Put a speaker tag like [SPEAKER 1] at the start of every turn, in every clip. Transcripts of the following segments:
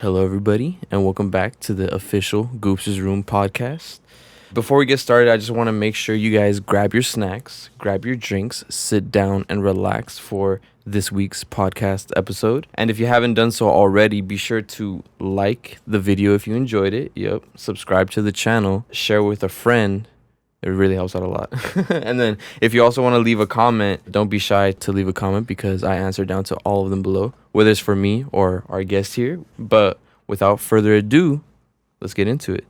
[SPEAKER 1] Hello, everybody, and welcome back to the official Goobster's Room podcast. Before we get started, I just want to make sure you guys grab your snacks, grab your drinks, sit down, and relax for this week's podcast episode. And if you haven't done so already, be sure to like the video if you enjoyed it. Yep. Subscribe to the channel, share with a friend. It really helps out a lot. And then if you also want to leave a comment, don't be shy to leave a comment because I answer down to all of them below, whether it's for me or our guest here. But without further ado, let's get into it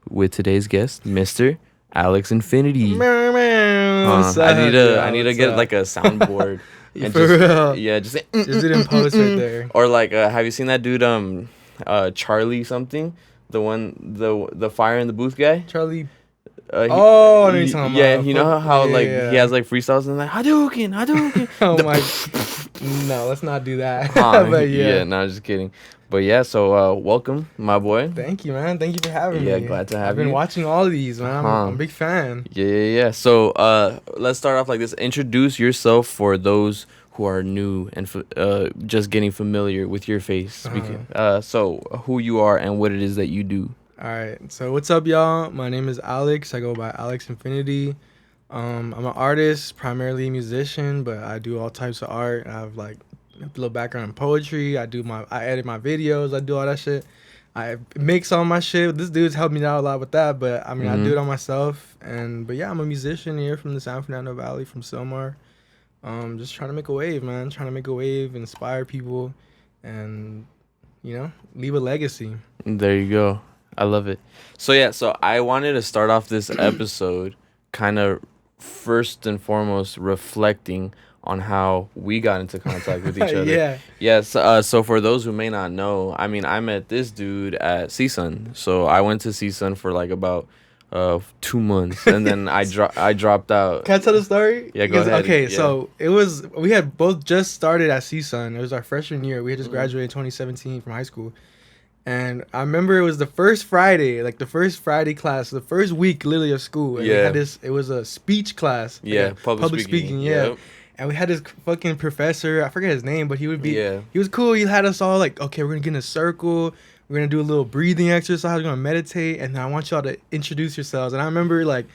[SPEAKER 1] with today's guest, Mr. Alex Infinity. I need to get like a soundboard. And
[SPEAKER 2] For
[SPEAKER 1] just,
[SPEAKER 2] real.
[SPEAKER 1] yeah, just say,
[SPEAKER 2] Just didn't post right there.
[SPEAKER 1] or like, have you seen that dude, Charlie something? The one, the fire in the booth guy?
[SPEAKER 2] Charlie.
[SPEAKER 1] I know
[SPEAKER 2] what you're talking
[SPEAKER 1] yeah,
[SPEAKER 2] about.
[SPEAKER 1] you know how
[SPEAKER 2] Yeah,
[SPEAKER 1] like
[SPEAKER 2] yeah.
[SPEAKER 1] he has like freestyles and like Hadouken.
[SPEAKER 2] Oh
[SPEAKER 1] The-
[SPEAKER 2] my. No, let's not do that.
[SPEAKER 1] But
[SPEAKER 2] But yeah.
[SPEAKER 1] no, just kidding. But yeah, so welcome, my boy.
[SPEAKER 2] Thank you, man. Thank you for having me.
[SPEAKER 1] Yeah, glad to have
[SPEAKER 2] I've been
[SPEAKER 1] you.
[SPEAKER 2] watching all of these, man. I'm
[SPEAKER 1] Huh.
[SPEAKER 2] a big fan.
[SPEAKER 1] Yeah. So let's start off like this. Introduce yourself for those who are new and just getting familiar with your face. So who you are and what it is that you do.
[SPEAKER 2] All right. So what's up, y'all? My name is Alex. I go by Alex Infinity. I'm an artist, primarily a musician, but I do all types of art. I have like a little background in poetry. I edit my videos. I do all that shit. I mix all my shit. This dude's helped me out a lot with that, but I mean, I do it on myself. But yeah, I'm a musician here from the San Fernando Valley, from Sylmar. Just trying to make a wave, man. Trying to make a wave, inspire people, and leave a legacy.
[SPEAKER 1] There you go. I love it. So I wanted to start off this episode kind of first and foremost reflecting on how we got into contact with each other.
[SPEAKER 2] Yeah.
[SPEAKER 1] Yes. So for those who may not know, I mean, I met this dude at CSUN. So I went to CSUN for like about 2 months, and then I dropped out.
[SPEAKER 2] Can I tell the story?
[SPEAKER 1] Yeah, go ahead.
[SPEAKER 2] Okay,
[SPEAKER 1] Yeah.
[SPEAKER 2] so we had both just started at CSUN. It was our freshman year. We had just graduated in 2017 from high school. And I remember it was the first Friday, like the first Friday class, the first week literally of school. And we
[SPEAKER 1] Yeah.
[SPEAKER 2] had it was a speech class. like
[SPEAKER 1] Yeah,
[SPEAKER 2] a
[SPEAKER 1] public speaking,
[SPEAKER 2] yeah.
[SPEAKER 1] yep.
[SPEAKER 2] And we had this fucking professor, I forget his name, but he
[SPEAKER 1] Yeah.
[SPEAKER 2] was cool. He had us all like, okay, we're gonna get in a circle, we're gonna do a little breathing exercise, we're gonna meditate, and I want y'all to introduce yourselves. And I remember like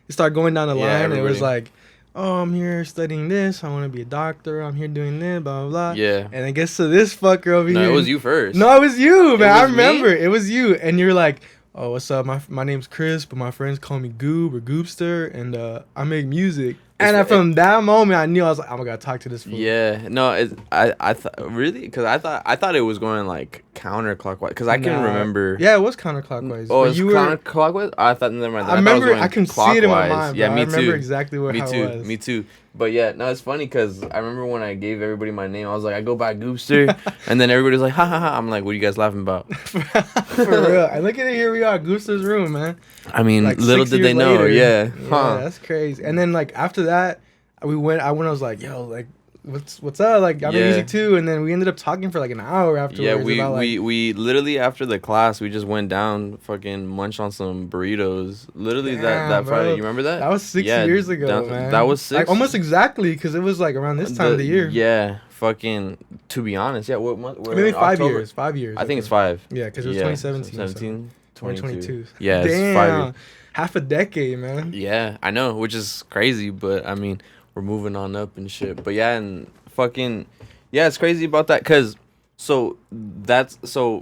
[SPEAKER 2] it started going down the
[SPEAKER 1] Yeah,
[SPEAKER 2] line, and it was
[SPEAKER 1] everybody.
[SPEAKER 2] like, oh, I'm here studying this, I wanna be a doctor, I'm here doing this, blah blah blah.
[SPEAKER 1] Yeah.
[SPEAKER 2] And it gets to this fucker over
[SPEAKER 1] No,
[SPEAKER 2] here.
[SPEAKER 1] it was you first.
[SPEAKER 2] No, it was you, man. I
[SPEAKER 1] was me?
[SPEAKER 2] remember. It was you. And you're like, oh, what's up? My name's Chris, but my friends call me Goob or Goobster, and I make music. And from that moment, I knew I was like, I'm gonna talk to this fool.
[SPEAKER 1] Yeah, no, I thought really because I thought it was going like counterclockwise because I can
[SPEAKER 2] Nah.
[SPEAKER 1] remember.
[SPEAKER 2] Yeah, it was counterclockwise.
[SPEAKER 1] Oh,
[SPEAKER 2] but
[SPEAKER 1] it's
[SPEAKER 2] you were.
[SPEAKER 1] counterclockwise. I thought never mind.
[SPEAKER 2] I
[SPEAKER 1] thought it was
[SPEAKER 2] remember.
[SPEAKER 1] going
[SPEAKER 2] I can see it in my
[SPEAKER 1] clockwise.
[SPEAKER 2] mind.
[SPEAKER 1] Yeah,
[SPEAKER 2] bro.
[SPEAKER 1] me
[SPEAKER 2] I remember
[SPEAKER 1] too.
[SPEAKER 2] exactly
[SPEAKER 1] Me
[SPEAKER 2] how
[SPEAKER 1] too.
[SPEAKER 2] it was.
[SPEAKER 1] Me too. But yeah, no, it's funny because I remember when I gave everybody my name, I was like, I go by Goobster, and then everybody was like, ha ha ha. I'm like, what are you guys laughing about?
[SPEAKER 2] For real. And look at it. Here we are, Gooster's room, man.
[SPEAKER 1] I mean,
[SPEAKER 2] Like
[SPEAKER 1] little
[SPEAKER 2] 6
[SPEAKER 1] did they
[SPEAKER 2] years
[SPEAKER 1] know.
[SPEAKER 2] later.
[SPEAKER 1] Yeah.
[SPEAKER 2] Yeah,
[SPEAKER 1] Huh.
[SPEAKER 2] that's crazy. And then like after that, I was like, yo, like, what's up? Like, I make
[SPEAKER 1] Yeah.
[SPEAKER 2] music too. And then we ended up talking for like an hour afterwards.
[SPEAKER 1] Yeah, we
[SPEAKER 2] about, like,
[SPEAKER 1] we literally after the class we just went down, fucking munched on some burritos. Literally
[SPEAKER 2] Damn,
[SPEAKER 1] that
[SPEAKER 2] bro.
[SPEAKER 1] Friday. You remember that?
[SPEAKER 2] That was 6
[SPEAKER 1] Yeah,
[SPEAKER 2] years ago,
[SPEAKER 1] that-
[SPEAKER 2] man.
[SPEAKER 1] that was 6
[SPEAKER 2] Like, almost exactly, because it was like around this time of the year.
[SPEAKER 1] Yeah, fucking. To be honest, yeah. What month? we're
[SPEAKER 2] Maybe
[SPEAKER 1] in
[SPEAKER 2] 5
[SPEAKER 1] October.
[SPEAKER 2] years. 5 years.
[SPEAKER 1] I think it's 5.
[SPEAKER 2] Yeah, because it was
[SPEAKER 1] Yeah,
[SPEAKER 2] 2017.
[SPEAKER 1] 17,
[SPEAKER 2] 2022.
[SPEAKER 1] Yeah, it's
[SPEAKER 2] Damn.
[SPEAKER 1] 5 years.
[SPEAKER 2] Half a decade, man.
[SPEAKER 1] Yeah, I know, which is crazy, but I mean, we're moving on up and shit. But yeah, and fucking, yeah, it's crazy about that, cause so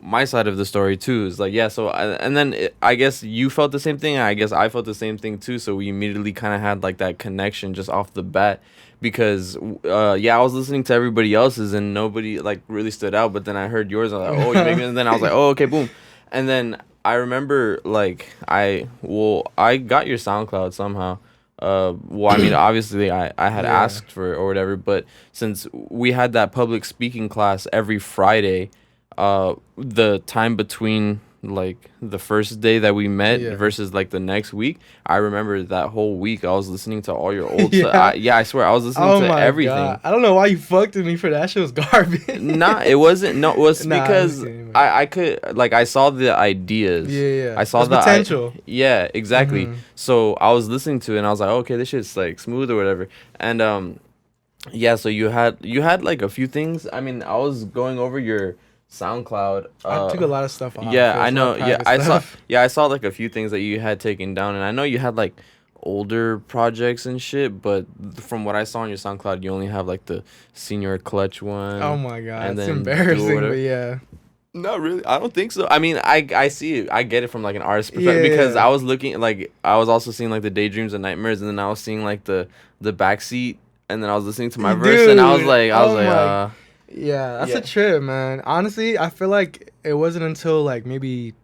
[SPEAKER 1] my side of the story too is like, yeah, and then I guess you felt the same thing, and I guess I felt the same thing too. So we immediately kind of had like that connection just off the bat, because yeah, I was listening to everybody else's and nobody like really stood out, but then I heard yours, and I was like, oh, you make me, and then I was like, oh, okay, boom, and then I remember like I got your SoundCloud somehow. Well, I mean, obviously I had
[SPEAKER 2] Yeah.
[SPEAKER 1] asked for it or whatever, but since we had that public speaking class every Friday, the time between like the first day that we met
[SPEAKER 2] Yeah.
[SPEAKER 1] versus like the next week, I remember that whole week I was listening to all your old
[SPEAKER 2] Yeah.
[SPEAKER 1] stuff. I swear I was listening
[SPEAKER 2] Oh
[SPEAKER 1] to
[SPEAKER 2] my
[SPEAKER 1] everything.
[SPEAKER 2] God. I don't know why you fucked with me for that. Shit was garbage.
[SPEAKER 1] Nah, it wasn't. No, it was
[SPEAKER 2] Nah, I'm
[SPEAKER 1] because
[SPEAKER 2] just kidding, man.
[SPEAKER 1] I could like I saw the ideas.
[SPEAKER 2] Yeah.
[SPEAKER 1] I saw
[SPEAKER 2] There's
[SPEAKER 1] the
[SPEAKER 2] potential.
[SPEAKER 1] Yeah, exactly.
[SPEAKER 2] Mhm.
[SPEAKER 1] So I was listening to it and I was like, okay, this shit's like smooth or whatever. And yeah, so you had like a few things. I mean, I was going over your SoundCloud.
[SPEAKER 2] I took a lot of stuff off.
[SPEAKER 1] Yeah,
[SPEAKER 2] It
[SPEAKER 1] I
[SPEAKER 2] was a lot
[SPEAKER 1] know.
[SPEAKER 2] of
[SPEAKER 1] Yeah,
[SPEAKER 2] private
[SPEAKER 1] I saw.
[SPEAKER 2] stuff.
[SPEAKER 1] Yeah, I saw like a few things that you had taken down, and I know you had like older projects and shit. But from what I saw on your SoundCloud, you only have like the senior clutch
[SPEAKER 2] Oh
[SPEAKER 1] one,
[SPEAKER 2] my god,
[SPEAKER 1] and
[SPEAKER 2] it's
[SPEAKER 1] then do
[SPEAKER 2] embarrassing, but
[SPEAKER 1] whatever.
[SPEAKER 2] yeah.
[SPEAKER 1] Not really. I don't think so. I mean, I see it. I get it from like an artist
[SPEAKER 2] Yeah,
[SPEAKER 1] perspective because
[SPEAKER 2] yeah.
[SPEAKER 1] I was looking like I was also seeing like the daydreams and nightmares, and then I was seeing like the backseat, and then I was listening to my verse, and
[SPEAKER 2] Dude,
[SPEAKER 1] I was
[SPEAKER 2] oh
[SPEAKER 1] like,
[SPEAKER 2] my. Yeah, that's a
[SPEAKER 1] yeah,
[SPEAKER 2] trip, man. Honestly, I feel like it wasn't until like maybe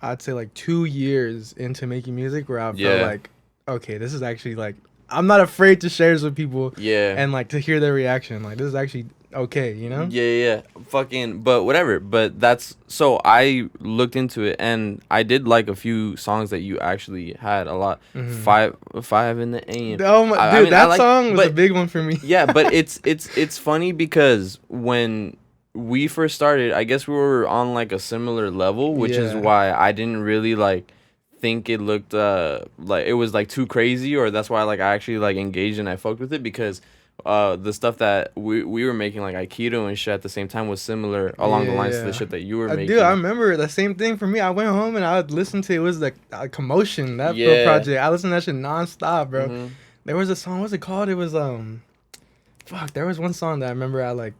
[SPEAKER 2] I'd say like 2 years into making music where I felt
[SPEAKER 1] yeah,
[SPEAKER 2] like, okay, this is actually like I'm not afraid to share this with people
[SPEAKER 1] yeah.
[SPEAKER 2] and like to hear their reaction. Like this is actually okay, you know?
[SPEAKER 1] Yeah, yeah, yeah. Fucking, but whatever. But that's so I looked into it and I did like a few songs that you actually had a lot.
[SPEAKER 2] Hmm.
[SPEAKER 1] Five in the AM.
[SPEAKER 2] Oh my,
[SPEAKER 1] I
[SPEAKER 2] dude,
[SPEAKER 1] mean, I
[SPEAKER 2] that
[SPEAKER 1] like,
[SPEAKER 2] song was a
[SPEAKER 1] but
[SPEAKER 2] big one for me.
[SPEAKER 1] yeah, but it's funny because when we first started, I guess we were on like a similar level, which is
[SPEAKER 2] Yeah.
[SPEAKER 1] why I didn't really like think it looked like it was like too crazy, or that's why like I actually like engaged and I fucked with it because the stuff that we were making like Aikido and shit at the same time was similar along the lines to the
[SPEAKER 2] Yeah.
[SPEAKER 1] shit that you were
[SPEAKER 2] I do. I
[SPEAKER 1] making.
[SPEAKER 2] remember the same thing for me. I went home and I would listen to it was like Commotion, that little
[SPEAKER 1] Yeah.
[SPEAKER 2] project. I listened to that shit nonstop, bro.
[SPEAKER 1] Hmm.
[SPEAKER 2] There was a song. What's it called? It was fuck. There was one song that I remember I like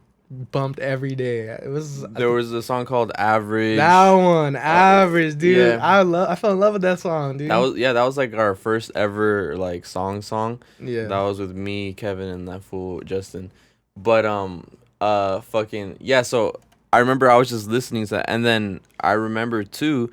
[SPEAKER 2] bumped every day. It was
[SPEAKER 1] There was a song called
[SPEAKER 2] that
[SPEAKER 1] Average.
[SPEAKER 2] one, Average, dude.
[SPEAKER 1] Yeah.
[SPEAKER 2] I fell in love with that song, dude.
[SPEAKER 1] That was like our first ever like song.
[SPEAKER 2] Yeah.
[SPEAKER 1] That was with me, Kevin, and that fool Justin. But fucking yeah, so I remember I was just listening to that and then I remember too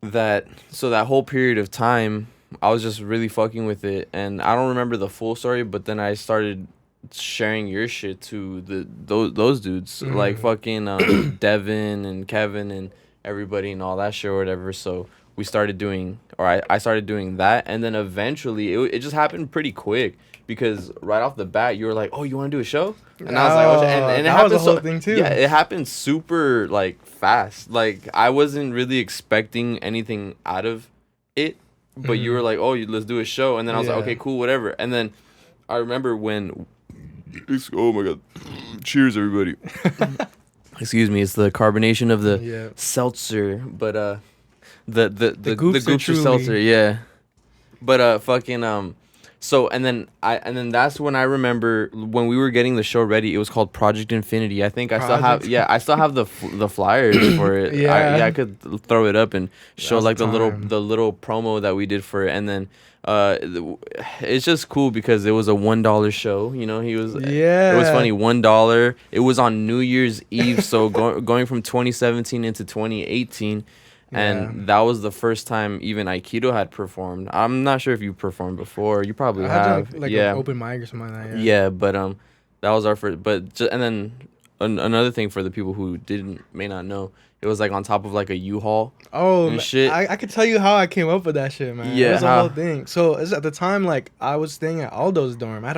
[SPEAKER 1] that so that whole period of time I was just really fucking with it and I don't remember the full story, but then I started sharing your shit to those dudes like
[SPEAKER 2] Mhm.
[SPEAKER 1] fucking Devin and Kevin and everybody and all that shit or whatever. So we started doing or I started doing that and then eventually it just happened pretty quick because right off the bat you were like, "Oh, you want to do a show?" And I was like, "Oh," and it
[SPEAKER 2] That was a
[SPEAKER 1] happened
[SPEAKER 2] whole
[SPEAKER 1] so
[SPEAKER 2] thing too.
[SPEAKER 1] yeah, it happened super like fast. Like I wasn't really expecting anything out of it, but you were
[SPEAKER 2] Mhm.
[SPEAKER 1] like, "Oh, let's do a show." And then I was like,
[SPEAKER 2] Yeah.
[SPEAKER 1] "Okay, cool, whatever." And then I remember when oh my god. Cheers everybody. Excuse me, it's the carbonation of the
[SPEAKER 2] Yeah.
[SPEAKER 1] seltzer, but the
[SPEAKER 2] Goobster
[SPEAKER 1] Goobster
[SPEAKER 2] truly.
[SPEAKER 1] seltzer, yeah. But fucking so and then that's when I remember when we were getting the show ready. It was called Project Infinity. I think I still have
[SPEAKER 2] Project.
[SPEAKER 1] I still have the flyers for it. I
[SPEAKER 2] Yeah.
[SPEAKER 1] could throw it up and
[SPEAKER 2] That
[SPEAKER 1] show
[SPEAKER 2] was a
[SPEAKER 1] like
[SPEAKER 2] time.
[SPEAKER 1] the little promo that we did for it, and then it's just cool because it was a $1 show. You know, it was
[SPEAKER 2] Yeah.
[SPEAKER 1] funny, $1. It was on New Year's Eve, so going from 2017 into 2018.
[SPEAKER 2] Yeah.
[SPEAKER 1] And that was the first time even Aikido had performed. I'm not sure if you performed before. You probably
[SPEAKER 2] I had done
[SPEAKER 1] have.
[SPEAKER 2] like an
[SPEAKER 1] Yeah.
[SPEAKER 2] open mic or something like that.
[SPEAKER 1] Yeah, but that was our first and then another thing for the people who didn't may not know, it was like on top of like a U-Haul
[SPEAKER 2] Oh,
[SPEAKER 1] and shit.
[SPEAKER 2] I could tell you how I came up with that shit, man. It
[SPEAKER 1] Yeah,
[SPEAKER 2] was a whole
[SPEAKER 1] how?
[SPEAKER 2] thing. So it's at the time, like I was staying at Aldo's dorm. I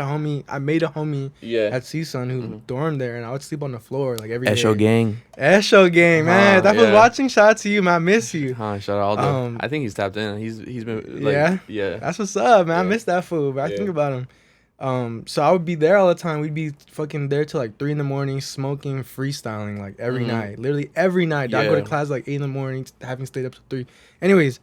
[SPEAKER 2] made a homie
[SPEAKER 1] Yeah.
[SPEAKER 2] at CSUN who
[SPEAKER 1] Mhm.
[SPEAKER 2] dormed there, and I would sleep on the floor like every day.
[SPEAKER 1] Esho gang.
[SPEAKER 2] Esho gang, man. That was
[SPEAKER 1] Yeah.
[SPEAKER 2] watching. Shout out to you, man. I miss you.
[SPEAKER 1] Huh, shout out Aldo.
[SPEAKER 2] Um,
[SPEAKER 1] I think he's tapped in. He's been like
[SPEAKER 2] Yeah,
[SPEAKER 1] yeah.
[SPEAKER 2] that's what's up, man. I
[SPEAKER 1] Yeah.
[SPEAKER 2] miss that fool, but I think
[SPEAKER 1] Yeah.
[SPEAKER 2] about him. So I would be there all the time. We'd be fucking there till like 3 a.m, smoking, freestyling like every
[SPEAKER 1] Mhm.
[SPEAKER 2] night. Literally every night. I'd go to
[SPEAKER 1] Yeah.
[SPEAKER 2] class like 8 a.m, having stayed up till 3. Anyways,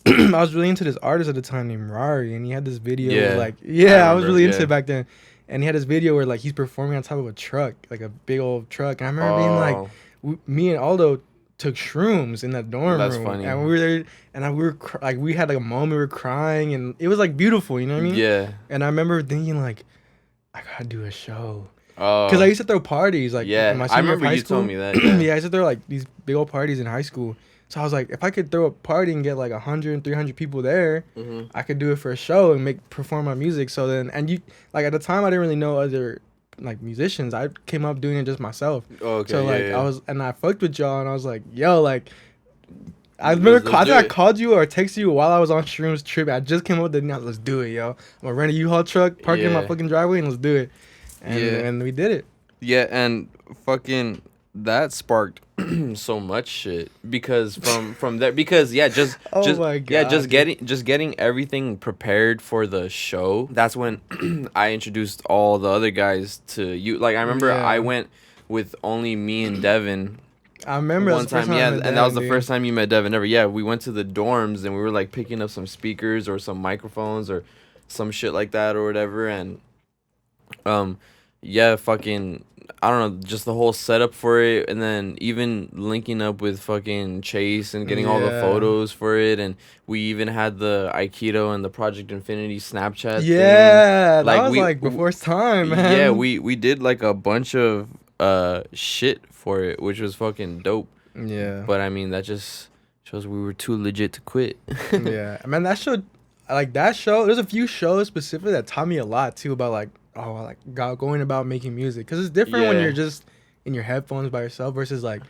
[SPEAKER 2] I was really into this artist at the time named Rari, and he had this video where,
[SPEAKER 1] Yeah.
[SPEAKER 2] like, yeah, I was
[SPEAKER 1] remember,
[SPEAKER 2] really into
[SPEAKER 1] yeah.
[SPEAKER 2] it back then. And he had this video where like he's performing on top of a truck, like a big old truck. And I remember being like,
[SPEAKER 1] Oh,
[SPEAKER 2] me and Aldo took shrooms in that dorm
[SPEAKER 1] That's
[SPEAKER 2] room,
[SPEAKER 1] funny.
[SPEAKER 2] and we were there, and we were like, we had like a moment, we were crying, and it was like beautiful, you know what I mean?
[SPEAKER 1] yeah.
[SPEAKER 2] And I remember thinking like, I gotta do a show,
[SPEAKER 1] Oh.
[SPEAKER 2] because I used to throw parties like
[SPEAKER 1] Yeah,
[SPEAKER 2] in my
[SPEAKER 1] I
[SPEAKER 2] senior year of
[SPEAKER 1] remember
[SPEAKER 2] high
[SPEAKER 1] you
[SPEAKER 2] school.
[SPEAKER 1] told me that, yeah.
[SPEAKER 2] Yeah, I used to throw like these big old parties in high school. So I was like, if I could throw a party and get like 100, 300 people there,
[SPEAKER 1] Mhm.
[SPEAKER 2] I could do it for a show and perform my music. So then, and you like at the time I didn't really know other like musicians. I came up doing it just myself.
[SPEAKER 1] Oh, okay.
[SPEAKER 2] So
[SPEAKER 1] yeah,
[SPEAKER 2] like
[SPEAKER 1] yeah.
[SPEAKER 2] I was, and I fucked with y'all, and I was like, yo, like I
[SPEAKER 1] Let's-
[SPEAKER 2] remember
[SPEAKER 1] let's
[SPEAKER 2] I
[SPEAKER 1] do
[SPEAKER 2] think I
[SPEAKER 1] it.
[SPEAKER 2] called you or texted you while I was on shrooms trip. I just came up with the idea, let's do it, yo. I'm gonna rent a U-Haul truck, park it in my
[SPEAKER 1] Yeah.
[SPEAKER 2] fucking driveway, and let's do it. And
[SPEAKER 1] Yeah.
[SPEAKER 2] and we did it.
[SPEAKER 1] Yeah, and fucking that sparked so much shit because from there because yeah
[SPEAKER 2] Oh
[SPEAKER 1] just
[SPEAKER 2] my
[SPEAKER 1] yeah
[SPEAKER 2] God, dude.
[SPEAKER 1] just getting everything prepared for the show. That's when I introduced all the other guys to you. Like I remember
[SPEAKER 2] Yeah.
[SPEAKER 1] I went with only me and Devin.
[SPEAKER 2] I remember
[SPEAKER 1] one time, yeah, and that was the first time you met Devin ever. Yeah, we went to the dorms and we were like picking up some speakers or some microphones or some shit like that or whatever, and yeah, fucking, I don't know, just the whole setup for it, and then even linking up with fucking Chase and getting all the photos for it, and we even had the Aikido and the Project Infinity Snapchat thing.
[SPEAKER 2] That was like before its time, man.
[SPEAKER 1] Yeah, we did like a bunch of shit for it, which was fucking dope.
[SPEAKER 2] Yeah.
[SPEAKER 1] But I mean, that just shows we were too legit to quit.
[SPEAKER 2] Yeah. I mean, that show, there's a few shows specifically that taught me a lot too about like, going about making music, because it's different when you're just in your headphones by yourself versus like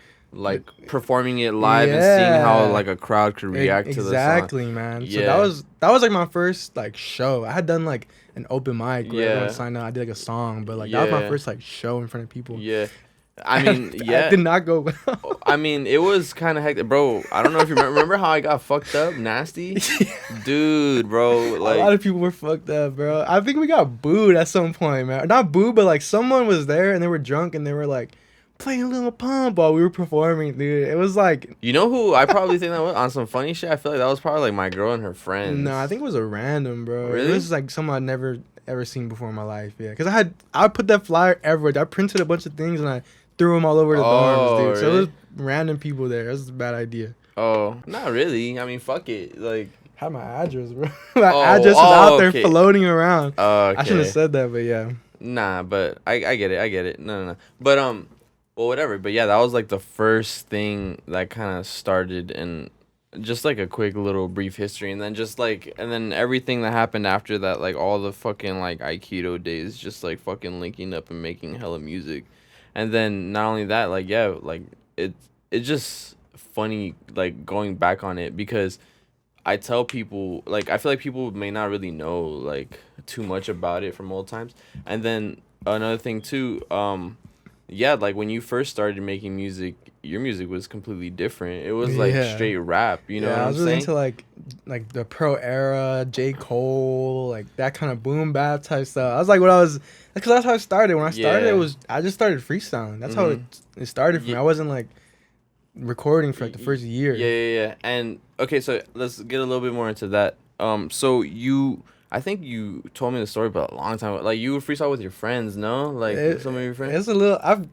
[SPEAKER 1] performing it live and seeing how like a crowd could react to the song.
[SPEAKER 2] Exactly, man. Yeah. So that was like my first like show. I had done like an open mic where everyone signed up. I did like a song, but like that was my first like show in front of people.
[SPEAKER 1] Yeah. I mean,
[SPEAKER 2] it did not go well.
[SPEAKER 1] I mean, it was kind of hectic, bro. I don't know if you remember how I got fucked up, nasty, dude, bro. Like,
[SPEAKER 2] a lot of people were fucked up, bro. I think we got booed at some point, man. Not booed, but like someone was there and they were drunk and they were like playing a little pump while we were performing, dude. It was like,
[SPEAKER 1] you know who I probably think that was on some funny shit. I feel like that was probably like my girl and her friends.
[SPEAKER 2] No, I think it was a random, bro.
[SPEAKER 1] Really?
[SPEAKER 2] It was like someone I'd never ever seen before in my life. Yeah, because I put that flyer everywhere. I printed a bunch of things and I threw them all over the dorms, dude. Really? So it was random people there. That was a bad idea.
[SPEAKER 1] Oh, not really. I mean, fuck it. Like,
[SPEAKER 2] had my address, bro. My address was out there floating around.
[SPEAKER 1] Okay.
[SPEAKER 2] I shouldn't have said that, but yeah.
[SPEAKER 1] Nah, but I get it. No. But well, whatever. But yeah, that was like the first thing that kind of started, and just like a quick little brief history, and then just like, and then everything that happened after that, like all the fucking like Aikido days, just like fucking linking up and making hella music. And then not only that, like, yeah, like it's just funny, like, going back on it, because I tell people, like, I feel like people may not really know like too much about it from old times. And then another thing too, yeah, like when you first started making music, your music was completely different. It was like straight rap, you know what I'm saying? I was really into like the Pro Era, J. Cole, like that kind of boom bap type stuff. I was like, because that's how it started. When I started, I just started freestyling. That's how it started for me. I wasn't like recording for like the first year. Yeah. And okay, so let's get a little bit more into that. So I think you told me the story about a long time ago. Like, you would freestyle with your friends, no? Like, some of your friends? It's a little... I've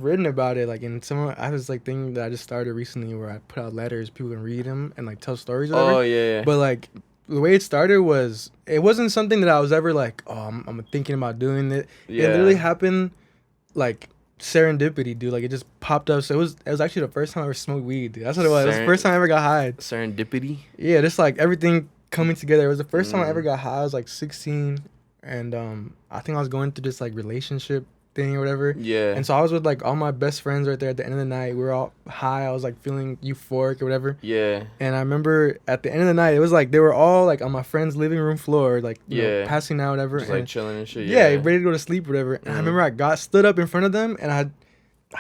[SPEAKER 1] written about it, like, in some... I have this, like, thing that I just started recently where I put out letters, people can read them and, like, tell stories or whatever. Oh, yeah. But, like, the way it started was... It wasn't something that I was ever, like, oh, I'm thinking about doing it. Yeah. It literally happened, like, serendipity, dude. Like, it just popped up. So it was actually the first time I ever smoked weed, dude. That's what it was. It was the first time I ever got high. Serendipity? Yeah, just, like, everything... coming together. It was the first time I ever got high. I was like 16, and I think I was going through this like relationship thing or whatever. Yeah. And so I was with like all my best friends right there at the end of the night. We were all high. I was like feeling euphoric or whatever. Yeah. And I remember at the end of the night, it was like they were all like on my friend's living room floor, like you know, passing out, whatever. Just like chilling and shit. Yeah, ready to go to sleep or whatever. And I remember I stood up in front of them and I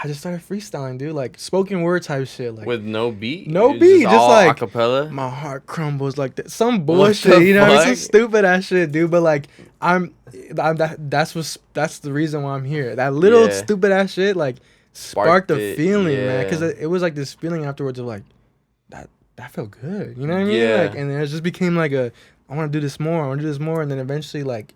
[SPEAKER 1] just started freestyling, dude, like spoken word type shit, like with no beat, just like acapella. My heart crumbles like that, some bullshit, you know, some stupid ass shit, dude. But like, that's the reason why I'm here. That little stupid ass shit, like, sparked a feeling, man, because it was like this feeling afterwards of like that felt good, you know what I mean? Yeah. Like, and then it just became like I want to do this more. And then eventually, like,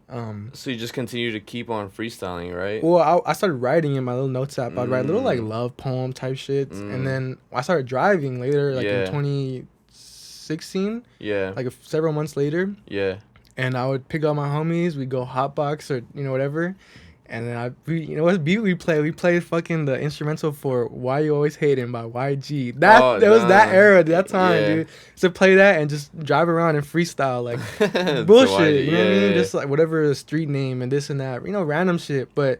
[SPEAKER 1] So you just continue to keep on freestyling, right? Well, I started writing in my little notes app. I'd write little, like, love poem type shit. And then I started driving later, like, in 2016. Yeah. Like, several months later. Yeah. And I would pick up my homies. We'd go hotbox or, you know, whatever. And then what beat we play? We played fucking the instrumental for "Why You Always Hating" by YG. That was that era, that time, dude. So play that and just drive around and freestyle like bullshit. You know what I mean? Just like whatever the street name and this and that, you know, random shit. But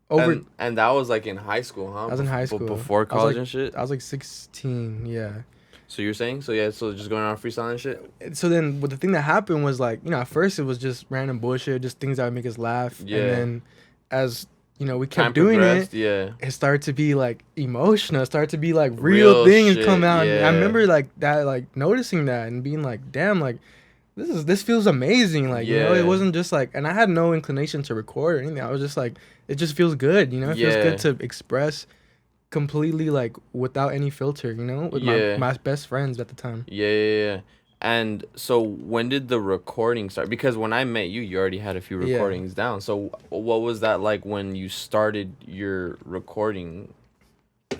[SPEAKER 1] and that was like in high school, huh? I was in high school before college and shit. I was like 16, yeah. So you're saying? So just going around freestyling and shit? So then the thing that happened was like, you know, at first it was just random bullshit, just things that would make us laugh. Yeah. And then as, you know, we kept doing it, it started to be like emotional. It started to be like real things shit, come out. Yeah. And I remember like that, like noticing that and being like, damn, like this feels amazing. Like, you know, it wasn't just like, and I had no inclination to record or anything. I was just like, it just feels good. You know, it feels good to express
[SPEAKER 2] completely like without any filter, you know, with
[SPEAKER 1] Yeah.
[SPEAKER 2] my best friends at the time.
[SPEAKER 1] Yeah. And so when did the recording start? Because when I met you, you already had a few
[SPEAKER 2] Yeah.
[SPEAKER 1] recordings down. So what was that like when you started your recording?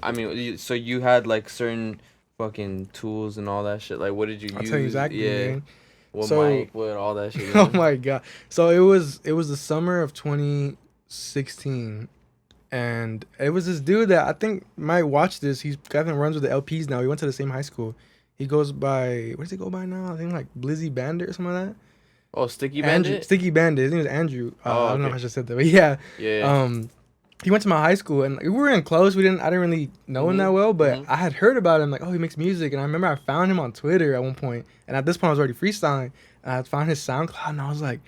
[SPEAKER 1] I mean, so you had like certain fucking tools and all that shit. Like, what did you
[SPEAKER 2] I'll tell you
[SPEAKER 1] use?
[SPEAKER 2] exactly,
[SPEAKER 1] Yeah.
[SPEAKER 2] man.
[SPEAKER 1] What
[SPEAKER 2] So,
[SPEAKER 1] mic? What all that shit? You
[SPEAKER 2] oh
[SPEAKER 1] know?
[SPEAKER 2] my god. So it was the summer of 2016, and it was this dude that I think might watch this. He's Kevin runs with the LPs now. We went to the same high school. He goes by, what does he go by now? I think like Blizzy Bandit or something like that.
[SPEAKER 1] Oh, Sticky
[SPEAKER 2] Andrew,
[SPEAKER 1] Bandit.
[SPEAKER 2] Sticky Bandit. His name is Andrew.
[SPEAKER 1] Oh,
[SPEAKER 2] I don't know if I
[SPEAKER 1] okay.
[SPEAKER 2] should said that, but yeah.
[SPEAKER 1] Yeah.
[SPEAKER 2] Um, he went to my high school, and like, we were in close. I didn't really know him that well, but I had heard about him. Like, oh, he makes music, and I remember I found him on Twitter at one point, and at this point I was already freestyling, and I found his SoundCloud, and I was like,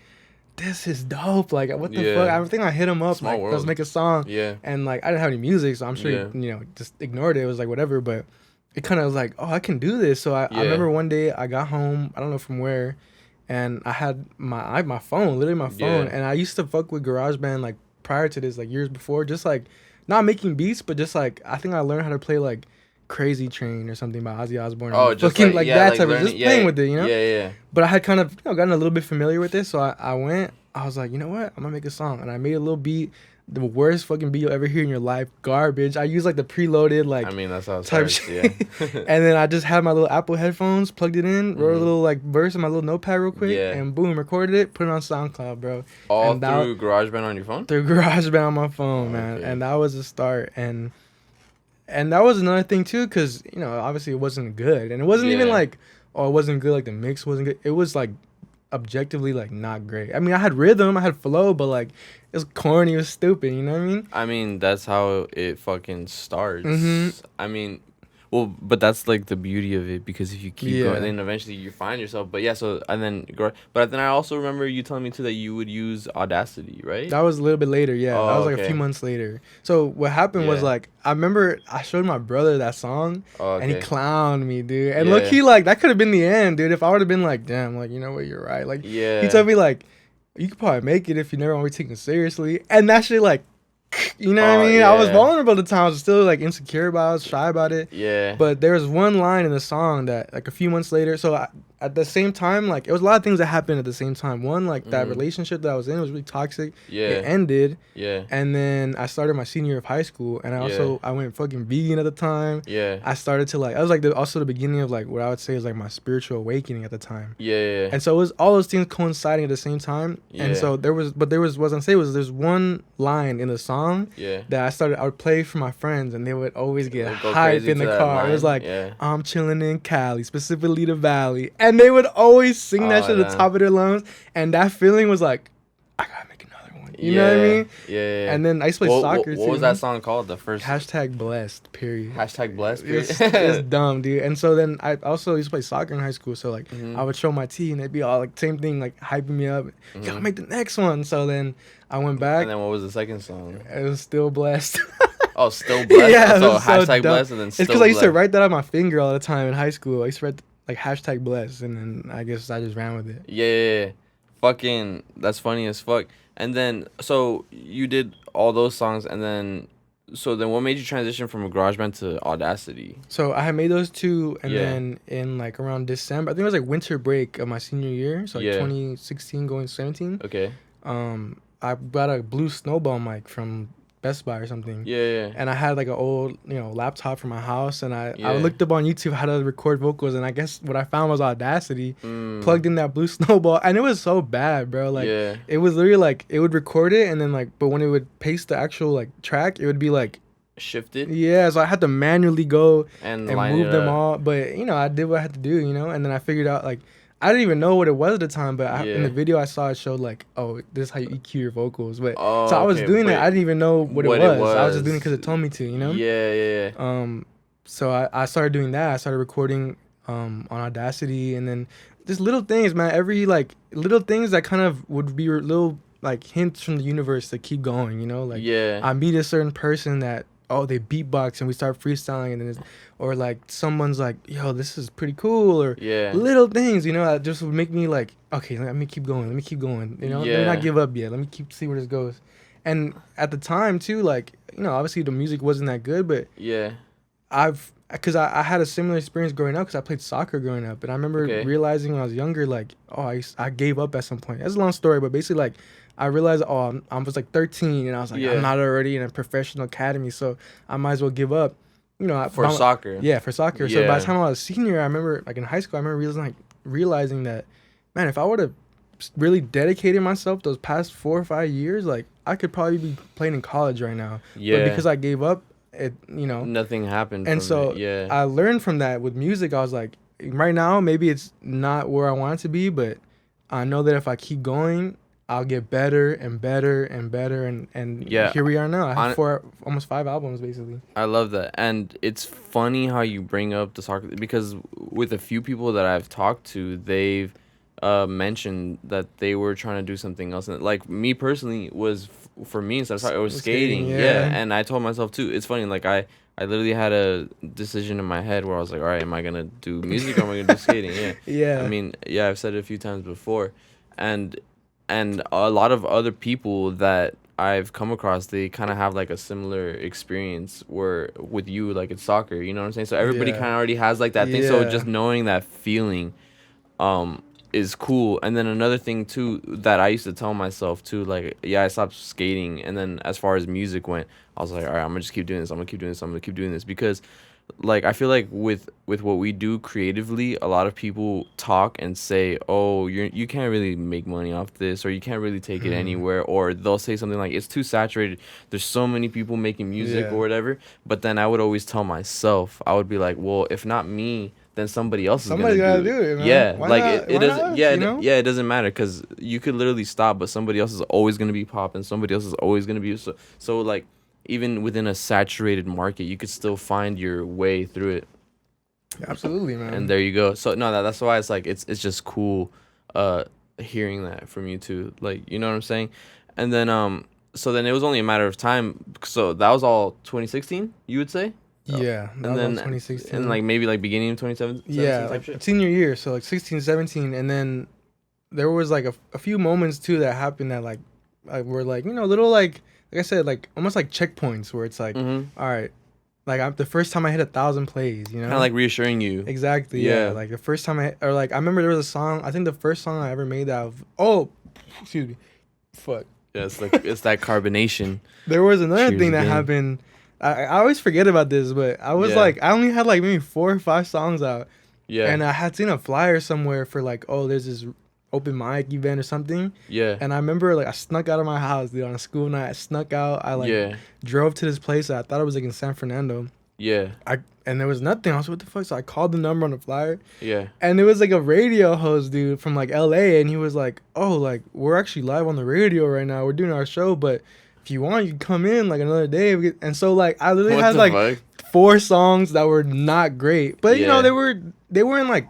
[SPEAKER 2] this is dope. Like, what the fuck? I think I hit him up,
[SPEAKER 1] Small
[SPEAKER 2] like,
[SPEAKER 1] world.
[SPEAKER 2] let's make a song.
[SPEAKER 1] Yeah.
[SPEAKER 2] And like, I didn't have any music, so I'm sure
[SPEAKER 1] Yeah.
[SPEAKER 2] he, just ignored it. It was like whatever, but it kind of was like, oh, I can do this. So I remember one day I got home, I don't know from where, and I had my phone, literally my phone,
[SPEAKER 1] Yeah.
[SPEAKER 2] and I used to fuck with GarageBand like prior to this, like years before, just like not making beats, but just like I think I learned how to play like Crazy Train or something by Ozzy Osbourne.
[SPEAKER 1] Oh,
[SPEAKER 2] or
[SPEAKER 1] just
[SPEAKER 2] fucking
[SPEAKER 1] like, yeah,
[SPEAKER 2] that
[SPEAKER 1] like
[SPEAKER 2] type of
[SPEAKER 1] learning,
[SPEAKER 2] just playing with it, you know.
[SPEAKER 1] Yeah.
[SPEAKER 2] But I had kind of gotten a little bit familiar with this, so I went. I was like, you know what? I'm gonna make a song, and I made a little beat. The worst fucking beat you'll ever hear in your life, garbage. I used like the preloaded like
[SPEAKER 1] I mean, that's how it
[SPEAKER 2] type
[SPEAKER 1] starts.
[SPEAKER 2] shit.
[SPEAKER 1] Yeah.
[SPEAKER 2] And then I just had my little Apple headphones, plugged it in, wrote a little like verse in my little notepad real quick,
[SPEAKER 1] Yeah.
[SPEAKER 2] and boom, recorded it, put it on SoundCloud, bro.
[SPEAKER 1] All
[SPEAKER 2] And
[SPEAKER 1] through GarageBand on your phone?
[SPEAKER 2] through GarageBand on my phone, man.
[SPEAKER 1] Okay.
[SPEAKER 2] And that was the start. And that was another thing too, because obviously it wasn't good, and it wasn't even
[SPEAKER 1] Yeah.
[SPEAKER 2] like, oh, it wasn't good, like the mix wasn't good. It was like objectively like not great. I mean, I had rhythm, I had flow, but like it was corny, it was stupid. You know what I mean?
[SPEAKER 1] I mean, that's how it fucking starts.
[SPEAKER 2] Mhm.
[SPEAKER 1] I mean, well, but that's like the beauty of it, because if you keep
[SPEAKER 2] Yeah.
[SPEAKER 1] going, then eventually you find yourself. But yeah, so and then, but then I also remember you telling me too that you would use Audacity, right?
[SPEAKER 2] That was a little bit later, yeah.
[SPEAKER 1] Oh,
[SPEAKER 2] That was like a
[SPEAKER 1] okay.
[SPEAKER 2] few months later. So what happened was
[SPEAKER 1] Yeah.
[SPEAKER 2] like I remember I showed my brother that song,
[SPEAKER 1] Oh,
[SPEAKER 2] and he
[SPEAKER 1] okay.
[SPEAKER 2] clowned me, dude. And
[SPEAKER 1] Yeah.
[SPEAKER 2] look, he like that could have been the end, dude. If I would have been like, damn, like you know what, you're right. Like
[SPEAKER 1] Yeah.
[SPEAKER 2] he told me like, you could probably make it if you never want to be taken seriously. And that shit like, you know what I
[SPEAKER 1] Oh,
[SPEAKER 2] mean? I was
[SPEAKER 1] yeah.
[SPEAKER 2] vulnerable at the time. I was still like insecure about it, I was shy about it.
[SPEAKER 1] Yeah.
[SPEAKER 2] But there was one line in the song that like a few months later. So at the same time, like it was a lot of things that happened at the same time. One, like that relationship that I was in was really toxic.
[SPEAKER 1] Yeah.
[SPEAKER 2] It ended.
[SPEAKER 1] Yeah.
[SPEAKER 2] And then I started my senior year of high school, and I went fucking vegan at the time.
[SPEAKER 1] Yeah.
[SPEAKER 2] I started to like, I was like also the beginning of like what I would say is like my spiritual awakening at the time.
[SPEAKER 1] Yeah.
[SPEAKER 2] And so it was all those things coinciding at the same time. And so there was what I'm saying was there's one line in the song
[SPEAKER 1] Yeah.
[SPEAKER 2] that I would play for my friends, and they would always get
[SPEAKER 1] They'd go
[SPEAKER 2] hype
[SPEAKER 1] crazy
[SPEAKER 2] in the
[SPEAKER 1] to that
[SPEAKER 2] car. It was
[SPEAKER 1] line.
[SPEAKER 2] like,
[SPEAKER 1] Yeah.
[SPEAKER 2] I'm chilling in Cali, specifically the Valley. And they would always sing that
[SPEAKER 1] Oh,
[SPEAKER 2] shit at the
[SPEAKER 1] yeah.
[SPEAKER 2] top of their lungs. And that feeling was like, I gotta make another one. You know what I mean?
[SPEAKER 1] Yeah.
[SPEAKER 2] And then I used to play soccer too.
[SPEAKER 1] What was that song called? The first
[SPEAKER 2] Hashtag blessed, period.
[SPEAKER 1] hashtag blessed.
[SPEAKER 2] It's dumb, dude. And so then I also used to play soccer in high school. So like I would show my team, and they'd be all like same thing, like hyping me up. Yo, make the next one. So then I went back.
[SPEAKER 1] And then what was the second song?
[SPEAKER 2] It was still blessed.
[SPEAKER 1] Oh, still blessed.
[SPEAKER 2] Yeah, it
[SPEAKER 1] so
[SPEAKER 2] was so
[SPEAKER 1] hashtag
[SPEAKER 2] dumb.
[SPEAKER 1] blessed and then
[SPEAKER 2] It's
[SPEAKER 1] still
[SPEAKER 2] because I used to
[SPEAKER 1] blessed.
[SPEAKER 2] write that on my finger all the time in high school. I used to write like hashtag blessed, and then I guess I just ran with it.
[SPEAKER 1] Yeah. Fucking, that's funny as fuck. And then, so you did all those songs, and then, so then what made you transition from GarageBand to Audacity?
[SPEAKER 2] So I had made those two, and
[SPEAKER 1] Yeah.
[SPEAKER 2] then in like around December, I think it was like winter break of my senior year, so like
[SPEAKER 1] Yeah.
[SPEAKER 2] 2016 going 17.
[SPEAKER 1] Okay.
[SPEAKER 2] I bought a blue snowball mic from Best Buy or something.
[SPEAKER 1] Yeah.
[SPEAKER 2] And I had like an old, laptop from my house, and I
[SPEAKER 1] Yeah.
[SPEAKER 2] looked up on YouTube how to record vocals, and I guess what I found was Audacity.
[SPEAKER 1] Mm.
[SPEAKER 2] Plugged in that blue snowball, and it was so bad, bro. Like
[SPEAKER 1] Yeah.
[SPEAKER 2] it was literally like it would record it, and then like, but when it would paste the actual like track, it would be like,
[SPEAKER 1] Shifted
[SPEAKER 2] yeah. So I had to manually go
[SPEAKER 1] and
[SPEAKER 2] and
[SPEAKER 1] line
[SPEAKER 2] move
[SPEAKER 1] it
[SPEAKER 2] them
[SPEAKER 1] up.
[SPEAKER 2] all, but I did what I had to do, and then I figured out like. I didn't even know what it was at the time, but in the
[SPEAKER 1] Yeah.
[SPEAKER 2] video I saw it showed like, oh, this is how you EQ your vocals. But
[SPEAKER 1] Oh,
[SPEAKER 2] so I was
[SPEAKER 1] okay,
[SPEAKER 2] doing
[SPEAKER 1] but
[SPEAKER 2] that. I didn't even know what it was. I was just doing it
[SPEAKER 1] was.
[SPEAKER 2] because it told me to,
[SPEAKER 1] Yeah.
[SPEAKER 2] So I started doing that. I started recording on Audacity, and then just little things, man. Every like little things that kind of would be little like hints from the universe to keep going. Like
[SPEAKER 1] Yeah.
[SPEAKER 2] I meet a certain person that they beatbox and we start freestyling, and then or like someone's like, yo, this is pretty cool, or
[SPEAKER 1] Yeah.
[SPEAKER 2] little things, that just would make me like, okay, let me keep going, let me not
[SPEAKER 1] Yeah.
[SPEAKER 2] give up yet, let me see where this goes. And at the time too, like obviously the music wasn't that good, but
[SPEAKER 1] Yeah.
[SPEAKER 2] because I had a similar experience growing up because I played soccer growing up, and I remember
[SPEAKER 1] Okay.
[SPEAKER 2] realizing when I was younger, like, I gave up at some point. That's a long story, but basically, like, I realized, I was like 13, and I was like,
[SPEAKER 1] Yeah.
[SPEAKER 2] I'm not already in a professional academy, so I might as well give up.
[SPEAKER 1] For soccer.
[SPEAKER 2] Yeah, for soccer. So by the
[SPEAKER 1] Yeah.
[SPEAKER 2] time I was a senior, I remember, like, in high school, I remember realizing that, man, if I would have really dedicated myself those past 4 or 5 years, like, I could probably be playing in college right now.
[SPEAKER 1] Yeah.
[SPEAKER 2] But because I gave up,
[SPEAKER 1] nothing happened
[SPEAKER 2] and
[SPEAKER 1] from
[SPEAKER 2] so
[SPEAKER 1] it. Yeah.
[SPEAKER 2] I learned from that with music. I was like, right now, maybe it's not where I want it to be, but I know that if I keep going, I'll get better and better and better. And
[SPEAKER 1] Yeah.
[SPEAKER 2] here we are now. I have almost 5 albums, basically.
[SPEAKER 1] I love that. And it's funny how you bring up the soccer, because with a few people that I've talked to, they've mentioned that they were trying to do something else. And like me personally for me, instead of soccer, it was skating. Yeah. And I told myself too, it's funny, like I literally had a decision in my head where I was like, all right, am I going to do music or am I going to do skating? Yeah.
[SPEAKER 2] Yeah.
[SPEAKER 1] I mean, yeah, I've said it a few times before. And a lot of other people that I've come across, they kind of have like a similar experience where with you, like it's soccer, you know what I'm saying? So everybody kind of already has like that thing. So just knowing that feeling is cool. And then another thing too that I used to tell myself too, like, yeah, I stopped skating. And then as far as music went, I was like, all right, I'm gonna just keep doing this. I'm gonna keep doing this. I'm gonna keep doing this because like I feel like with what we do creatively, a lot of people talk and say, oh, you can't really make money off this, or you can't really take it anywhere, or they'll say something like it's too saturated, there's so many people making music or whatever. But then I would always tell myself, I would be like, well, if not me, then somebody else is
[SPEAKER 2] Somebody's
[SPEAKER 1] gonna
[SPEAKER 2] gotta do it, man.
[SPEAKER 1] Yeah,
[SPEAKER 2] Why
[SPEAKER 1] like
[SPEAKER 2] not?
[SPEAKER 1] it
[SPEAKER 2] Why
[SPEAKER 1] doesn't
[SPEAKER 2] not,
[SPEAKER 1] yeah
[SPEAKER 2] you know?
[SPEAKER 1] yeah, it doesn't matter because you could literally stop, but somebody else is always gonna be popping, somebody else is always gonna be so like even within a saturated market, you could still find your way through it.
[SPEAKER 2] Absolutely, man.
[SPEAKER 1] And there you go. So no, that's why it's like it's just cool hearing that from you too. Like, you know what I'm saying? And then so then it was only a matter of time. So that was all 2016, you would say?
[SPEAKER 2] Yeah, that
[SPEAKER 1] And
[SPEAKER 2] was
[SPEAKER 1] then
[SPEAKER 2] 2016.
[SPEAKER 1] and like maybe like beginning of 2017
[SPEAKER 2] yeah,
[SPEAKER 1] type
[SPEAKER 2] like
[SPEAKER 1] shit.
[SPEAKER 2] senior year, so like 16, 17, and then there was like a few moments too that happened that like were like, little like I said, like almost like checkpoints where it's like, all right, like the first time I hit 1,000 plays,
[SPEAKER 1] Kind of like reassuring you.
[SPEAKER 2] Exactly. Yeah. Like the first time I remember there was a song. I think the first song I ever made excuse me, fuck.
[SPEAKER 1] Yeah, it's like it's that carbonation.
[SPEAKER 2] There was another
[SPEAKER 1] Cheers
[SPEAKER 2] thing that
[SPEAKER 1] again.
[SPEAKER 2] happened. I always forget about this, but I was like, I only had like maybe 4 or 5 songs out.
[SPEAKER 1] Yeah.
[SPEAKER 2] And I had seen a flyer somewhere for like, there's this open mic event or something.
[SPEAKER 1] Yeah.
[SPEAKER 2] And I remember like I snuck out of my house, dude, on a school night. I snuck out. I drove to this place. I thought it was like in San Fernando.
[SPEAKER 1] Yeah.
[SPEAKER 2] And there was nothing. I was like, what the fuck? So I called the number on the flyer.
[SPEAKER 1] Yeah.
[SPEAKER 2] And it was like a radio host, dude, from like LA. And he was like, oh, like we're actually live on the radio right now. We're doing our show, but if you want, you can come in like another day. And so like I literally had like 4 songs that were not great. But you know, they weren't like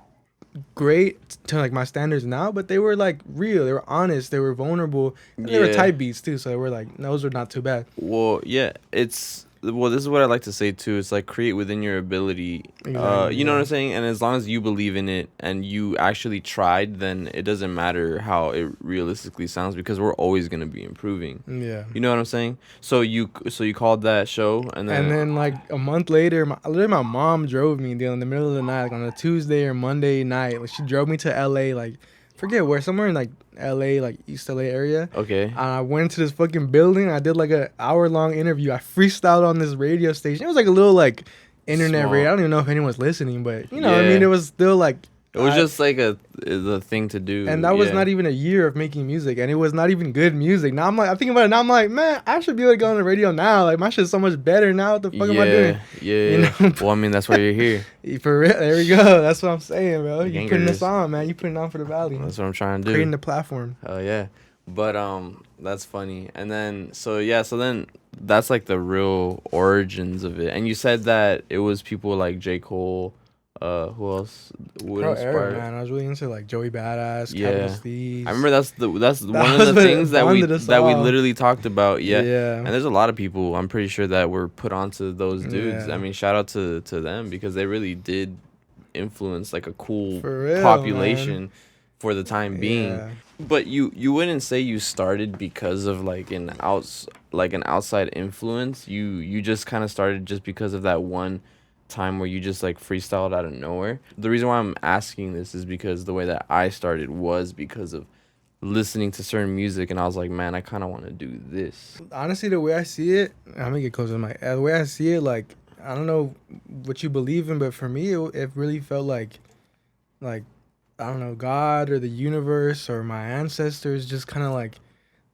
[SPEAKER 2] great to like my standards now, but they were like real. They were honest. They were vulnerable. And they were type beats too. So they were like, those were not too bad.
[SPEAKER 1] Well, yeah, this is what I like to say too. It's like create within your ability.
[SPEAKER 2] Exactly,
[SPEAKER 1] you know what I'm saying? And as long as you believe in it and you actually tried, then it doesn't matter how it realistically sounds because we're always gonna be improving.
[SPEAKER 2] Yeah.
[SPEAKER 1] You know what I'm saying? So you called that show and then
[SPEAKER 2] like a month later, my mom drove me, dude, in the middle of the night, like on a Tuesday or Monday night. Like she drove me to LA, like forget where, somewhere in like LA, like East LA area.
[SPEAKER 1] Okay.
[SPEAKER 2] And I went to this fucking building. I did like an hour-long interview. I freestyled on this radio station. It was like a little like internet radio. I don't even know if anyone's listening, but you know, I mean, it was still like
[SPEAKER 1] it was just like the thing to do.
[SPEAKER 2] And that was not even a year of making music, and it was not even good music. Now I'm like, I think about it now. I'm like, man, I should be able to go on the radio now. Like my shit's so much better now. What the fuck am I doing?
[SPEAKER 1] Yeah.
[SPEAKER 2] You know?
[SPEAKER 1] Well, I mean, that's why you're here.
[SPEAKER 2] For real, there we go. That's what I'm saying, bro. You
[SPEAKER 1] Gangers.
[SPEAKER 2] putting this on, man. You putting it on for the valley.
[SPEAKER 1] That's what I'm trying to do.
[SPEAKER 2] Creating the platform.
[SPEAKER 1] Oh yeah, but that's funny. And then so then that's like the real origins of it. And you said that it was people like J. Cole. Who else would inspire?
[SPEAKER 2] Man, I was really into like Joey Badass, Capital Steez.
[SPEAKER 1] I remember that's one of the things that we literally talked about. Yeah. And there's a lot of people I'm pretty sure that were put onto those dudes.
[SPEAKER 2] Yeah.
[SPEAKER 1] I mean, shout out to them because they really did influence like a cool
[SPEAKER 2] For real,
[SPEAKER 1] population
[SPEAKER 2] man.
[SPEAKER 1] for the time being.
[SPEAKER 2] Yeah.
[SPEAKER 1] But you wouldn't say you started because of like an outside influence. You just kind of started just because of that one time where you just like freestyled out of nowhere. The reason why I'm asking this is because the way that I started was because of listening to certain music, and I was like, man, I kind of want to do this.
[SPEAKER 2] Honestly, the way I see it, I'm gonna get closer to my. The way I see it, like I don't know what you believe in, but for me, it really felt like I don't know, God or the universe or my ancestors just kind of like,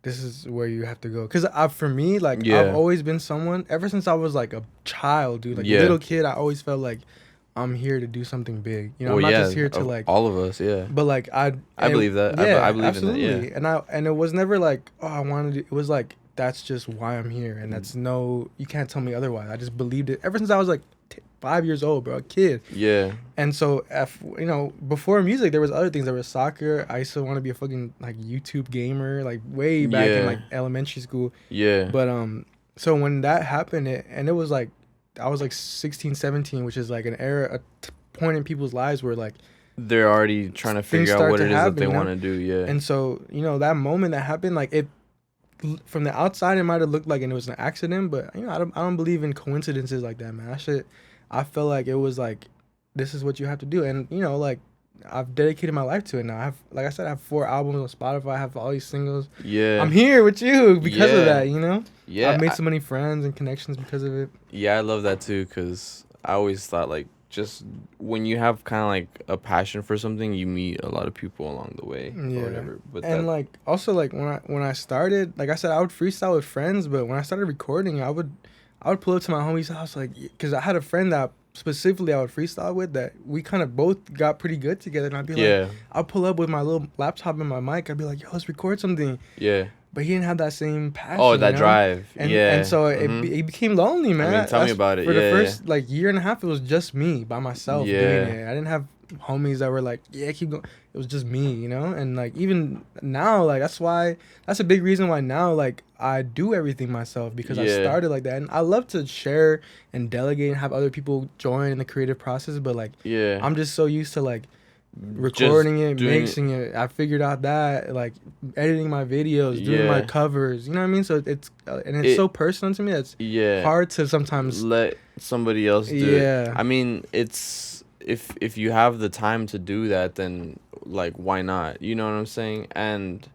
[SPEAKER 2] this is where you have to go. Cause for me, like I've
[SPEAKER 1] Yeah.
[SPEAKER 2] always been someone ever since I was like a child, dude, like a
[SPEAKER 1] Yeah.
[SPEAKER 2] little kid. I always felt like I'm here to do something big. You know,
[SPEAKER 1] Well,
[SPEAKER 2] I'm not
[SPEAKER 1] yeah,
[SPEAKER 2] just here to like.
[SPEAKER 1] all of us, yeah.
[SPEAKER 2] But like
[SPEAKER 1] I believe that.
[SPEAKER 2] Yeah,
[SPEAKER 1] I believe in that,
[SPEAKER 2] absolutely.
[SPEAKER 1] yeah.
[SPEAKER 2] And it was never like, oh, I wanted to, it was like that's just why I'm here, and that's no, you can't tell me otherwise. I just believed it ever since I was like 5 years old, bro, a kid.
[SPEAKER 1] Yeah.
[SPEAKER 2] And so, you know, before music, there was other things. There was soccer. I used to want to be a fucking like YouTube gamer, like way back in
[SPEAKER 1] Yeah.
[SPEAKER 2] like elementary school.
[SPEAKER 1] Yeah.
[SPEAKER 2] But so when that happened, and it was like I was like 16, 17, which is like an era, point in people's lives where like
[SPEAKER 1] They're already trying to
[SPEAKER 2] things
[SPEAKER 1] figure out
[SPEAKER 2] start
[SPEAKER 1] what
[SPEAKER 2] to
[SPEAKER 1] it is
[SPEAKER 2] happen,
[SPEAKER 1] that they
[SPEAKER 2] you know?
[SPEAKER 1] want to do, yeah.
[SPEAKER 2] And so, you know, that moment that happened, like it, from the outside, it might have looked like it was an accident, but you know, I don't believe in coincidences like that, man. I felt like it was like, this is what you have to do, and you know, like I've dedicated my life to it now. I have, like I said, I have 4 albums on Spotify. I have all these singles.
[SPEAKER 1] Yeah.
[SPEAKER 2] I'm here with you because
[SPEAKER 1] Yeah.
[SPEAKER 2] of that, you know.
[SPEAKER 1] Yeah.
[SPEAKER 2] I've made so many friends and connections because of it.
[SPEAKER 1] Yeah, I love that too, because I always thought like just when you have kind of like a passion for something, you meet a lot of people along the way
[SPEAKER 2] Yeah.
[SPEAKER 1] or whatever. But
[SPEAKER 2] And like also like when I started, like I said, I would freestyle with friends, but when I started recording, I would pull up to my homie's house, like, because I had a friend that specifically I would freestyle with that we kind of both got pretty good together, and I'd be like, I'll pull up with my little laptop and my mic. I'd be like, yo, let's record something.
[SPEAKER 1] Yeah.
[SPEAKER 2] But he didn't have that same passion.
[SPEAKER 1] Oh, that
[SPEAKER 2] you know?
[SPEAKER 1] drive.
[SPEAKER 2] And,
[SPEAKER 1] yeah.
[SPEAKER 2] And so it became lonely, man.
[SPEAKER 1] I mean, tell me about it.
[SPEAKER 2] For
[SPEAKER 1] Yeah,
[SPEAKER 2] the first like year and a half, it was just me by myself doing it. I didn't have homies that were like, yeah, keep going. It was just me, you know. And like even now, like that's a big reason why now like I do everything myself, because I started like that, and I love to share and delegate and have other people join in the creative process. But like, I'm just so used to like recording it, mixing it. I figured out that like editing my videos, doing my covers, you know what I mean? So it's so personal to me. It's hard to sometimes
[SPEAKER 1] let somebody else do it. I mean, it's if you have the time to do that, then like why not? You know what I'm saying? And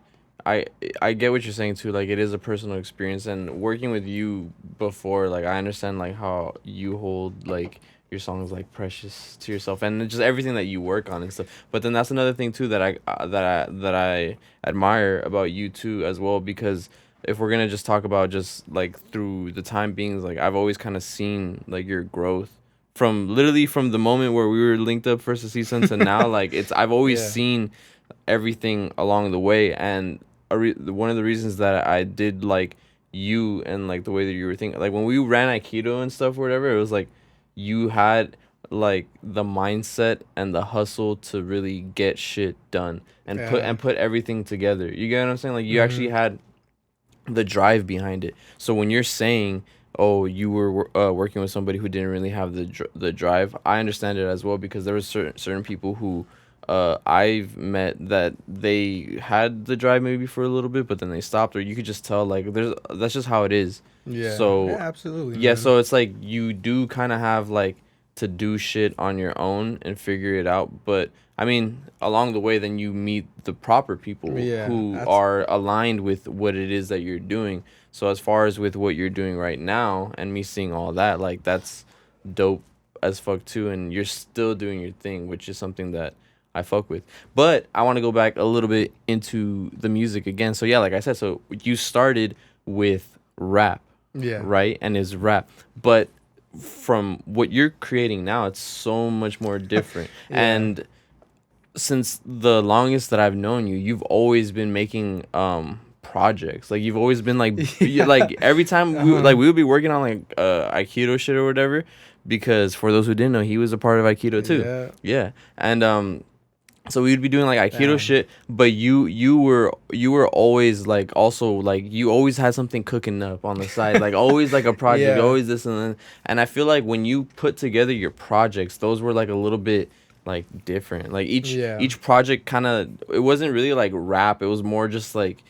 [SPEAKER 1] I get what you're saying too. Like it is a personal experience, and working with you before, like I understand like how you hold like your songs like precious to yourself, and just everything that you work on and stuff. But then that's another thing too that I admire about you too as well, because if we're gonna just talk about just like through the time beings, like I've always kind of seen like your growth from literally from the moment where we were linked up first to season to now. Like I've always seen everything along the way, and one of the reasons that I did like you and like the way that you were thinking, like when we ran Aikido and stuff or whatever, it was like you had like the mindset and the hustle to really get shit done and put everything together. You get what I'm saying? Like you actually had the drive behind it. So when you're saying, oh, you were working with somebody who didn't really have the drive, I understand it as well, because there was certain people who I've met that they had the drive maybe for a little bit, but then they stopped, or you could just tell like that's just how it is.
[SPEAKER 2] Yeah.
[SPEAKER 1] So
[SPEAKER 2] absolutely.
[SPEAKER 1] Yeah,
[SPEAKER 2] man.
[SPEAKER 1] so it's like you do kind of have like to do shit on your own and figure it out, but I mean along the way then you meet the proper people who are aligned with what it is that you're doing. So as far as with what you're doing right now and me seeing all that, like that's dope as fuck too, and you're still doing your thing, which is something that I fuck with. But I want to go back a little bit into the music again. So yeah, like I said, so you started with rap, right? And is rap, but from what you're creating now, it's so much more different. And since the longest that I've known you, you've always been making projects. Like you've always been like like every time we would be working on like Aikido shit or whatever, because for those who didn't know, he was a part of Aikido too. And so we would be doing like Aikido shit, but you were always like also like you always had something cooking up on the side, like always like a project, always this and then. And I feel like when you put together your projects, those were like a little bit like different. Like
[SPEAKER 2] Yeah.
[SPEAKER 1] each project kind of, it wasn't really like rap. It was more just like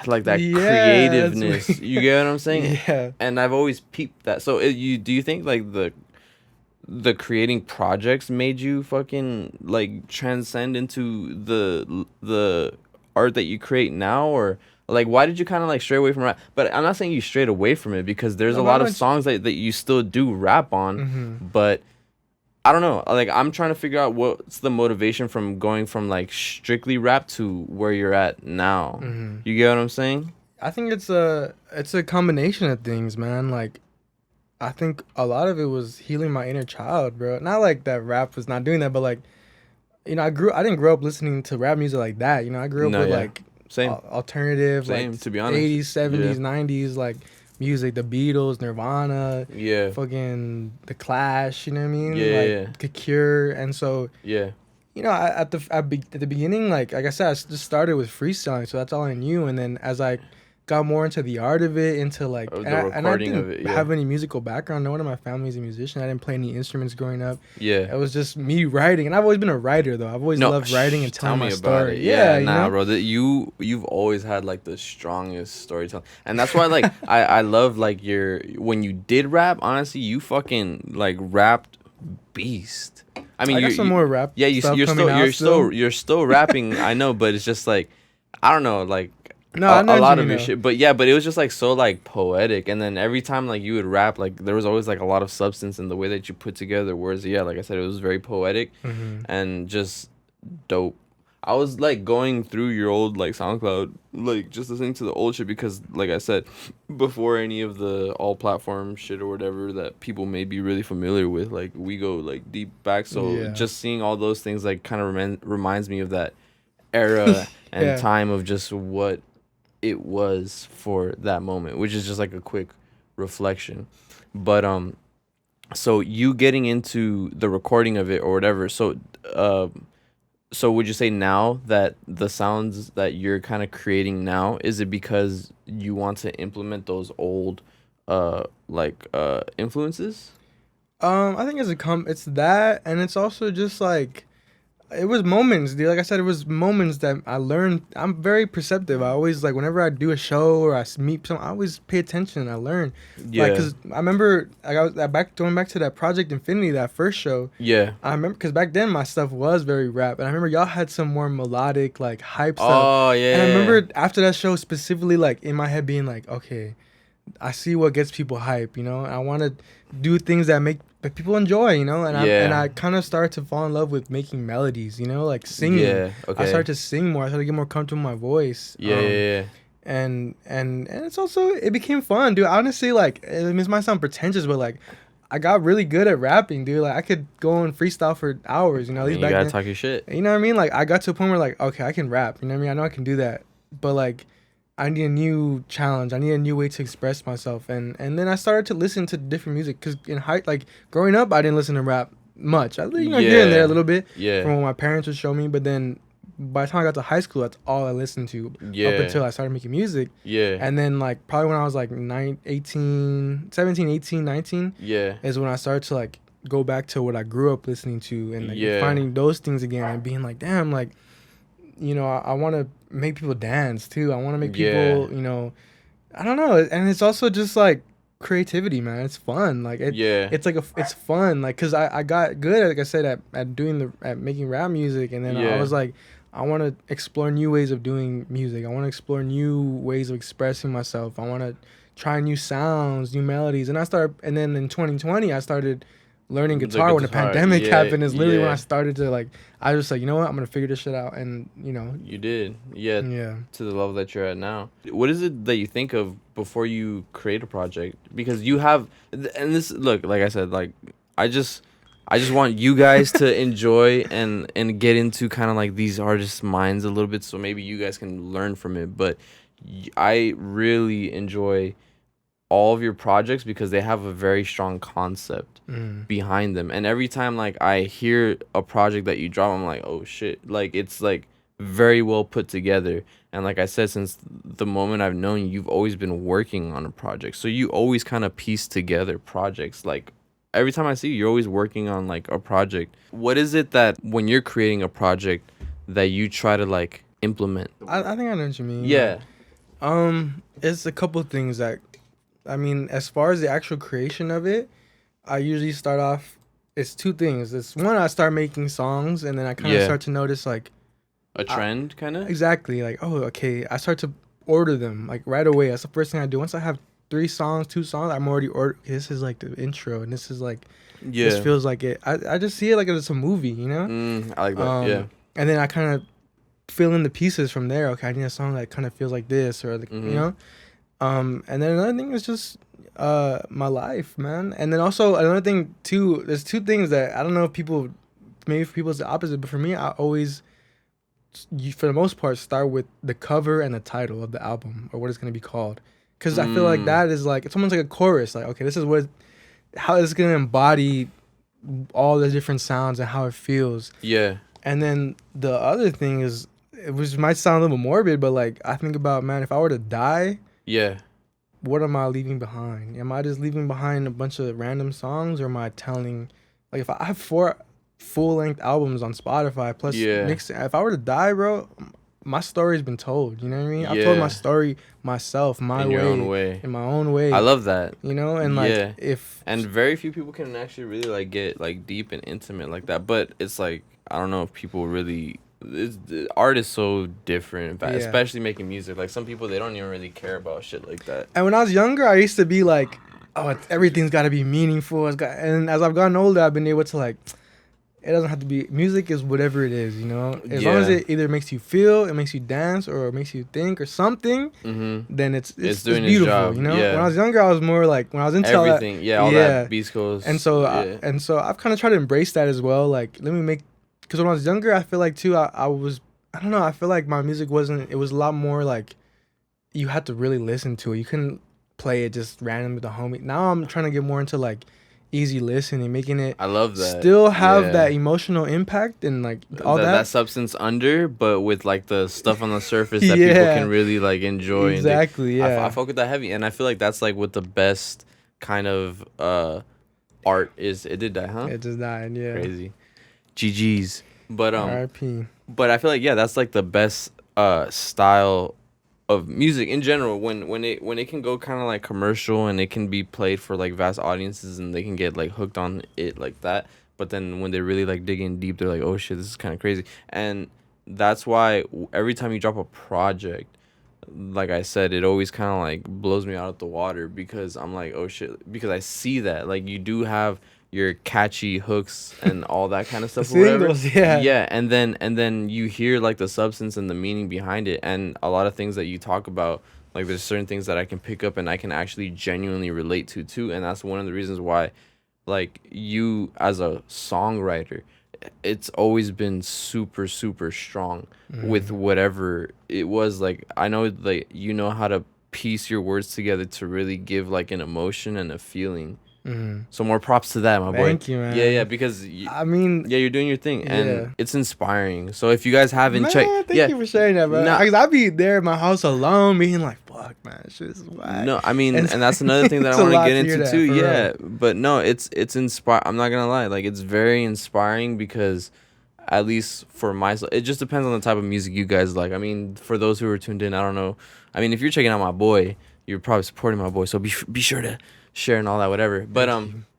[SPEAKER 1] that
[SPEAKER 2] Yeah, that's
[SPEAKER 1] creativeness.
[SPEAKER 2] me.
[SPEAKER 1] You get what I'm saying?
[SPEAKER 2] Yeah.
[SPEAKER 1] And I've always peeped that. So you do you think like the creating projects made you fucking like transcend into the art that you create now, or like why did you kind of like stray away from rap? But I'm not saying you strayed away from it, because there's
[SPEAKER 2] No,
[SPEAKER 1] a
[SPEAKER 2] but I
[SPEAKER 1] lot
[SPEAKER 2] know
[SPEAKER 1] of songs that you still do rap on,
[SPEAKER 2] mm-hmm.
[SPEAKER 1] but I don't know. Like I'm trying to figure out what's the motivation from going from like strictly rap to where you're at now.
[SPEAKER 2] Mm-hmm.
[SPEAKER 1] You get what I'm saying?
[SPEAKER 2] I think it's a combination of things, man. Like I think a lot of it was healing my inner child, bro. Not like that rap was not doing that, but like I didn't grow up listening to rap music like that. I grew up
[SPEAKER 1] No,
[SPEAKER 2] with
[SPEAKER 1] yeah.
[SPEAKER 2] like
[SPEAKER 1] Same.
[SPEAKER 2] alternative, like
[SPEAKER 1] Same, to be honest.
[SPEAKER 2] 80s, 70s,
[SPEAKER 1] Yeah.
[SPEAKER 2] 90s, like music, the Beatles, Nirvana,
[SPEAKER 1] Yeah.
[SPEAKER 2] fucking the Clash. You know what I mean?
[SPEAKER 1] Yeah, yeah,
[SPEAKER 2] Like The Cure, and so
[SPEAKER 1] Yeah.
[SPEAKER 2] at the beginning, like I said, I just started with freestyling, so that's all I knew. And then as I got more into the art of it, into like,
[SPEAKER 1] Of
[SPEAKER 2] and
[SPEAKER 1] the
[SPEAKER 2] I
[SPEAKER 1] recording of
[SPEAKER 2] didn't
[SPEAKER 1] it, yeah.
[SPEAKER 2] have any musical background. No one in my family is a musician. I didn't play any instruments growing up.
[SPEAKER 1] Yeah.
[SPEAKER 2] It was just me writing, and I've always been a writer though. I've always
[SPEAKER 1] No,
[SPEAKER 2] loved writing and
[SPEAKER 1] tell
[SPEAKER 2] telling
[SPEAKER 1] me
[SPEAKER 2] my
[SPEAKER 1] about
[SPEAKER 2] story.
[SPEAKER 1] it.
[SPEAKER 2] Yeah,
[SPEAKER 1] Nah, bro. You've always had like the strongest storytelling, and that's why like I love like when you did rap. Honestly, you fucking like rapped beast. I mean,
[SPEAKER 2] I got some more rap.
[SPEAKER 1] yeah,
[SPEAKER 2] stuff
[SPEAKER 1] you're
[SPEAKER 2] coming
[SPEAKER 1] still
[SPEAKER 2] out still.
[SPEAKER 1] you're still rapping. I know, but it's just like I don't know, like
[SPEAKER 2] No, I know
[SPEAKER 1] a
[SPEAKER 2] what
[SPEAKER 1] lot
[SPEAKER 2] you
[SPEAKER 1] of
[SPEAKER 2] mean
[SPEAKER 1] your
[SPEAKER 2] though.
[SPEAKER 1] shit. But yeah, but it was just like so like poetic, and then every time like you would rap, like there was always like a lot of substance in the way that you put together words. Yeah, like I said, it was very poetic
[SPEAKER 2] Mm-hmm.
[SPEAKER 1] and just dope. I was like going through your old like SoundCloud, like just listening to the old shit, because like I said, before any of the all platform shit or whatever that people may be really familiar with, like we go like deep back. So
[SPEAKER 2] Yeah.
[SPEAKER 1] just seeing all those things like kind of reminds me of that era and
[SPEAKER 2] Yeah.
[SPEAKER 1] time of just what it was for that moment, which is just like a quick reflection. But so you getting into the recording of it or whatever, so would you say now that the sounds that you're kind of creating now, is it because you want to implement those old influences?
[SPEAKER 2] I think it's that, and it's also just like it was moments, dude. Like I said, it was moments that I learned. I'm very perceptive. I always like whenever I do a show or meet someone, I always pay attention and I learn. Like,
[SPEAKER 1] Yeah.
[SPEAKER 2] cause I remember like I was going back to that Project Infinity, that first show.
[SPEAKER 1] Yeah.
[SPEAKER 2] I remember because back then my stuff was very rap, and I remember y'all had some more melodic, like hype stuff.
[SPEAKER 1] Oh yeah.
[SPEAKER 2] And I
[SPEAKER 1] Yeah.
[SPEAKER 2] remember after that show specifically, like in my head being like, okay, I see what gets people hype, I want to do things that people enjoy, and
[SPEAKER 1] Yeah.
[SPEAKER 2] I kind of started to fall in love with making melodies, like singing.
[SPEAKER 1] Yeah.
[SPEAKER 2] I
[SPEAKER 1] Okay.
[SPEAKER 2] started to sing more. I started to get more comfortable with my voice.
[SPEAKER 1] Yeah. Yeah.
[SPEAKER 2] And it's also it became fun, dude. Honestly, like this might sound pretentious, but like I got really good at rapping, dude. Like I could go and freestyle for hours, at
[SPEAKER 1] I
[SPEAKER 2] least
[SPEAKER 1] mean, you
[SPEAKER 2] back
[SPEAKER 1] gotta
[SPEAKER 2] then.
[SPEAKER 1] talk your shit.
[SPEAKER 2] You know what I mean? Like I got to a point where like, okay, I can rap. You know what I mean? I know I can do that, but like I need a new challenge. I need a new way to express myself, and then I started to listen to different music because like growing up, I didn't listen to rap much. I here and there a little bit
[SPEAKER 1] Yeah.
[SPEAKER 2] from what my parents would show me, but then by the time I got to high school, that's all I listened to
[SPEAKER 1] Yeah.
[SPEAKER 2] up until I started making music.
[SPEAKER 1] Yeah.
[SPEAKER 2] And then like probably when I was like 17, 18, 19
[SPEAKER 1] Yeah.
[SPEAKER 2] is when I started to like go back to what I grew up listening to and like
[SPEAKER 1] Yeah.
[SPEAKER 2] finding those things again and being like, damn, like I want to make people dance too. I want to make people, I don't know. And it's also just like creativity, man. It's fun. Like it's like it's fun. Like, cause I got good, like I said, at doing at making rap music. And then I was like, I want to explore new ways of doing music. I want to explore new ways of expressing myself. I want to try new sounds, new melodies. And then in 2020, I started learning guitar when the pandemic happened. Is literally when I started to like, I was like, you know what, I'm gonna figure this shit out. And
[SPEAKER 1] You did. Yeah. To the level that you're at now. What is it that you think of before you create a project? Because you have, and this, look, like I said, like I just want you guys to enjoy and get into kind of like these artists' minds a little bit, so maybe you guys can learn from it. But I really enjoy all of your projects because they have a very strong concept behind them. And every time like I hear a project that you drop, I'm like, oh shit, like it's like very well put together. And like I said, since the moment I've known you, you've always been working on a project, so you always kind of piece together projects like every time I see you, you're always working on like a project. What is it that when you're creating a project that you try to like implement?
[SPEAKER 2] I think I know what you mean.
[SPEAKER 1] Yeah.
[SPEAKER 2] It's a couple things that, I mean, as far as the actual creation of it, I usually start off. It's two things. It's one, I start making songs, and then I kind of
[SPEAKER 1] Yeah.
[SPEAKER 2] start to notice like
[SPEAKER 1] A trend, kind of.
[SPEAKER 2] exactly like, oh, okay. I start to order them like right away. That's the first thing I do. Once I have 2 songs, I'm already ordered. Okay, this is like the intro, and this is like
[SPEAKER 1] Yeah.
[SPEAKER 2] this feels like it. I just see it like it's a movie, you know.
[SPEAKER 1] I like that. Yeah.
[SPEAKER 2] And then I kind of fill in the pieces from there. Okay, I need a song that kind of feels like this, or like, you know. And then another thing is just my life, man. And then also another thing too. There's two things that I don't know if people, maybe for people it's the opposite, but for me, I always, for the most part, start with the cover and the title of the album or what it's gonna be called, because I feel like that is like, it's almost like a chorus. Like, okay, this is how it's gonna embody all the different sounds and how it feels.
[SPEAKER 1] Yeah.
[SPEAKER 2] And then the other thing is, which might sound a little morbid, but like I think about, man, if I were to die,
[SPEAKER 1] Yeah.
[SPEAKER 2] what am I leaving behind? Am I just leaving behind a bunch of random songs, or am I telling, like, if I have 4 full-length albums on Spotify plus mixing, if I were to die, bro, my story's been told. You know what I mean? I've told my story myself, in my own way.
[SPEAKER 1] I love that.
[SPEAKER 2] You know, and like
[SPEAKER 1] and very few people can actually really like get like deep and intimate like that. But it's like, I don't know if people really. The art is so different, especially making music. Like, some people, they don't even really care about shit like that.
[SPEAKER 2] And when I was younger, I used to be like, oh, everything's got to be meaningful. And as I've gotten older, I've been able to like, it doesn't have to be, music is whatever it is, you know? As long as it either makes you feel, it makes you dance, or it makes you think or something, then it's
[SPEAKER 1] doing
[SPEAKER 2] beautiful,
[SPEAKER 1] its job.
[SPEAKER 2] You know?
[SPEAKER 1] Yeah.
[SPEAKER 2] When I was younger, I was more like, when I was into
[SPEAKER 1] everything, all that Beast Coast.
[SPEAKER 2] And so, I've kind of tried to embrace that as well. Like, let me make, because when I was younger, I feel like too, I don't know, I feel like my music it was a lot more like, you had to really listen to it. You couldn't play it just random with the homie. Now I'm trying to get more into like easy listening, making it,
[SPEAKER 1] I love that,
[SPEAKER 2] still have that emotional impact and like all that
[SPEAKER 1] substance under, but with like the stuff on the surface that people can really like enjoy.
[SPEAKER 2] Exactly.
[SPEAKER 1] I fuck with that heavy, and I feel like that's like what the best kind of art is. It did die, huh?
[SPEAKER 2] It just died. Yeah.
[SPEAKER 1] Crazy. GG's. But
[SPEAKER 2] R.I.P.
[SPEAKER 1] But I feel like, yeah, that's like the best style of music in general, when it can go kind of like commercial, and it can be played for like vast audiences, and they can get like hooked on it like that. But then when they really like dig in deep, they're like, oh shit, this is kind of crazy. And that's why every time you drop a project, like I said, it always kind of like blows me out of the water, because I'm like, oh shit, because I see that like you do have your catchy hooks and all that kind of stuff or whatever. Yeah, and then you hear like the substance and the meaning behind it, and a lot of things that you talk about, like there's certain things that I can pick up and I can actually genuinely relate to too. And that's one of the reasons why, like, you as a songwriter, it's always been super super strong with whatever it was. Like, I know, like, you know how to piece your words together to really give like an emotion and a feeling. So more props to that, my boy.
[SPEAKER 2] Thank you, man.
[SPEAKER 1] Yeah, because
[SPEAKER 2] I mean,
[SPEAKER 1] you're doing your thing, and it's inspiring. So if you guys haven't checked,
[SPEAKER 2] thank you for sharing that, bro. Because I be there in my house alone, being like, "Fuck, man, shit is whack."
[SPEAKER 1] No, I mean, and that's another thing that I want to get into too. Yeah, but no, it's inspiring. I'm not gonna lie, like, it's very inspiring, because at least for myself, it just depends on the type of music you guys like. I mean, for those who are tuned in, I don't know. I mean, if you're checking out my boy, you're probably supporting my boy, so be sure to share and all that, whatever. But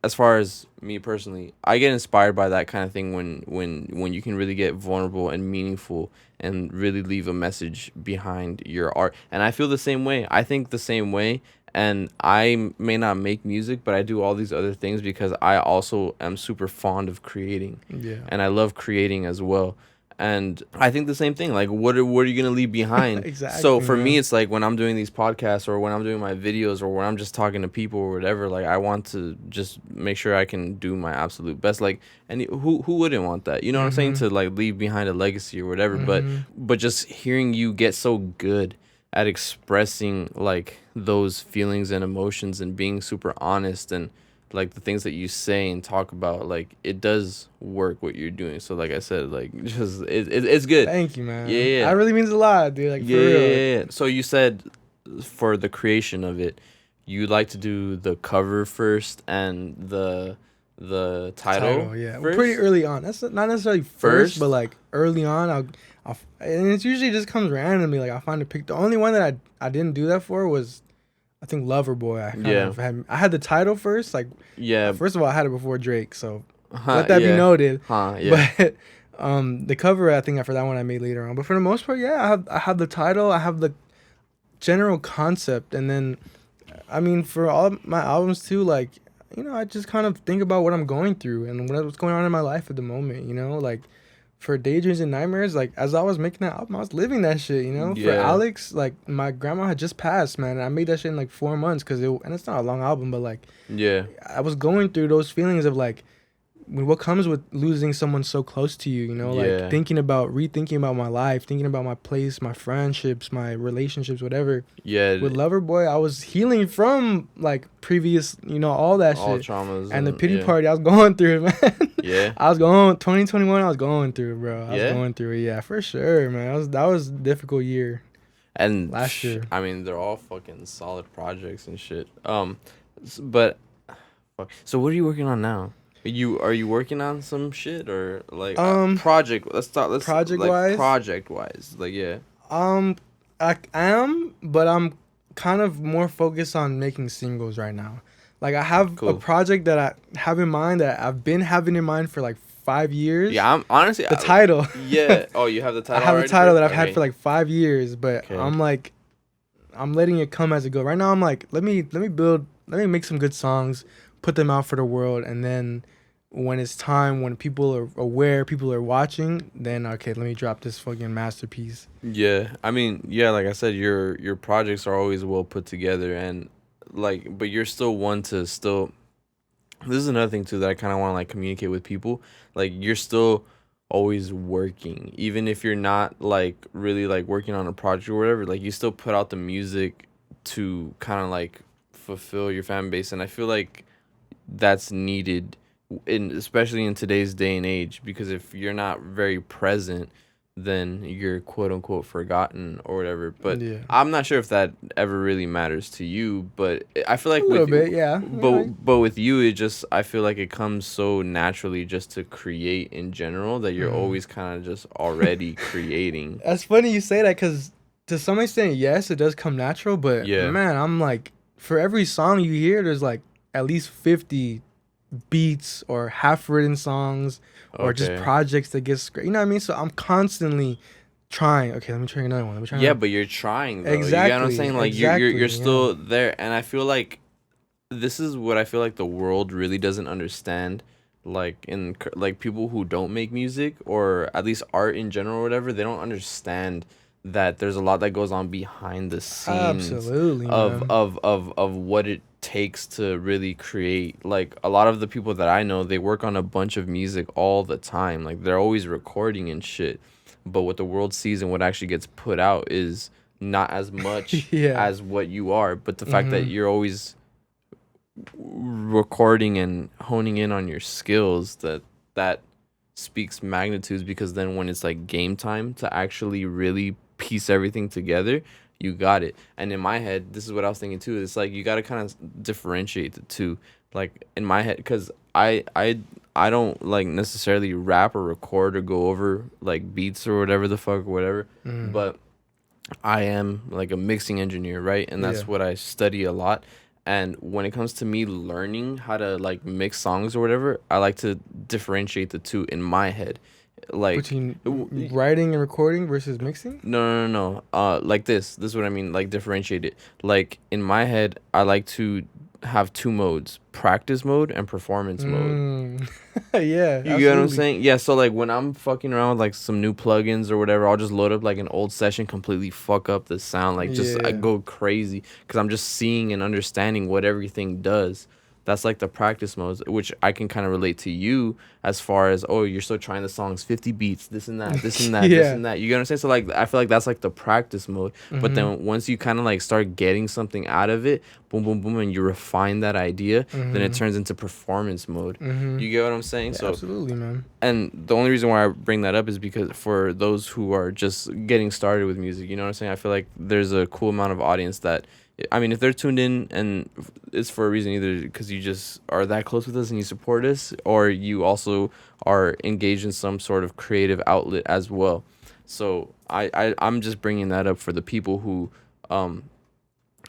[SPEAKER 1] as far as me personally, I get inspired by that kind of thing when you can really get vulnerable and meaningful and really leave a message behind your art. And I feel the same way. I think the same way. And I may not make music, but I do all these other things because I also am super fond of creating. Yeah. And I love creating as well. And I think the same thing. Like, what are you gonna leave behind?
[SPEAKER 2] Exactly.
[SPEAKER 1] So for me, it's like when I'm doing these podcasts, or when I'm doing my videos, or when I'm just talking to people or whatever. Like, I want to just make sure I can do my absolute best. Like, and who wouldn't want that? You know what I'm saying? To like leave behind a legacy or whatever. But just hearing you get so good at expressing like those feelings and emotions, and being super honest, and like the things that you say and talk about, like, it does work what you're doing. So like I said, like, just it's good.
[SPEAKER 2] Thank you, man.
[SPEAKER 1] Yeah.
[SPEAKER 2] That really means a lot, dude. Like, for real.
[SPEAKER 1] Yeah. So you said for the creation of it, you like to do the cover first and the the title
[SPEAKER 2] Yeah. Well,
[SPEAKER 1] first?
[SPEAKER 2] pretty early on. That's not necessarily first, but like early on, and it usually just comes randomly. Like I find a pick. The only one that I didn't do that for was, I think, Lover Boy.
[SPEAKER 1] Yeah.
[SPEAKER 2] I had the title first. Like,
[SPEAKER 1] Yeah.
[SPEAKER 2] first of all, I had it before Drake, so
[SPEAKER 1] Huh,
[SPEAKER 2] let that be
[SPEAKER 1] yeah.
[SPEAKER 2] noted.
[SPEAKER 1] Yeah.
[SPEAKER 2] But the cover, I think, for that one I made later on. But for the most part, yeah, I have the title. I have the general concept, and then, I mean, for all my albums too, like, I just kind of think about what I'm going through and what's going on in my life at the moment. Like, for Daydreams and Nightmares, like, as I was making that album, I was living that shit. For
[SPEAKER 1] Yeah.
[SPEAKER 2] Alex, like, my grandma had just passed, man, and I made that shit in like 4 months and it's not a long album, but like,
[SPEAKER 1] Yeah.
[SPEAKER 2] I was going through those feelings of like, what comes with losing someone so close to you,
[SPEAKER 1] Yeah.
[SPEAKER 2] like rethinking about my life, thinking about my place, my friendships, my relationships, whatever.
[SPEAKER 1] Yeah.
[SPEAKER 2] With Loverboy, I was healing from like previous, all that
[SPEAKER 1] all
[SPEAKER 2] shit.
[SPEAKER 1] traumas.
[SPEAKER 2] And the pity party, I was going through it, man.
[SPEAKER 1] Yeah.
[SPEAKER 2] 2021, I was going through it, bro. I was
[SPEAKER 1] Yeah?
[SPEAKER 2] going through it, yeah, for sure, man. That was a difficult year.
[SPEAKER 1] And
[SPEAKER 2] last year.
[SPEAKER 1] I mean, they're all fucking solid projects and shit. But so what are you working on now? Are you working on some shit or like project? Let's
[SPEAKER 2] project
[SPEAKER 1] like,
[SPEAKER 2] wise.
[SPEAKER 1] Project wise, like yeah.
[SPEAKER 2] I am, but I'm kind of more focused on making singles right now. Like I have a project that I have in mind that I've been having in mind for like 5 years.
[SPEAKER 1] Yeah, I'm honestly
[SPEAKER 2] the title.
[SPEAKER 1] Yeah. Oh, you have the title.
[SPEAKER 2] I have a title that I've had for like 5 years, but I'm like, I'm letting it come as it goes. Right now, I'm like, let me make some good songs, put them out for the world, and then when it's time, when people are aware, people are watching, then okay, let me drop this fucking masterpiece.
[SPEAKER 1] Yeah, I mean, yeah, like I said, your projects are always well put together, and like, but you're still one to still. This is another thing too that I kind of want to like communicate with people. Like, you're still always working, even if you're not like really like working on a project or whatever. Like, you still put out the music to kind of like fulfill your fan base, and I feel like that's needed especially in today's day and age, because if you're not very present, then you're quote unquote forgotten or whatever. But yeah. I'm not sure if that ever really matters to you, but I feel like
[SPEAKER 2] a little bit, yeah.
[SPEAKER 1] But with you, it just, I feel like it comes so naturally just to create in general that you're always kind of just already creating.
[SPEAKER 2] That's funny you say that, because to some extent, yes, it does come natural, but yeah, man, I'm like, for every song you hear, there's like at least 50 beats or half-written songs or just projects that get you know what I mean? So I'm constantly trying, okay, let me try another one.
[SPEAKER 1] But you're trying though.
[SPEAKER 2] Exactly.
[SPEAKER 1] You get what I'm saying? Like you're still there, and I feel like this is what I feel like the world really doesn't understand. Like in like people who don't make music, or at least art in general or whatever, they don't understand that there's a lot that goes on behind the scenes.
[SPEAKER 2] Absolutely,
[SPEAKER 1] of what it takes to really create. Like, a lot of the people that I know, they work on a bunch of music all the time. Like, they're always recording and shit, but what the world sees and what actually gets put out is not as much as what you are. But the fact that you're always recording and honing in on your skills, that speaks magnitudes, because then when it's like game time to actually really piece everything together, you got it. And in my head, this is what I was thinking too. It's like you got to kind of differentiate the two. Like, in my head, because I don't like necessarily rap or record or go over like beats or whatever the fuck or whatever. But I am like a mixing engineer, right? And that's what I study a lot. And when it comes to me learning how to like mix songs or whatever, I like to differentiate the two in my head. Like,
[SPEAKER 2] between writing and recording versus mixing?
[SPEAKER 1] No. Like this is what I mean, like differentiate it. Like, in my head, I like to have two modes: practice mode and performance mode.
[SPEAKER 2] Yeah,
[SPEAKER 1] you get what I'm saying? Yeah. So like when I'm fucking around with like some new plugins or whatever, I'll just load up like an old session, completely fuck up the sound, like just I go crazy because I'm just seeing and understanding what everything does. That's like the practice modes, which I can kind of relate to you as far as, oh, you're still trying the songs, 50 beats, this and that, this and that, this and that. You get what I'm saying? So like, I feel like that's like the practice mode. But then once you kind of like start getting something out of it, boom, boom, boom, and you refine that idea, then it turns into performance mode. You get what I'm saying?
[SPEAKER 2] Yeah,
[SPEAKER 1] so
[SPEAKER 2] absolutely, man.
[SPEAKER 1] And the only reason why I bring that up is because for those who are just getting started with music, you know what I'm saying? I feel like there's a cool amount of audience that I mean, if they're tuned in and it's for a reason, either because you just are that close with us and you support us, or you also are engaged in some sort of creative outlet as well. So I'm just bringing that up for the people who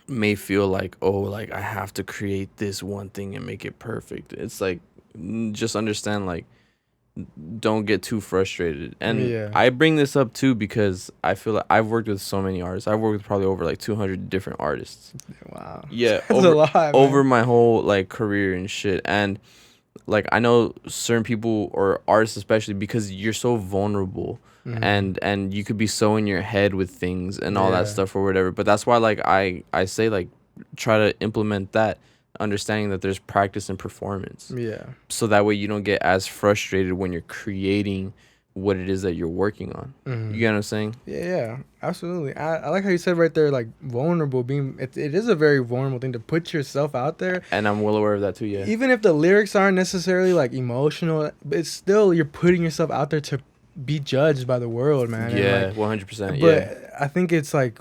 [SPEAKER 1] may feel like, oh, like I have to create this one thing and make it perfect. It's like, just understand, like, don't get too frustrated. And
[SPEAKER 2] Yeah.
[SPEAKER 1] I bring this up too because I feel like I've worked with so many artists. I've worked with probably over like 200 different artists.
[SPEAKER 2] Wow.
[SPEAKER 1] Yeah,
[SPEAKER 2] That's a lot,
[SPEAKER 1] over
[SPEAKER 2] man.
[SPEAKER 1] my whole like career and shit. And like I know certain people or artists especially because you're so vulnerable and you could be so in your head with things and all that
[SPEAKER 2] Yeah.
[SPEAKER 1] stuff or whatever. But that's why like I say like try to implement that understanding that there's practice and performance,
[SPEAKER 2] Yeah.
[SPEAKER 1] so that way you don't get as frustrated when you're creating what it is that you're working on. You get what I'm saying?
[SPEAKER 2] Yeah, absolutely. I like how you said right there, like vulnerable. It is a very vulnerable thing to put yourself out there.
[SPEAKER 1] And I'm well aware of that too. Yeah.
[SPEAKER 2] Even if the lyrics aren't necessarily like emotional, but it's still you're putting yourself out there to be judged by the world, man. And,
[SPEAKER 1] Yeah,
[SPEAKER 2] like,
[SPEAKER 1] 100%.
[SPEAKER 2] but
[SPEAKER 1] Yeah.
[SPEAKER 2] I think it's like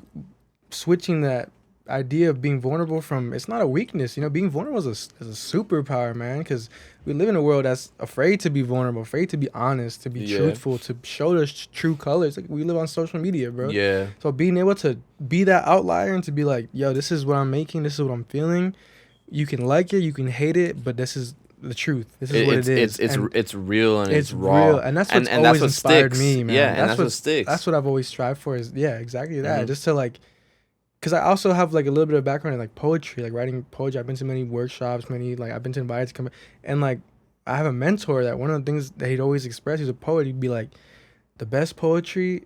[SPEAKER 2] switching that idea of being vulnerable from it's not a weakness. Being vulnerable is a superpower, man. Because we live in a world that's afraid to be vulnerable, afraid to be honest, to be
[SPEAKER 1] Yeah.
[SPEAKER 2] truthful, to show their true colors. Like we live on social media, bro.
[SPEAKER 1] Yeah.
[SPEAKER 2] So being able to be that outlier and to be like, yo, this is what I'm making, this is what I'm feeling. You can like it, you can hate it, but this is the truth. This is what it is.
[SPEAKER 1] It's real and it's raw.
[SPEAKER 2] real, and that's what's always
[SPEAKER 1] that's what
[SPEAKER 2] inspired
[SPEAKER 1] sticks.
[SPEAKER 2] me, man.
[SPEAKER 1] Yeah, and that's what sticks.
[SPEAKER 2] That's what I've always strived for. Is exactly that.
[SPEAKER 1] Mhm.
[SPEAKER 2] Just to like, because I also have like a little bit of background in like poetry, like writing poetry. I've been to many workshops, I've been to invited to come, and like I have a mentor that one of the things that he'd always express. He's a poet. He'd be like, the best poetry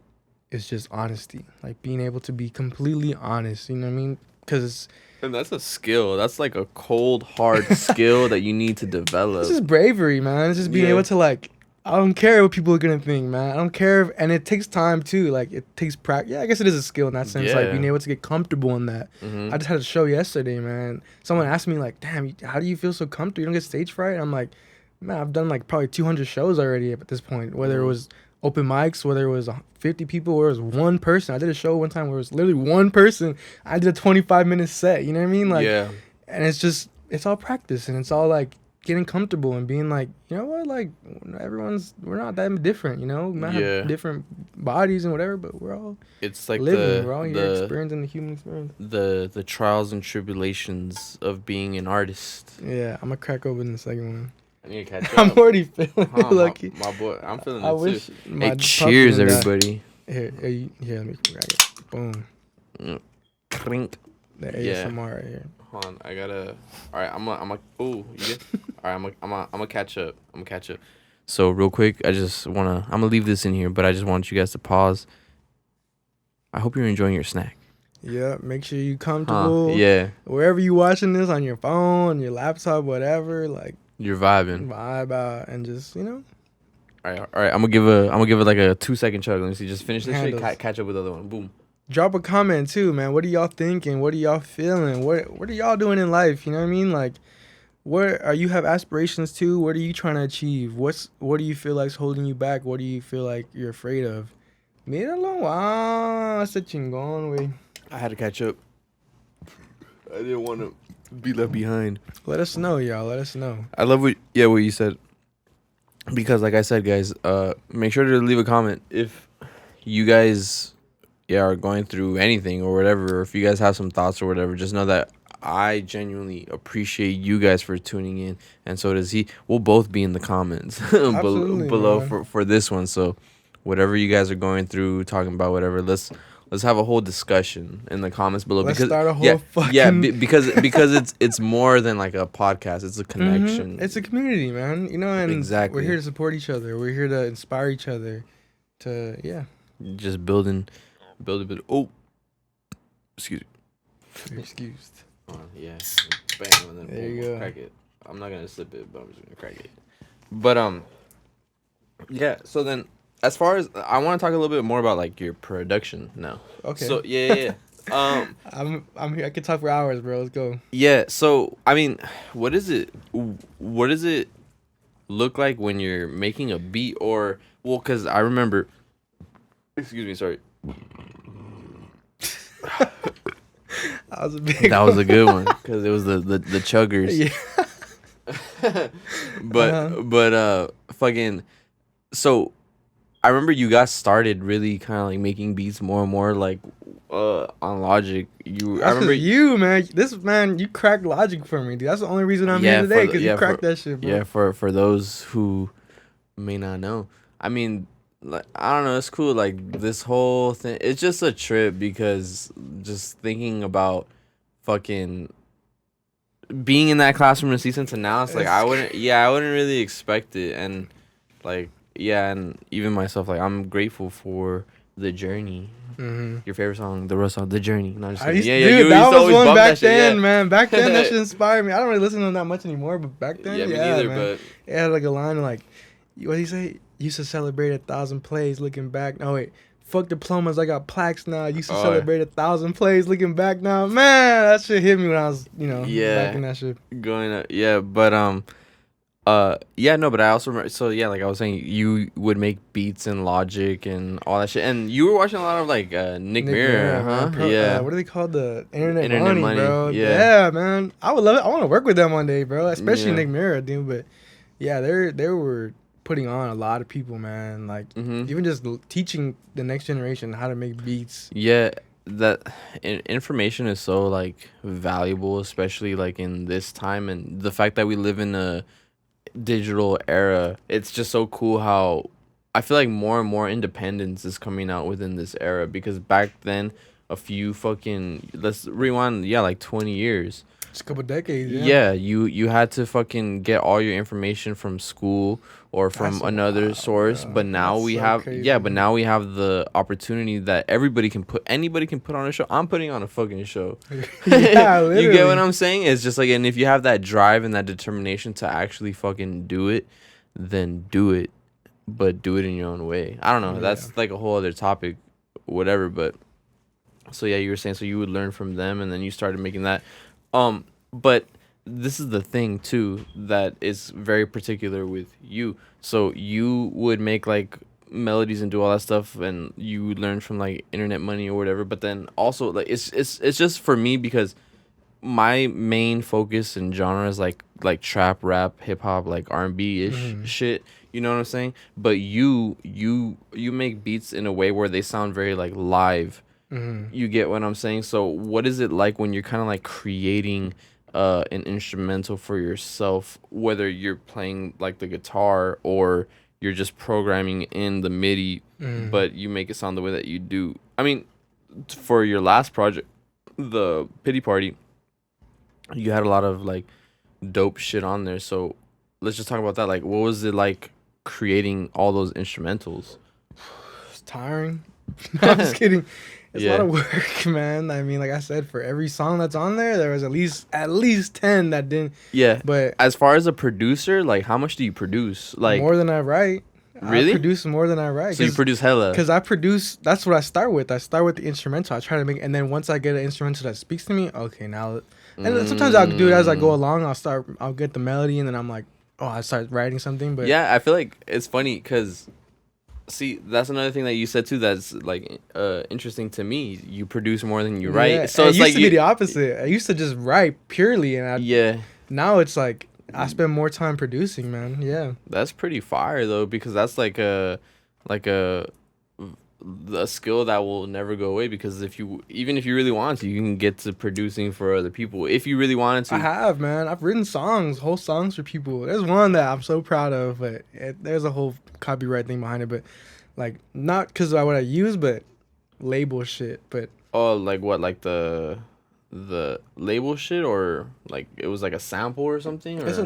[SPEAKER 2] is just honesty, like being able to be completely honest. You know what I mean? Because
[SPEAKER 1] And that's a skill. That's like a cold, hard skill that you need to develop.
[SPEAKER 2] it's just bravery, man. It's just being able to like, I don't care what people are gonna think, man. I don't care, and it takes time too. Like it takes practice. Yeah, I guess it is a skill in that sense. Like
[SPEAKER 1] Yeah.
[SPEAKER 2] being able to get comfortable in that.
[SPEAKER 1] Mhm.
[SPEAKER 2] I just had a show yesterday, man. Someone asked me like, "Damn, how do you feel so comfortable? You don't get stage fright?" And I'm like, "Man, I've done like probably 200 shows already at this point. Whether it was open mics, whether it was 50 people, or it was one person. I did a show one time where it was literally one person. I did a 25-minute set. You know what I mean? Like,
[SPEAKER 1] yeah.
[SPEAKER 2] and it's all practice, and it's all like getting comfortable and being like, you know what, like we're not that different, we might
[SPEAKER 1] Yeah.
[SPEAKER 2] have different bodies and whatever, but we're all
[SPEAKER 1] It's like
[SPEAKER 2] living, we're all here
[SPEAKER 1] the
[SPEAKER 2] experiencing the human experience.
[SPEAKER 1] the trials and tribulations of being an artist.
[SPEAKER 2] Yeah, I'm gonna crack open the second one.
[SPEAKER 1] I need to catch up.
[SPEAKER 2] I'm already feeling
[SPEAKER 1] Huh,
[SPEAKER 2] it, lucky.
[SPEAKER 1] my boy, I'm feeling
[SPEAKER 2] I
[SPEAKER 1] it
[SPEAKER 2] wish
[SPEAKER 1] too.
[SPEAKER 2] my
[SPEAKER 1] Hey,
[SPEAKER 2] puppy
[SPEAKER 1] cheers,
[SPEAKER 2] didn't die.
[SPEAKER 1] everybody.
[SPEAKER 2] Here, let me crack it. Boom.
[SPEAKER 1] Crink.
[SPEAKER 2] The
[SPEAKER 1] Yeah.
[SPEAKER 2] ASMR right here.
[SPEAKER 1] Hold on, I gotta. All right, I'm a. Ooh, you good? All right, I'm a catch up. I'm gonna catch up. So real quick, I'm gonna leave this in here, but I just want you guys to pause. I hope you're enjoying your snack.
[SPEAKER 2] Yeah, make sure you comfortable.
[SPEAKER 1] Yeah,
[SPEAKER 2] Wherever you watching this, on your phone, your laptop, whatever, like
[SPEAKER 1] you're vibing.
[SPEAKER 2] vibe out and just
[SPEAKER 1] All right. I'm gonna give it like a 2-second chug. Let me see. Just finish this shit.
[SPEAKER 2] Handles.
[SPEAKER 1] Catch up with the other one. Boom.
[SPEAKER 2] drop a comment too, man. What are y'all thinking? What are y'all feeling? What are y'all doing in life? You know what I mean? Like, what are you have aspirations to? What are you trying to achieve? What do you feel like's holding you back? What do you feel like you're afraid of? Míralo, ese chingón, güey.
[SPEAKER 1] I had to catch up. I didn't want to be left behind.
[SPEAKER 2] Let us know, y'all. Let us know.
[SPEAKER 1] I love what you said. Because like I said, guys, make sure to leave a comment if you guys are going through anything or whatever, or if you guys have some thoughts or whatever. Just know that I genuinely appreciate you guys for tuning in, and so does he. We'll both be in the comments below for this one. So whatever you guys are going through, talking about whatever, let's have a whole discussion in the comments below.
[SPEAKER 2] Let's
[SPEAKER 1] because
[SPEAKER 2] start a whole
[SPEAKER 1] because it's more than like a podcast. It's a connection.
[SPEAKER 2] It's a community, man. And
[SPEAKER 1] Exactly.
[SPEAKER 2] we're here to support each other. We're here to inspire each other.
[SPEAKER 1] Just building. Oh, excuse me.
[SPEAKER 2] You're excused.
[SPEAKER 1] Yeah. Bam, and then
[SPEAKER 2] There you go.
[SPEAKER 1] crack it. I'm not gonna sip it, but I'm just gonna crack it. But yeah. So then, as far as I want to talk a little bit more about like your production now.
[SPEAKER 2] Okay.
[SPEAKER 1] So yeah.
[SPEAKER 2] I'm here. I could talk for hours, bro. Let's go.
[SPEAKER 1] Yeah. So I mean, what does it look like when you're making a beat because I remember. Excuse me. Sorry.
[SPEAKER 2] That was a big
[SPEAKER 1] That was a good one because it was the chuggers.
[SPEAKER 2] Yeah.
[SPEAKER 1] But fucking. So I remember you got started really kind of like making beats more and more like on Logic. I
[SPEAKER 2] That's
[SPEAKER 1] remember
[SPEAKER 2] cause you, man. This man, you cracked Logic for me, dude. That's the only reason I'm here today, because you cracked that shit, bro.
[SPEAKER 1] Yeah, for those who may not know. I mean, like, I don't know, it's cool. Like, this whole thing, it's just a trip because just thinking about fucking being in that classroom and season to now, it's like I wouldn't really expect it. And like, yeah, and even myself, like, I'm grateful for the journey.
[SPEAKER 2] Mm-hmm.
[SPEAKER 1] Your favorite song, the road song, The Journey. No, just
[SPEAKER 2] Dude,
[SPEAKER 1] you
[SPEAKER 2] that was one back then,
[SPEAKER 1] yeah.
[SPEAKER 2] man. Back then, that shit inspired me. I don't really listen to them that much anymore, but back then,
[SPEAKER 1] Yeah, me neither,
[SPEAKER 2] man.
[SPEAKER 1] but
[SPEAKER 2] it had like a line like, what did he say? Used to celebrate 1,000 plays, looking back. No, wait. Fuck diplomas, I got plaques now. Used to celebrate 1,000 plays, looking back now. Man, that shit hit me when I was, back in that shit.
[SPEAKER 1] Going up, yeah, but yeah, no, but I also remember, so yeah, like I was saying, you would make beats in Logic and all that shit, and you were watching a lot of like Nick Mirror, huh?
[SPEAKER 2] Man. What are they called? The Internet Money, bro.
[SPEAKER 1] Yeah,
[SPEAKER 2] man. I would love it. I want to work with them one day, bro. Especially Nick Mirror, dude. But yeah, they were putting on a lot of people, man. Like even just teaching the next generation how to make beats.
[SPEAKER 1] Yeah, that information is so like valuable, especially like in this time, and the fact that we live in a digital era. It's just so cool how I feel like more and more independence is coming out within this era, because back then a few fucking, let's rewind, like 20 years,
[SPEAKER 2] just a couple decades.
[SPEAKER 1] Yeah, you had to fucking get all your information from school or from another source, bro. But now we have but now we have the opportunity that anybody can put on a show. I'm putting on a fucking show.
[SPEAKER 2] Yeah, literally.
[SPEAKER 1] You get what I'm saying? It's just like, and if you have that drive and that determination to actually fucking do it, then do it, but do it in your own way. I don't know. Yeah. That's like a whole other topic, whatever. But so yeah, you were saying, so you would learn from them, and then you started making that. But this is the thing too that is very particular with you. So you would make like melodies and do all that stuff, and you would learn from like Internet Money or whatever. But then also like it's just for me, because my main focus and genre is like trap, rap, hip hop, like R&B ish shit. You know what I'm saying? But you make beats in a way where they sound very like live. You get what I'm saying? So what is it like when you're kind of like creating an instrumental for yourself, whether you're playing like the guitar or you're just programming in the MIDI, but you make it sound the way that you do? I mean, for your last project, the Pity Party, you had a lot of like dope shit on there. So let's just talk about that. Like, what was it like creating all those instrumentals?
[SPEAKER 2] It's tiring. No, I'm just kidding. It's a lot of work, man. I mean, like I said, for every song that's on there was at least 10 that didn't.
[SPEAKER 1] Yeah.
[SPEAKER 2] But
[SPEAKER 1] as far as a producer, like, how much do you produce? Like,
[SPEAKER 2] more than I write.
[SPEAKER 1] Really?
[SPEAKER 2] I produce more than I write.
[SPEAKER 1] So you produce hella?
[SPEAKER 2] Because I produce. That's what I start with. I start with the instrumental. I try to make, and then once I get an instrumental that speaks to me, okay, now. And then sometimes I'll do it as I go along. I'll get the melody, and then I'm like, oh, I start writing something. But
[SPEAKER 1] yeah, I feel like it's funny because. See, that's another thing that you said too that's like interesting to me. You produce more than you write.
[SPEAKER 2] Yeah.
[SPEAKER 1] So
[SPEAKER 2] it
[SPEAKER 1] it's
[SPEAKER 2] used
[SPEAKER 1] like
[SPEAKER 2] to be the opposite. I used to just write purely, and now it's like I spend more time producing, man. Yeah,
[SPEAKER 1] that's pretty fire though, because that's like a skill that will never go away. Because even if you really want to, you can get to producing for other people if you really wanted to.
[SPEAKER 2] I have, man. I've written whole songs for people. There's one that I'm so proud of, but there's a whole copyright thing behind it. But like, not because of what I use, but label shit. But
[SPEAKER 1] like what? Like the label shit, or like it was like a sample or something? Or?
[SPEAKER 2] It's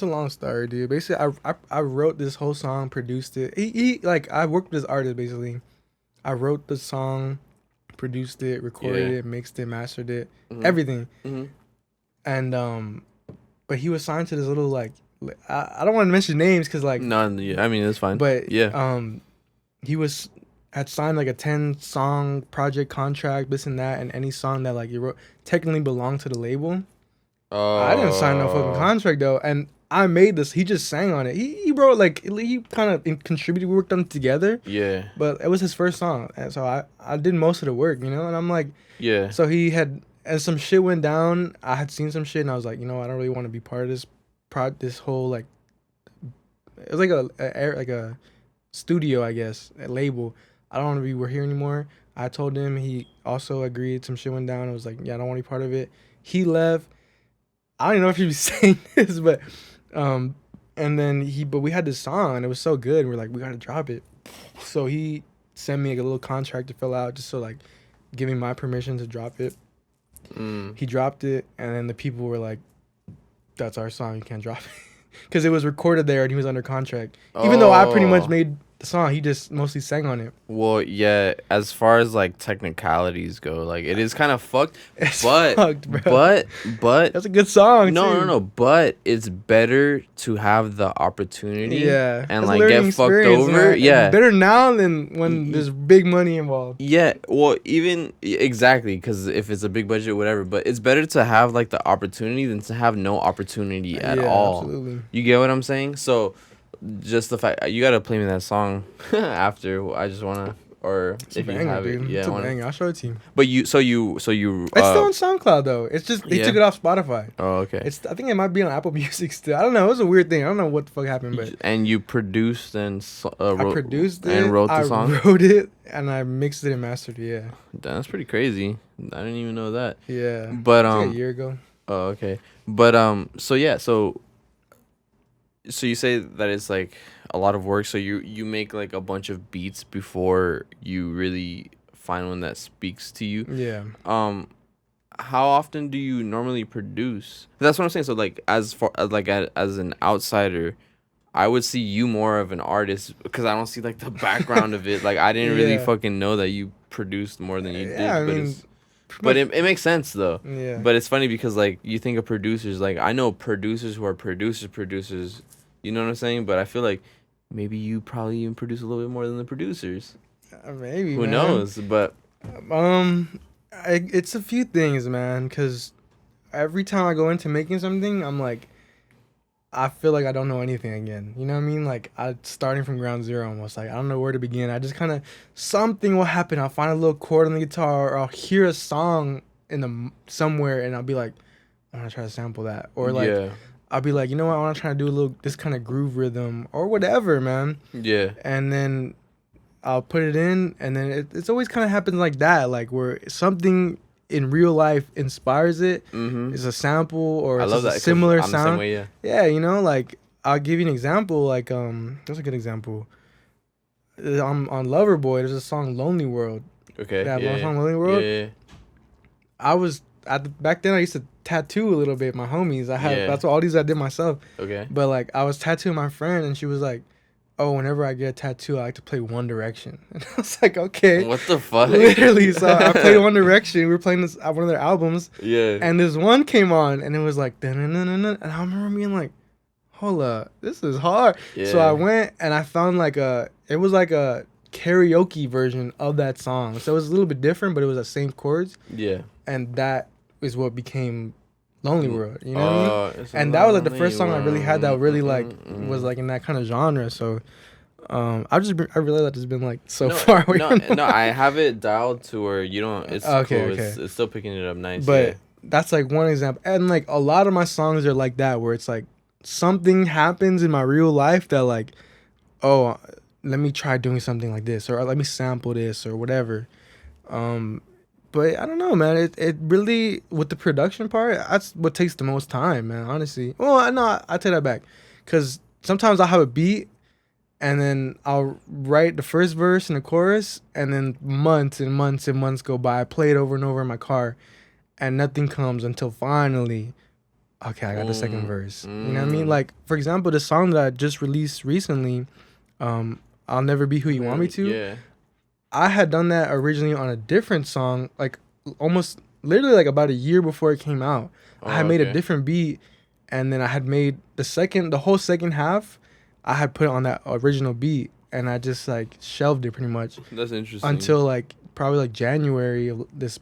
[SPEAKER 2] a long story, dude. Basically, I wrote this whole song, produced it. He like I worked with this artist basically. I wrote the song, produced it, recorded it, mixed it, mastered it, everything. And but he was signed to this little like I don't want to mention names because like
[SPEAKER 1] I mean it's fine.
[SPEAKER 2] But he had signed like a 10-song project contract, this and that, and any song that like you wrote technically belonged to the label. I didn't sign no fucking contract though, and I made this. He just sang on it. He wrote like he kind of contributed. We worked on it together. Yeah. But it was his first song, and so I did most of the work, you know. And I'm like, yeah. So he had and some shit went down. I had seen some shit, and I was like, I don't really want to be part of this whole like. It was like a studio, I guess, a label. I don't want to be we're here anymore. I told him. He also agreed. Some shit went down. I was like, yeah, I don't want to be part of it. He left. I don't even know if he was saying this, but but we had this song and it was so good. And we're like, we gotta drop it. So he sent me like a little contract to fill out, just so like giving my permission to drop it. He dropped it, and then the people were like, "That's our song. You can't drop it," because it was recorded there and he was under contract. Even though I pretty much made the song, he just mostly sang on it.
[SPEAKER 1] Well, yeah, as far as like technicalities go, like it is kind of fucked.
[SPEAKER 2] It's
[SPEAKER 1] but
[SPEAKER 2] fucked, bro.
[SPEAKER 1] but
[SPEAKER 2] That's a good song.
[SPEAKER 1] no. But it's better to have the opportunity,
[SPEAKER 2] yeah,
[SPEAKER 1] and
[SPEAKER 2] that's
[SPEAKER 1] like get fucked over.
[SPEAKER 2] Man.
[SPEAKER 1] Yeah,
[SPEAKER 2] it's better now than when there's big money involved.
[SPEAKER 1] Yeah, well, even exactly, because if it's a big budget, whatever. But it's better to have like the opportunity than to have no opportunity at all.
[SPEAKER 2] Absolutely.
[SPEAKER 1] You get what I'm saying? So, just the fact you gotta play me that song after. I just wanna, or
[SPEAKER 2] It's
[SPEAKER 1] if
[SPEAKER 2] a
[SPEAKER 1] you
[SPEAKER 2] banger,
[SPEAKER 1] have
[SPEAKER 2] dude.
[SPEAKER 1] it, yeah.
[SPEAKER 2] It's a banger. I'll show it to you.
[SPEAKER 1] But you.
[SPEAKER 2] It's still on SoundCloud though. It's just they took it off Spotify.
[SPEAKER 1] Oh, okay.
[SPEAKER 2] I think it might be on Apple Music still. I don't know. It was a weird thing. I don't know what the fuck happened, but
[SPEAKER 1] And you produced and
[SPEAKER 2] I produced it
[SPEAKER 1] and wrote the song.
[SPEAKER 2] I wrote it and I mixed it and mastered it. Yeah.
[SPEAKER 1] That's pretty crazy. I didn't even know that.
[SPEAKER 2] Yeah.
[SPEAKER 1] But
[SPEAKER 2] It's like a year ago.
[SPEAKER 1] Oh, okay. But so yeah, so you say that it's like a lot of work. So you make like a bunch of beats before you really find one that speaks to you.
[SPEAKER 2] Yeah.
[SPEAKER 1] How often do you normally produce? That's what I'm saying. So like as far as an outsider, I would see you more of an artist because I don't see like the background of it. Like I didn't really fucking know that you produced more than you did.
[SPEAKER 2] I
[SPEAKER 1] but
[SPEAKER 2] mean,
[SPEAKER 1] but it makes sense though.
[SPEAKER 2] Yeah.
[SPEAKER 1] But it's funny because like you think of producers, like I know producers who are producers. You know what I'm saying? But I feel like maybe you probably even produce a little bit more than the producers.
[SPEAKER 2] Maybe.
[SPEAKER 1] Who knows? But
[SPEAKER 2] it's a few things, man. Because every time I go into making something, I'm like, I feel like I don't know anything again. You know what I mean? Like I'm starting from ground zero almost. Like I don't know where to begin. I just kind of something will happen. I'll find a little chord on the guitar, or I'll hear a song somewhere, and I'll be like, I want to try to sample that, or like I'll be like, you know what? I want to try to do this kind of groove rhythm or whatever, man.
[SPEAKER 1] Yeah.
[SPEAKER 2] And then I'll put it in, and then it's always kind of happens like that, like where something in real life inspires it.
[SPEAKER 1] Mm-hmm.
[SPEAKER 2] It's a sample or it's
[SPEAKER 1] a
[SPEAKER 2] similar
[SPEAKER 1] I'm
[SPEAKER 2] sound.
[SPEAKER 1] The same way, yeah.
[SPEAKER 2] Yeah, like I'll give you an example. Like that's a good example. On Loverboy, there's a song "Lonely World."
[SPEAKER 1] Okay.
[SPEAKER 2] That song "Lonely World."
[SPEAKER 1] Yeah.
[SPEAKER 2] I was back then. I used to tattoo a little bit. My homies, that's all these I did myself.
[SPEAKER 1] Okay.
[SPEAKER 2] But like I was tattooing my friend, and she was like, "Oh, whenever I get a tattoo, I like to play One Direction." And I was like, "Okay."
[SPEAKER 1] What the fuck?
[SPEAKER 2] Literally, so I played One Direction. We were playing this one of their albums.
[SPEAKER 1] Yeah.
[SPEAKER 2] And this one came on, and it was like, "Da-na-na-na-na," and I remember being like, "Hold up, this is hard."
[SPEAKER 1] Yeah.
[SPEAKER 2] So I went and I found it was like a karaoke version of that song. So it was a little bit different, but it was the same chords.
[SPEAKER 1] Yeah.
[SPEAKER 2] And that is what became Lonely World, you know what I mean? And that was like the first song I really had that really like was like in that kind of genre. So I realized that it's been like far away.
[SPEAKER 1] No, I have it dialed to where you don't. It's
[SPEAKER 2] okay,
[SPEAKER 1] cool.
[SPEAKER 2] okay.
[SPEAKER 1] It's still picking it up nice.
[SPEAKER 2] But that's like one example, and like a lot of my songs are like that, where it's like something happens in my real life that like, oh, let me try doing something like this, or let me sample this, or whatever. But I don't know, man. It really, with the production part, that's what takes the most time, man, honestly. Well, I take that back. Because sometimes I'll have a beat, and then I'll write the first verse and the chorus, and then months and months and months go by. I play it over and over in my car, and nothing comes until finally, okay, I got the second verse. You know what I mean? Like, for example, the song that I just released recently, I'll Never Be Who You Want Me To.
[SPEAKER 1] Yeah.
[SPEAKER 2] I had done that originally on a different song, like almost literally like about a year before it came out. I had made a different beat, and then I had made the whole second half, I had put on that original beat, and I just like shelved it pretty much.
[SPEAKER 1] That's interesting.
[SPEAKER 2] Until like probably like January of this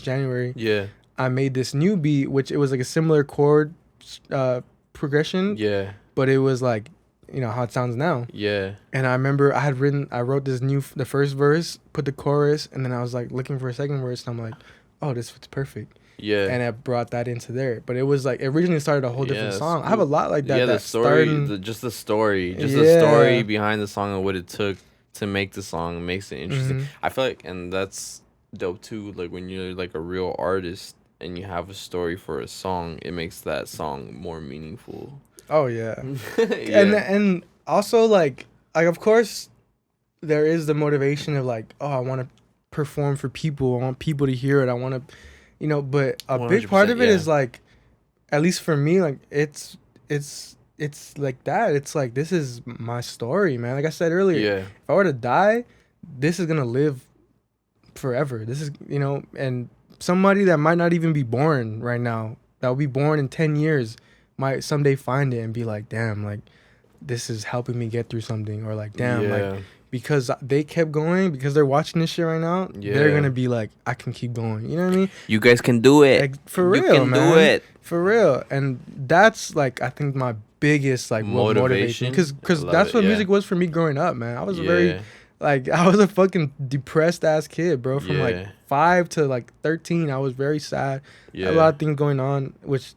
[SPEAKER 2] January.
[SPEAKER 1] Yeah.
[SPEAKER 2] I made this new beat, which it was like a similar chord progression.
[SPEAKER 1] Yeah.
[SPEAKER 2] But it was like, how it sounds now.
[SPEAKER 1] Yeah.
[SPEAKER 2] And I remember I wrote the first verse, put the chorus, and then I was like looking for a second verse, and I'm like, oh, this fits perfect.
[SPEAKER 1] Yeah.
[SPEAKER 2] And I brought that into there. But it was like, it originally started a whole different song. I have a lot like that.
[SPEAKER 1] Yeah, the
[SPEAKER 2] that
[SPEAKER 1] story,
[SPEAKER 2] starting,
[SPEAKER 1] just the story,
[SPEAKER 2] yeah.
[SPEAKER 1] the story behind the song and what it took to make the song makes it interesting.
[SPEAKER 2] Mhm.
[SPEAKER 1] I feel like, and that's dope too. Like when you're like a real artist and you have a story for a song, it makes that song more meaningful.
[SPEAKER 2] Oh yeah.
[SPEAKER 1] Yeah.
[SPEAKER 2] And also like of course there is the motivation of like, oh, I want to perform for people. I want people to hear it. I want to, but a big part
[SPEAKER 1] 100%,
[SPEAKER 2] of it
[SPEAKER 1] yeah.
[SPEAKER 2] is like, at least for me, like it's like that. It's like, this is my story, man. Like I said earlier,
[SPEAKER 1] Yeah.
[SPEAKER 2] if I were to die, this is gonna live forever. This is, and somebody that might not even be born right now, that will be born in 10 years, might someday find it and be like, damn, like this is helping me get through something, or like, damn,
[SPEAKER 1] Yeah.
[SPEAKER 2] like because they kept going, because they're watching this shit right now, they're
[SPEAKER 1] Yeah.
[SPEAKER 2] gonna be like, I can keep going. You know what I mean?
[SPEAKER 1] You guys can do it.
[SPEAKER 2] Like, for
[SPEAKER 1] You
[SPEAKER 2] real,
[SPEAKER 1] can
[SPEAKER 2] man.
[SPEAKER 1] do it.
[SPEAKER 2] For real. And that's like, I think my biggest like motivation, because that's what music was for me growing up, man. I was very like, I was a fucking depressed ass kid, bro. From like 5 to like 13, I was very sad.
[SPEAKER 1] Yeah.
[SPEAKER 2] A lot of things going on, which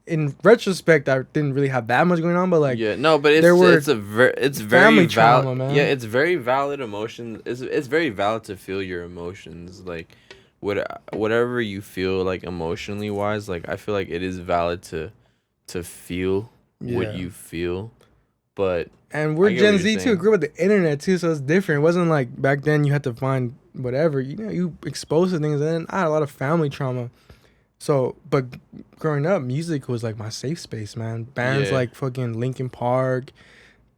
[SPEAKER 2] in retrospect, I didn't really have that much going on, but like,
[SPEAKER 1] but it's very
[SPEAKER 2] family
[SPEAKER 1] valid,
[SPEAKER 2] trauma, man.
[SPEAKER 1] Yeah, it's very valid emotion. It's very valid to feel your emotions, like whatever you feel like emotionally wise. Like I feel like it is valid to feel what you feel, but
[SPEAKER 2] and we're Gen Z too. Grew up with the internet too, so it's different. It wasn't like back then you had to find whatever. You exposed to things. And then I had a lot of family trauma. So, but growing up, music was like my safe space, man. Bands like fucking Linkin Park,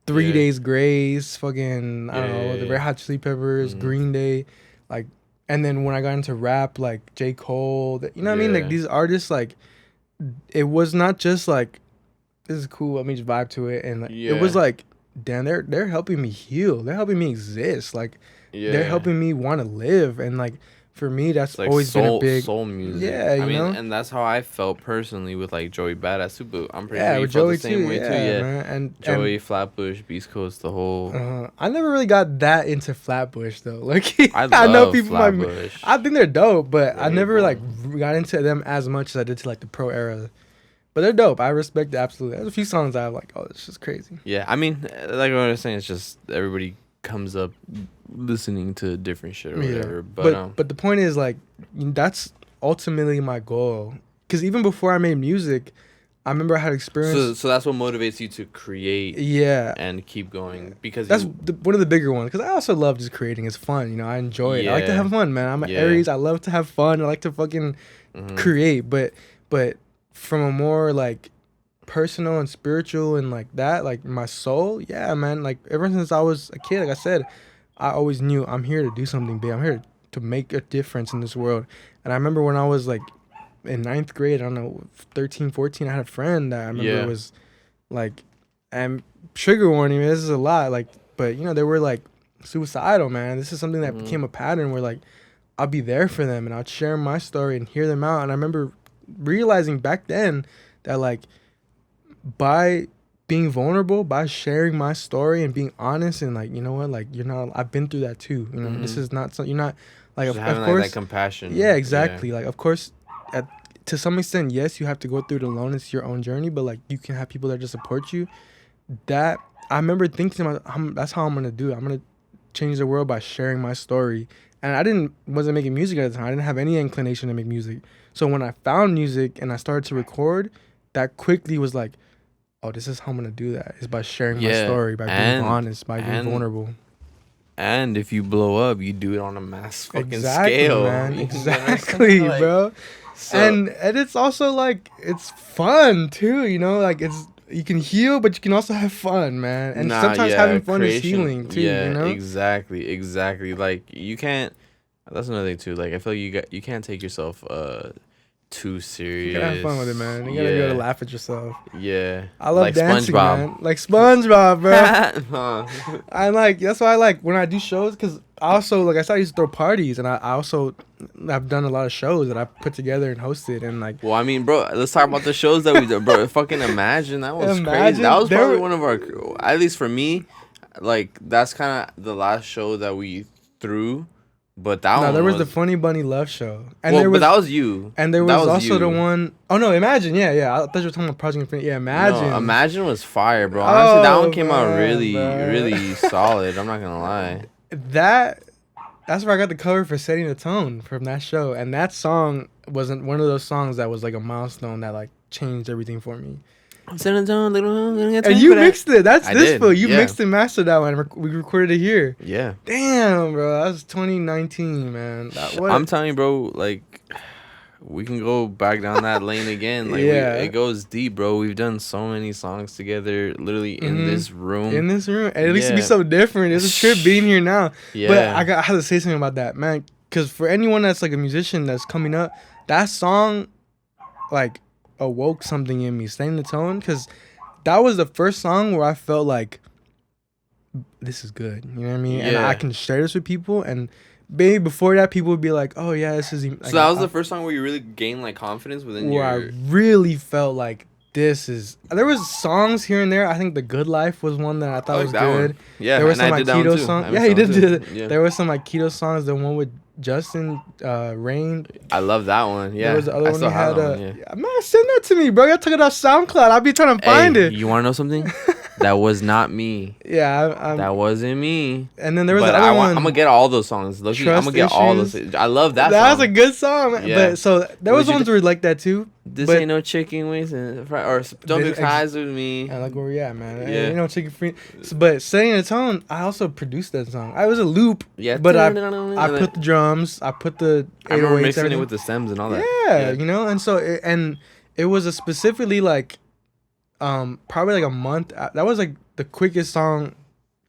[SPEAKER 2] 3 Days Grace, fucking, I don't know, the Red Hot Chili Peppers, Green Day, like, and then when I got into rap, like J. Cole, you know what I mean? Like these artists, like, it was not just like, this is cool, let me just vibe to it. And like, it was like, damn, they're helping me heal. They're helping me exist. Like, they're helping me want to live. And like, for me, that's like always been a big
[SPEAKER 1] soul music.
[SPEAKER 2] Yeah,
[SPEAKER 1] I mean,
[SPEAKER 2] know?
[SPEAKER 1] And that's how I felt personally with like Joey Badass too. But I'm pretty sure you
[SPEAKER 2] with
[SPEAKER 1] felt
[SPEAKER 2] Joey
[SPEAKER 1] the same way too. Yeah,
[SPEAKER 2] man. And
[SPEAKER 1] Joey, Flatbush, Beast Coast, the whole.
[SPEAKER 2] I never really got that into Flatbush though. Like
[SPEAKER 1] I
[SPEAKER 2] know people
[SPEAKER 1] Flatbush.
[SPEAKER 2] I think they're dope, but I never
[SPEAKER 1] cool.
[SPEAKER 2] like got into them as much as I did to like the pro era. But they're dope. I respect it absolutely. There's a few songs I have like, oh, this is crazy.
[SPEAKER 1] Yeah, I mean, like what I was saying, it's just everybody comes up listening to different shit or whatever.
[SPEAKER 2] But the point is like, that's ultimately my goal. Because even before I made music, I remember I had experience.
[SPEAKER 1] So that's what motivates you to create.
[SPEAKER 2] Yeah.
[SPEAKER 1] And keep going, because
[SPEAKER 2] that's one of the bigger ones. Because I also love just creating. It's fun, I enjoy it. I like to have fun, man. I'm an Aries. I love to have fun. I like to fucking create. But from a more like personal and spiritual and like that, like my soul, yeah, man. Like ever since I was a kid, like I said, I always knew I'm here to do something big. I'm here to make a difference in this world. And I remember when I was like in 9th grade, I don't know, 13, 14, I had a friend that I remember was like, and trigger warning, man, this is a lot, like, but they were like suicidal, man. This is something that became a pattern where like I'll be there for them and I'll share my story and hear them out. And I remember realizing back then that like, by being vulnerable, by sharing my story and being honest and like, you know what, like, I've been through that too. This is not something, you're not like, of course, like that compassion. Yeah, exactly. Yeah. Like, of course, to some extent, yes, you have to go through it alone. It's your own journey, but like, you can have people that just support you. That I remember thinking about, that's how I'm gonna do it. I'm gonna change the world by sharing my story. And wasn't making music at the time. I didn't have any inclination to make music. So when I found music and I started to record, that quickly was like, oh, this is how I'm gonna do that. It's by sharing my story, by being honest, by being vulnerable.
[SPEAKER 1] And if you blow up, you do it on a mass fucking
[SPEAKER 2] exactly,
[SPEAKER 1] scale.
[SPEAKER 2] Man. Exactly, bro. So, and it's also like, it's fun too, like you can heal, but you can also have fun, man. And sometimes having fun is healing too,
[SPEAKER 1] Exactly. Like you can't, that's another thing too. Like I feel like you can't take yourself too serious.
[SPEAKER 2] You gotta have fun with it, man. You gotta be able to laugh at yourself.
[SPEAKER 1] Yeah.
[SPEAKER 2] I love like dancing, SpongeBob. Man. Like SpongeBob, bro. I like, that's why I like when I do shows, because I also, like I said, I used to throw parties, and I've done a lot of shows that I put together and hosted, and like.
[SPEAKER 1] Well, I mean, bro, let's talk about the shows that we did, bro. Fucking Imagine, that was crazy. That was probably one of our, at least for me, like that's kind of the last show that we threw. But that
[SPEAKER 2] No,
[SPEAKER 1] one
[SPEAKER 2] there was the Funny Bunny Love Show, and
[SPEAKER 1] well,
[SPEAKER 2] there
[SPEAKER 1] but
[SPEAKER 2] was
[SPEAKER 1] that was you.
[SPEAKER 2] and there
[SPEAKER 1] That
[SPEAKER 2] was also the
[SPEAKER 1] you.
[SPEAKER 2] one oh no, Imagine, yeah. I thought you were talking about Project Infinity. Yeah, Imagine.
[SPEAKER 1] No, Imagine was fire, bro. Honestly, that one came out
[SPEAKER 2] man,
[SPEAKER 1] really,
[SPEAKER 2] bro.
[SPEAKER 1] really solid. I'm not gonna lie.
[SPEAKER 2] That's where I got the cover for Setting the Tone from that show, and that song wasn't one of those songs that was like a milestone that like changed everything for me.
[SPEAKER 1] I'm setting down, little. Gonna get
[SPEAKER 2] And
[SPEAKER 1] time
[SPEAKER 2] you
[SPEAKER 1] for that.
[SPEAKER 2] mixed it. That's
[SPEAKER 1] I
[SPEAKER 2] this
[SPEAKER 1] did,
[SPEAKER 2] fool. You
[SPEAKER 1] yeah.
[SPEAKER 2] mixed and mastered that one. We recorded it here.
[SPEAKER 1] Yeah.
[SPEAKER 2] Damn, bro. That was 2019, man.
[SPEAKER 1] I'm telling you, bro. Like, we can go back down that lane again. Like,
[SPEAKER 2] Yeah.
[SPEAKER 1] it goes deep, bro. We've done so many songs together, literally in this room.
[SPEAKER 2] In this room, and it used to be so different. It's a trip being here now.
[SPEAKER 1] Yeah.
[SPEAKER 2] But I had to say something about that, man. Because for anyone that's like a musician that's coming up, that song, like, awoke something in me. Setting the Tone, because that was the first song where I felt like this is good. You know what I mean?
[SPEAKER 1] Yeah.
[SPEAKER 2] And I can share this with people. And maybe before that, people would be like, "Oh yeah, this is." Like,
[SPEAKER 1] So that was the first song where you really gained like confidence within
[SPEAKER 2] where
[SPEAKER 1] your.
[SPEAKER 2] I really felt like this is. There was songs here and there. I think "The Good Life" was one that I thought was
[SPEAKER 1] that
[SPEAKER 2] good.
[SPEAKER 1] one. Yeah,
[SPEAKER 2] There was some
[SPEAKER 1] and I did that one
[SPEAKER 2] Aikido
[SPEAKER 1] too.
[SPEAKER 2] songs.
[SPEAKER 1] I
[SPEAKER 2] Yeah, he
[SPEAKER 1] missed
[SPEAKER 2] did.
[SPEAKER 1] that one too. Yeah.
[SPEAKER 2] There was some Aikido songs. The one with Justin Rain.
[SPEAKER 1] I love that one. Yeah.
[SPEAKER 2] There was the other
[SPEAKER 1] I
[SPEAKER 2] one
[SPEAKER 1] still
[SPEAKER 2] he
[SPEAKER 1] have
[SPEAKER 2] had.
[SPEAKER 1] that one, yeah.
[SPEAKER 2] Man, send that to me, bro. You took it off SoundCloud. I'll be trying to find it.
[SPEAKER 1] You want to know something? That was not me.
[SPEAKER 2] Yeah,
[SPEAKER 1] That wasn't me.
[SPEAKER 2] And then there was
[SPEAKER 1] But
[SPEAKER 2] the other one.
[SPEAKER 1] I'm gonna get all those songs. Look, I'm
[SPEAKER 2] Trust
[SPEAKER 1] gonna get all those.
[SPEAKER 2] Issues.
[SPEAKER 1] I love that.
[SPEAKER 2] That
[SPEAKER 1] song.
[SPEAKER 2] was a good song. Man.
[SPEAKER 1] Yeah.
[SPEAKER 2] But so there was
[SPEAKER 1] Would you
[SPEAKER 2] ones where like that too.
[SPEAKER 1] This
[SPEAKER 2] but-
[SPEAKER 1] ain't no chicken wings or don't be
[SPEAKER 2] This-
[SPEAKER 1] fries with me.
[SPEAKER 2] I like where we at, man.
[SPEAKER 1] Yeah.
[SPEAKER 2] You know, chicken free. But Setting the Tone, I also produced that song. I was a loop.
[SPEAKER 1] Yeah,
[SPEAKER 2] But I put the drums. I put the.
[SPEAKER 1] I remember
[SPEAKER 2] 808s,
[SPEAKER 1] mixing it
[SPEAKER 2] everything.
[SPEAKER 1] with the stems and all that.
[SPEAKER 2] Yeah, you know, and so it was a specifically like, probably like a month. That was like the quickest song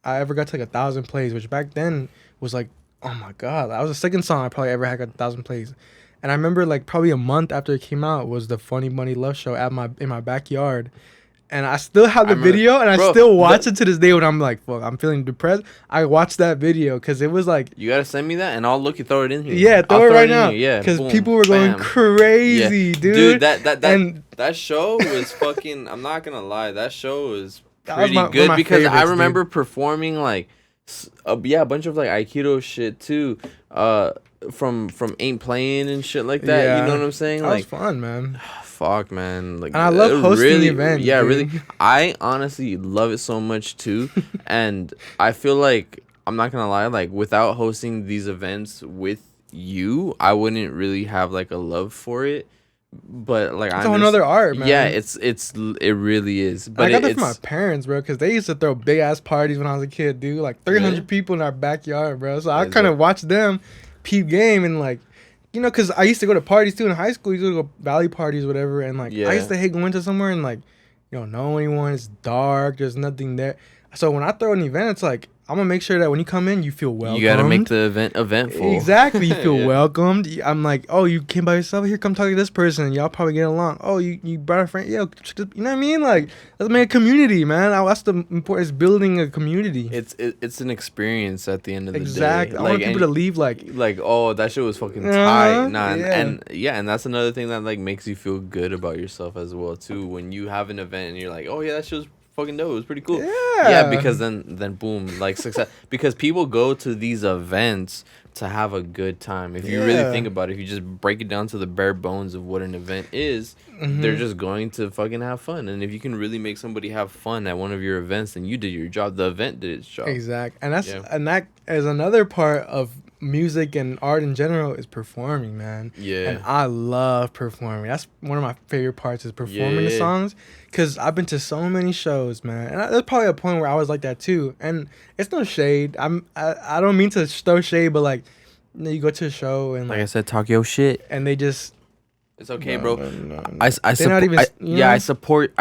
[SPEAKER 2] I ever got to like 1,000 plays, which back then was like, oh my god, that was the second song I probably ever had got 1,000 plays. And I remember like probably a month after it came out was the Funny Bunny Love Show in my backyard. And I still have the video, and I still watch it to this day when I'm like, fuck, I'm feeling depressed. I watched that video because it was like,
[SPEAKER 1] You gotta send me that, and I'll throw it in here.
[SPEAKER 2] yeah, throw
[SPEAKER 1] I'll
[SPEAKER 2] it right
[SPEAKER 1] in
[SPEAKER 2] now.
[SPEAKER 1] here, yeah,
[SPEAKER 2] Because
[SPEAKER 1] boom,
[SPEAKER 2] people were going
[SPEAKER 1] bam.
[SPEAKER 2] crazy,
[SPEAKER 1] Yeah.
[SPEAKER 2] dude.
[SPEAKER 1] That that show was fucking. I'm not gonna lie, that show was
[SPEAKER 2] That was
[SPEAKER 1] pretty
[SPEAKER 2] one of
[SPEAKER 1] good
[SPEAKER 2] my
[SPEAKER 1] because I
[SPEAKER 2] favorites,
[SPEAKER 1] remember performing like, a bunch of like Aikido shit too. From Ain't Playing and shit like that.
[SPEAKER 2] Yeah.
[SPEAKER 1] You know what I'm saying?
[SPEAKER 2] That
[SPEAKER 1] Like,
[SPEAKER 2] was fun, man.
[SPEAKER 1] fuck, man. Like,
[SPEAKER 2] And I love hosting
[SPEAKER 1] really,
[SPEAKER 2] events,
[SPEAKER 1] Yeah,
[SPEAKER 2] dude.
[SPEAKER 1] really. I honestly love it so much too, and I feel like I'm not gonna lie. Like, without hosting these events with you, I wouldn't really have like a love for it. But like,
[SPEAKER 2] It's a whole nother art, man.
[SPEAKER 1] Yeah, it really is. But
[SPEAKER 2] I got that
[SPEAKER 1] it's
[SPEAKER 2] from my parents, bro, because they used to throw big ass parties when I was a kid, dude. Like 300
[SPEAKER 1] Yeah.
[SPEAKER 2] people in our backyard, bro. So I
[SPEAKER 1] Is
[SPEAKER 2] kind
[SPEAKER 1] it?
[SPEAKER 2] of watched them peep game and like, you know, because I used to go to parties too in high school. I used to go valley parties, whatever. And like,
[SPEAKER 1] Yeah.
[SPEAKER 2] I used to hate going to somewhere and like, you don't know anyone. It's dark. There's nothing there. So when I throw an event, it's like, I'm going to make sure that when you come in, you feel welcomed.
[SPEAKER 1] you gotta make the event eventful.
[SPEAKER 2] Exactly. You feel
[SPEAKER 1] Yeah.
[SPEAKER 2] welcomed. I'm like, oh, you came by yourself? Here, come talk to this person. Y'all probably get along. Oh, you brought a friend? Yeah, you know what I mean? Like, let's make a community, man. That's the importance, building a community.
[SPEAKER 1] It's an experience at the end of the day.
[SPEAKER 2] Exactly. I want people to leave like,
[SPEAKER 1] oh, that shit was fucking
[SPEAKER 2] Uh-huh,
[SPEAKER 1] tight. Nah,
[SPEAKER 2] yeah.
[SPEAKER 1] and that's another thing that like makes you feel good about yourself as well too. When you have an event and you're like, oh yeah, that shit was fucking dope. It was pretty cool.
[SPEAKER 2] Yeah.
[SPEAKER 1] Because then boom, like success. Because people go to these events to have a good time. If you really
[SPEAKER 2] Yeah.
[SPEAKER 1] think about it, if you just break it down to the bare bones of what an event is, they're just going to fucking have fun. And if you can really make somebody have fun at one of your events, then you did your job. The event did its job.
[SPEAKER 2] exact. And
[SPEAKER 1] Yeah.
[SPEAKER 2] that is another part of music and art in general is performing, man.
[SPEAKER 1] Yeah.
[SPEAKER 2] And I love performing. That's one of my favorite parts is performing the
[SPEAKER 1] Yeah.
[SPEAKER 2] songs. Cause I've been to so many shows, man. And there's probably a point where I was like that too. And it's no shade. I don't mean to throw shade, but like, you know, you go to a show and
[SPEAKER 1] Like I said, talk your shit.
[SPEAKER 2] and they just
[SPEAKER 1] It's okay,
[SPEAKER 2] No,
[SPEAKER 1] bro.
[SPEAKER 2] no, no, no.
[SPEAKER 1] I
[SPEAKER 2] They're
[SPEAKER 1] support.
[SPEAKER 2] not even, you know?
[SPEAKER 1] I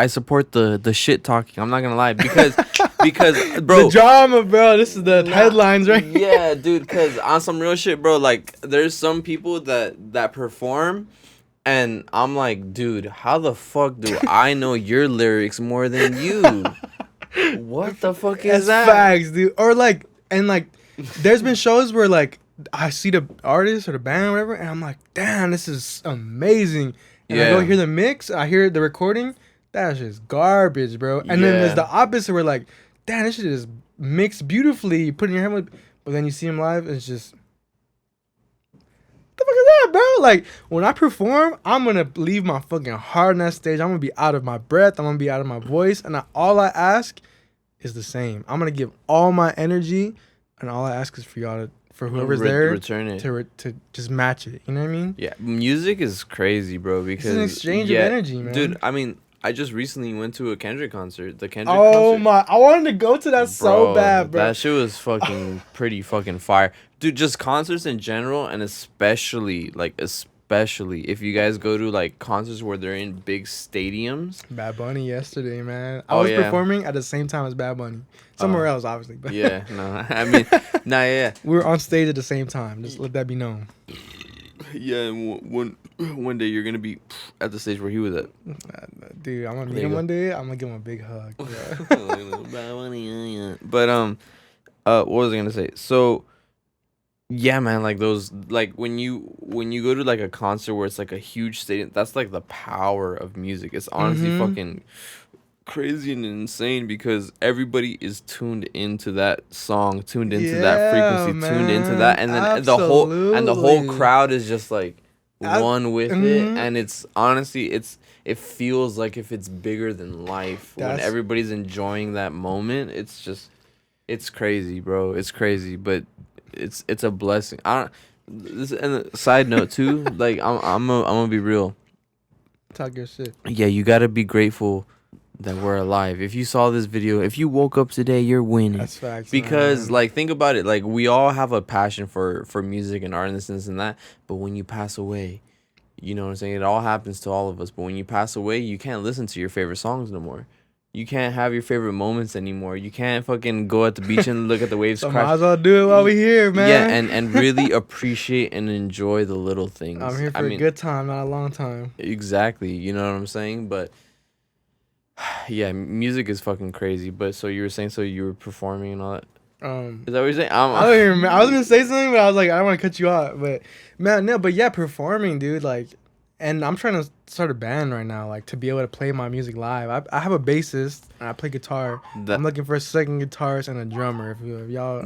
[SPEAKER 1] support the shit talking. I'm not gonna lie because bro.
[SPEAKER 2] the drama, bro. This is the headlines, right?
[SPEAKER 1] Yeah, dude. Cause on some real shit, bro. Like there's some people that perform, and I'm like, dude, how the fuck do I know your lyrics more than you? What the fuck is
[SPEAKER 2] That's
[SPEAKER 1] that?
[SPEAKER 2] facts, dude. Or like, and like, there's been shows where like I see the artist or the band or whatever, and I'm like, damn, this is amazing. And I go
[SPEAKER 1] Yeah.
[SPEAKER 2] hear the mix, I hear the recording, that's just garbage, bro. And then
[SPEAKER 1] Yeah.
[SPEAKER 2] there's the opposite where like, damn, this shit is mixed beautifully. You put it in your head, but then you see him live, it's just bro. Like, when I perform, I'm gonna leave my fucking heart on that stage. I'm gonna be out of my breath. I'm gonna be out of my voice. And all I ask is the same. I'm gonna give all my energy, and all I ask is for y'all to, for whoever's there,
[SPEAKER 1] return it
[SPEAKER 2] to just match it. You know what I mean?
[SPEAKER 1] Yeah, music is crazy, bro. Because
[SPEAKER 2] It's an exchange of energy, man.
[SPEAKER 1] dude. I mean, I just recently went to a Kendrick concert. The Kendrick
[SPEAKER 2] Oh
[SPEAKER 1] concert,
[SPEAKER 2] my! I wanted to go to that so bad, bro.
[SPEAKER 1] That shit was fucking pretty fucking fire, dude. Just concerts in general, and especially if you guys go to like concerts where they're in big stadiums.
[SPEAKER 2] Bad Bunny yesterday, man. I was performing at the same time as Bad Bunny, somewhere else, obviously. But
[SPEAKER 1] yeah, no, I mean, nah, yeah.
[SPEAKER 2] We were on stage at the same time. Just let that be known.
[SPEAKER 1] Yeah, and one day you're gonna be at the stage where he was at.
[SPEAKER 2] Dude, I'm gonna meet him one day. I'm gonna give him a big hug.
[SPEAKER 1] But what was I gonna say? So, yeah, man, like those, like when you go to like a concert where it's like a huge stadium, that's like the power of music. It's honestly fucking crazy and insane because everybody is tuned into that song, tuned into that frequency, tuned into that, and then the whole crowd is just like one with it, and it's honestly it feels like if it's bigger than life when everybody's enjoying that moment. It's crazy, bro. It's crazy, but it's a blessing. And a side note too, like I'm gonna be real.
[SPEAKER 2] Talk your shit.
[SPEAKER 1] Yeah, you gotta be grateful that we're alive. If you saw this video, if you woke up today, you're winning.
[SPEAKER 2] That's facts.
[SPEAKER 1] Because like think about it, like we all have a passion for music and art and this and that, but when you pass away, you know what I'm saying? It all happens to all of us, but when you pass away, you can't listen to your favorite songs no more. You can't have your favorite moments anymore. You can't fucking go at the beach and look at the waves crash.
[SPEAKER 2] Might as well do it while we're here, man.
[SPEAKER 1] Yeah, and really appreciate and enjoy the little things.
[SPEAKER 2] I'm here for a good time, not a long time.
[SPEAKER 1] Exactly. You know what I'm saying? But yeah, music is fucking crazy. But so you were saying, so you were performing and all that? Is that what you're saying?
[SPEAKER 2] I was gonna say something, but I was like, I don't want to cut you off. But man, no, but yeah, performing, dude. Like, and I'm trying to start a band right now, like to be able to play my music live. I have a bassist and I play guitar. I'm looking for a second guitarist and a drummer. If y'all,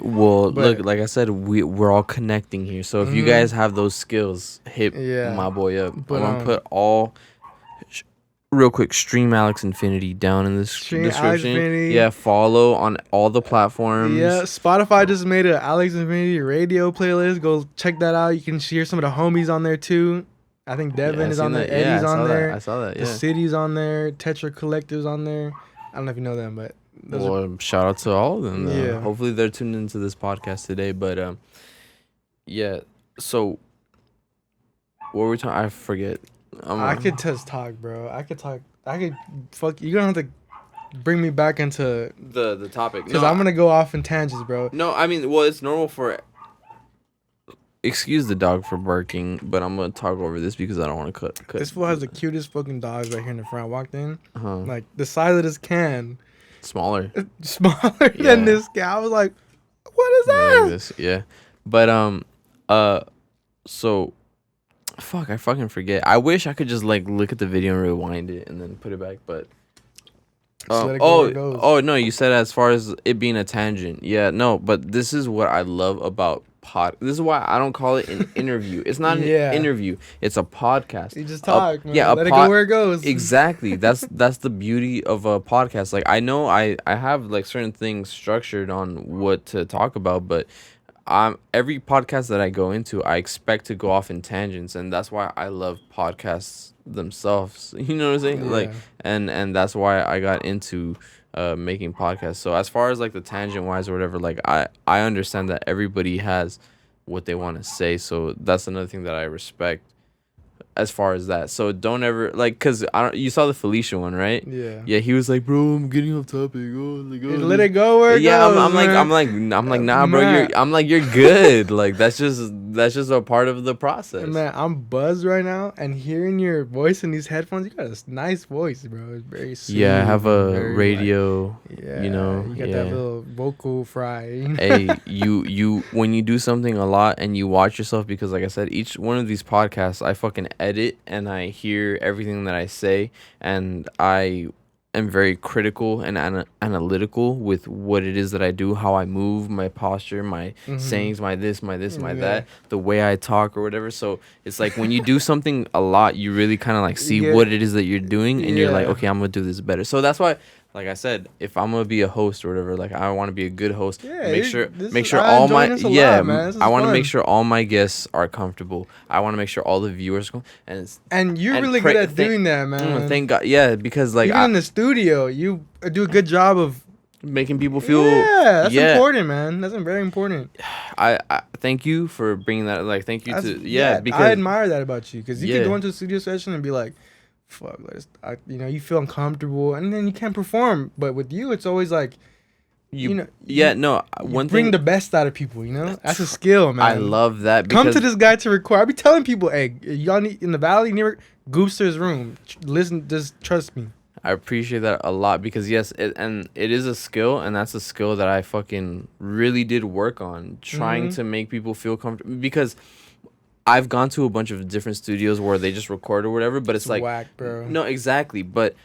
[SPEAKER 1] well, look, like I said, we're all connecting here. So if you guys have those skills, hit my boy up. But I'm gonna put all. Real quick, stream Alex Infinity down in the description. Yeah, follow on all the platforms.
[SPEAKER 2] Yeah, Spotify just made an Alex Infinity radio playlist. Go check that out. You can hear some of the homies on there too. I think Devin is on there. Eddie's on there.
[SPEAKER 1] I saw that. Yeah.
[SPEAKER 2] The City's on there. Tetra Collective's on there. I don't know if you know them, but
[SPEAKER 1] shout out to all of them.
[SPEAKER 2] Yeah.
[SPEAKER 1] Hopefully they're tuned into this podcast today. But yeah. So what were we talking? I forget.
[SPEAKER 2] I could just talk, bro. I could fuck. You're gonna have to bring me back into
[SPEAKER 1] the topic
[SPEAKER 2] because I'm gonna go off in tangents, bro.
[SPEAKER 1] No, I mean, well, it's normal for. Excuse the dog for barking, but I'm gonna talk over this because I don't want to cut.
[SPEAKER 2] This fool has the cutest fucking dogs right here in the front. I walked in, like the size of this can, smaller than this can. I was like, what is that?
[SPEAKER 1] Yeah, but so. Fuck, I fucking forget. I wish I could just like look at the video and rewind it and then put it back, but no, you said as far as it being a tangent. Yeah, no, but this is what I love about this is why I don't call it an interview. It's not an interview. It's a podcast.
[SPEAKER 2] You just talk, man.
[SPEAKER 1] Yeah,
[SPEAKER 2] let it go where it goes.
[SPEAKER 1] Exactly. That's the beauty of a podcast. Like I know I have like certain things structured on what to talk about, but every podcast that I go into, I expect to go off in tangents, and that's why I love podcasts themselves. You know what I'm saying? Yeah. Like, and that's why I got into making podcasts. So as far as like the tangent wise or whatever, like I understand that everybody has what they want to say. So that's another thing that I respect. As far as that, so don't ever like, cause you saw the Felicia one, right? Yeah. He was like, bro, I'm getting off topic.
[SPEAKER 2] Let it go where it goes.
[SPEAKER 1] I'm like, nah, bro. You're good. Like that's just a part of the process.
[SPEAKER 2] Man, I'm buzzed right now, and hearing your voice in these headphones, you got a nice voice, bro. It's very sweet.
[SPEAKER 1] Yeah, I have a radio. You know,
[SPEAKER 2] you got that little vocal fry.
[SPEAKER 1] Hey, you when you do something a lot and you watch yourself, because like I said, each one of these podcasts, I fucking edit and I hear everything that I say, and am very critical and analytical with what it is that I do, how I move, my posture, my sayings, my this, my that, the way I talk or whatever. So it's like when you do something a lot, you really kind of like see what it is that you're doing, and you're like, okay, I'm gonna do this better. So that's why, like I said, if I'm gonna be a host or whatever, like I want to be a good host.
[SPEAKER 2] Yeah,
[SPEAKER 1] make sure all my I want to make sure all my guests are comfortable. I want to make sure all the viewers
[SPEAKER 2] and you're really good at doing that, man.
[SPEAKER 1] Thank God, yeah, because like
[SPEAKER 2] even in the studio, you do a good job of
[SPEAKER 1] making people feel.
[SPEAKER 2] Yeah, that's important, man. That's very important.
[SPEAKER 1] I thank you for bringing that. Like, thank you because
[SPEAKER 2] I admire that about you, because you can go into a studio session and be like, fuck, you feel uncomfortable, and then you can't perform. But with you, it's always like, bring the best out of people. That's a skill, man.
[SPEAKER 1] I love that.
[SPEAKER 2] Come to this guy to record. I be telling people, hey, y'all need in the valley near Goobster's room. Listen, just trust me.
[SPEAKER 1] I appreciate that a lot, because yes, it is a skill, and that's a skill that I fucking really did work on, trying to make people feel comfortable, because I've gone to a bunch of different studios where they just record or whatever, but it's like
[SPEAKER 2] whack, bro.
[SPEAKER 1] No, exactly. But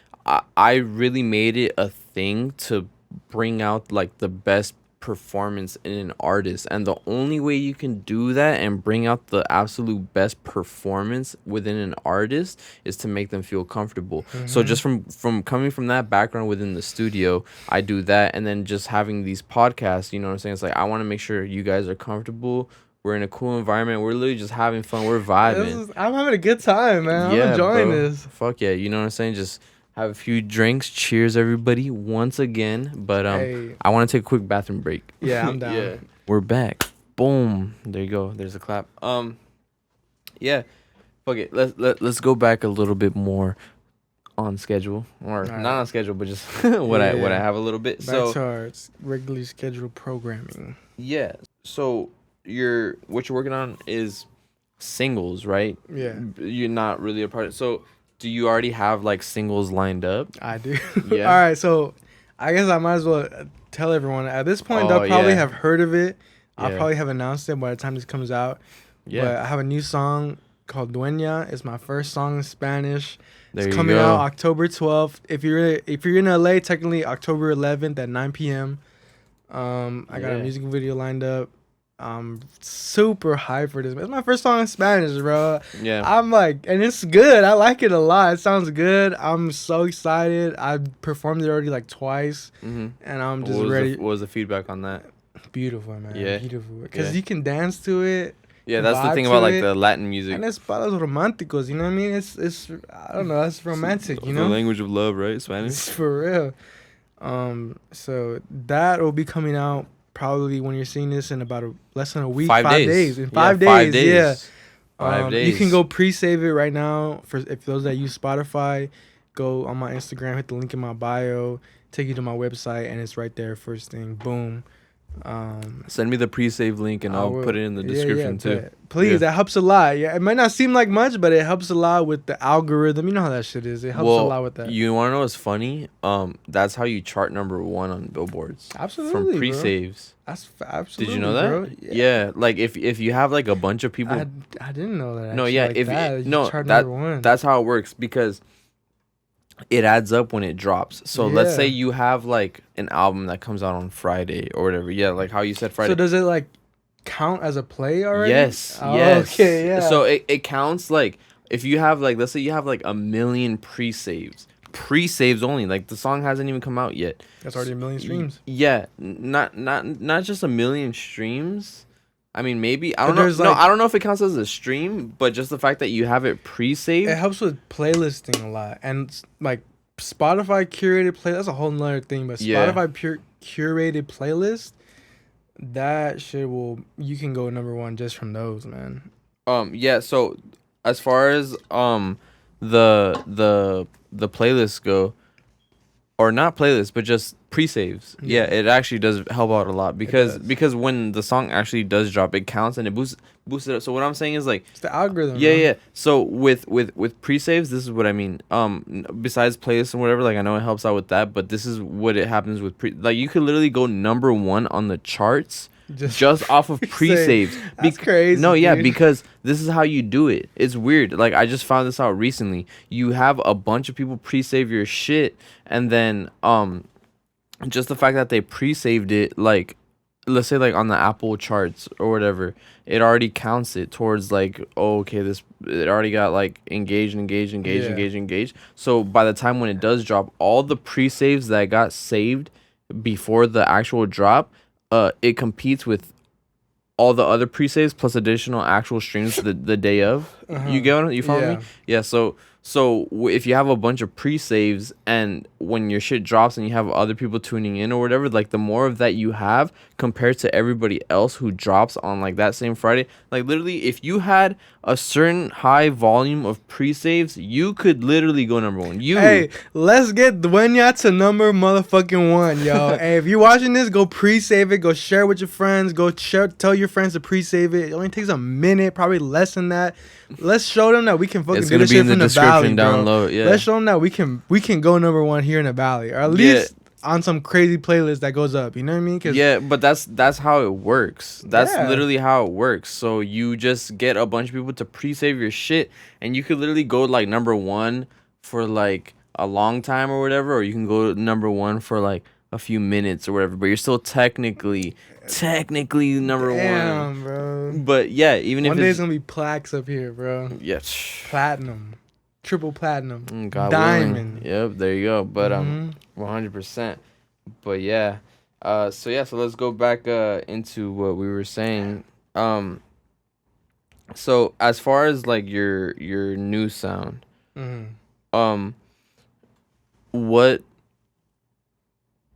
[SPEAKER 1] I really made it a thing to bring out like the best performance in an artist, and the only way you can do that and bring out the absolute best performance within an artist is to make them feel comfortable. So just from coming from that background within the studio, I do that, and then just having these podcasts, you know what I'm saying? It's like I want to make sure you guys are comfortable. We're in a cool environment. We're literally just having fun. We're vibing.
[SPEAKER 2] I'm having a good time, man. I'm enjoying this.
[SPEAKER 1] Fuck yeah. You know what I'm saying? Just have a few drinks. Cheers, everybody, once again. But I want to take a quick bathroom break.
[SPEAKER 2] Yeah, I'm down.
[SPEAKER 1] Yeah. We're back. Boom. There you go. There's a clap. Yeah. Fuck it. Let's go back a little bit more on schedule, or not on schedule, but just what I have a little bit.
[SPEAKER 2] Back to our regularly scheduled programming.
[SPEAKER 1] Yeah. So what you're working on is singles, right?
[SPEAKER 2] Yeah.
[SPEAKER 1] You're not really a part. So do you already have like singles lined up?
[SPEAKER 2] I do.
[SPEAKER 1] Yeah.
[SPEAKER 2] All right. So I guess I might as well tell everyone at this point. They'll probably have heard of it. I'll probably have announced it by the time this comes out. Yeah. But I have a new song called Dueña. It's my first song in Spanish. It's coming out October 12th. If you're in LA, technically October 11th at 9 p.m. I got a music video lined up. I'm super hyped for this. It's my first song in Spanish, bro.
[SPEAKER 1] Yeah.
[SPEAKER 2] I'm like, and it's good. I like it a lot. It sounds good. I'm so excited. I performed it already like twice, and I'm just ready.
[SPEAKER 1] What was the feedback on that?
[SPEAKER 2] Beautiful, man.
[SPEAKER 1] Yeah.
[SPEAKER 2] Beautiful. Because you can dance to it.
[SPEAKER 1] Yeah, that's the thing about like the Latin music.
[SPEAKER 2] And it's para los románticos, you know what I mean? It's I don't know, it's romantic, you know?
[SPEAKER 1] The language of love, right? Spanish?
[SPEAKER 2] It's for real. So that will be coming out probably when you're seeing this in about less than a week. 5 days. In 5 days. 5 days. Yeah.
[SPEAKER 1] 5 days.
[SPEAKER 2] You can go pre-save it right now. If those that use Spotify, go on my Instagram, hit the link in my bio, take you to my website, and it's right there first thing. Boom.
[SPEAKER 1] Send me the pre-save link and I'll put it in the description too.
[SPEAKER 2] Please, that helps a lot. Yeah, it might not seem like much, but it helps a lot with the algorithm. You know how that shit is. It helps a lot with that.
[SPEAKER 1] You want to know what's funny? That's how you chart #1 on billboards.
[SPEAKER 2] Absolutely,
[SPEAKER 1] from pre-saves.
[SPEAKER 2] That's absolutely.
[SPEAKER 1] Did you know that?
[SPEAKER 2] Bro.
[SPEAKER 1] Yeah, like if you have like a bunch of people.
[SPEAKER 2] I didn't know that.
[SPEAKER 1] No, yeah,
[SPEAKER 2] like
[SPEAKER 1] that's how it works, because it adds up when it drops. So let's say you have like an album that comes out on Friday or whatever. Yeah, like how you said Friday.
[SPEAKER 2] So does it like count as a play already?
[SPEAKER 1] Yes.
[SPEAKER 2] Okay, yeah.
[SPEAKER 1] So it counts like if you have like, let's say you have like 1 million pre-saves only. Like the song hasn't even come out yet.
[SPEAKER 2] That's already 1 million streams.
[SPEAKER 1] Yeah, not just 1 million streams. I mean, maybe I don't know. No, I don't know if it counts as a stream, but just the fact that you have it pre-saved.
[SPEAKER 2] It helps with playlisting a lot, and like Spotify curated play. That's a whole nother thing. But Spotify curated playlist, that shit you can go #1 just from those, man.
[SPEAKER 1] Yeah. So as far as the playlists go, or not playlists, but just pre-saves. Yeah, it actually does help out a lot, because when the song actually does drop, it counts and it boosts it up. So what I'm saying is like,
[SPEAKER 2] it's the algorithm.
[SPEAKER 1] Yeah. So with pre-saves, this is what I mean. Besides playlists and whatever, like I know it helps out with that, but this is what it happens with like you could literally go #1 on the charts just off of pre-saves.
[SPEAKER 2] That's crazy.
[SPEAKER 1] No, yeah,
[SPEAKER 2] dude.
[SPEAKER 1] because this is how you do it. It's weird. Like, I just found this out recently. You have a bunch of people pre-save your shit, and then just the fact that they pre-saved it, like, let's say like on the Apple charts or whatever, it already counts it towards like, oh, okay, this, it already got like engaged. So by the time when it does drop, all the pre-saves that got saved before the actual drop, it competes with all the other pre-saves plus additional actual streams the day of. You get what, you follow me? Yeah. If you have a bunch of pre-saves and when your shit drops and you have other people tuning in or whatever, like the more of that you have compared to everybody else who drops on like that same Friday, like literally if you had a certain high volume of pre-saves, you could literally go number one.
[SPEAKER 2] Hey, let's get Duenya to number motherfucking one, yo. Hey, if you're watching this, go pre-save it, go share it with your friends, tell your friends to pre-save it. It only takes a minute, probably less than that. Let's show them that we can fucking do this shit from the valley,
[SPEAKER 1] down
[SPEAKER 2] bro.
[SPEAKER 1] low. Yeah.
[SPEAKER 2] Let's show them that we can go number one here in the valley, or at least on some crazy playlist that goes up. You know what I mean?
[SPEAKER 1] Yeah, but that's how it works. That's literally how it works. So you just get a bunch of people to pre-save your shit, and you could literally go like number one for like a long time or whatever, or you can go number one for like a few minutes or whatever. But you're still technically number one,
[SPEAKER 2] bro.
[SPEAKER 1] But yeah, even
[SPEAKER 2] one
[SPEAKER 1] if
[SPEAKER 2] day it's gonna be plaques up here, bro.
[SPEAKER 1] Yes.
[SPEAKER 2] Platinum, triple platinum,
[SPEAKER 1] God
[SPEAKER 2] diamond.
[SPEAKER 1] Willing. Yep, there you go. But 100%. But yeah, so let's go back into what we were saying. So as far as like your new sound,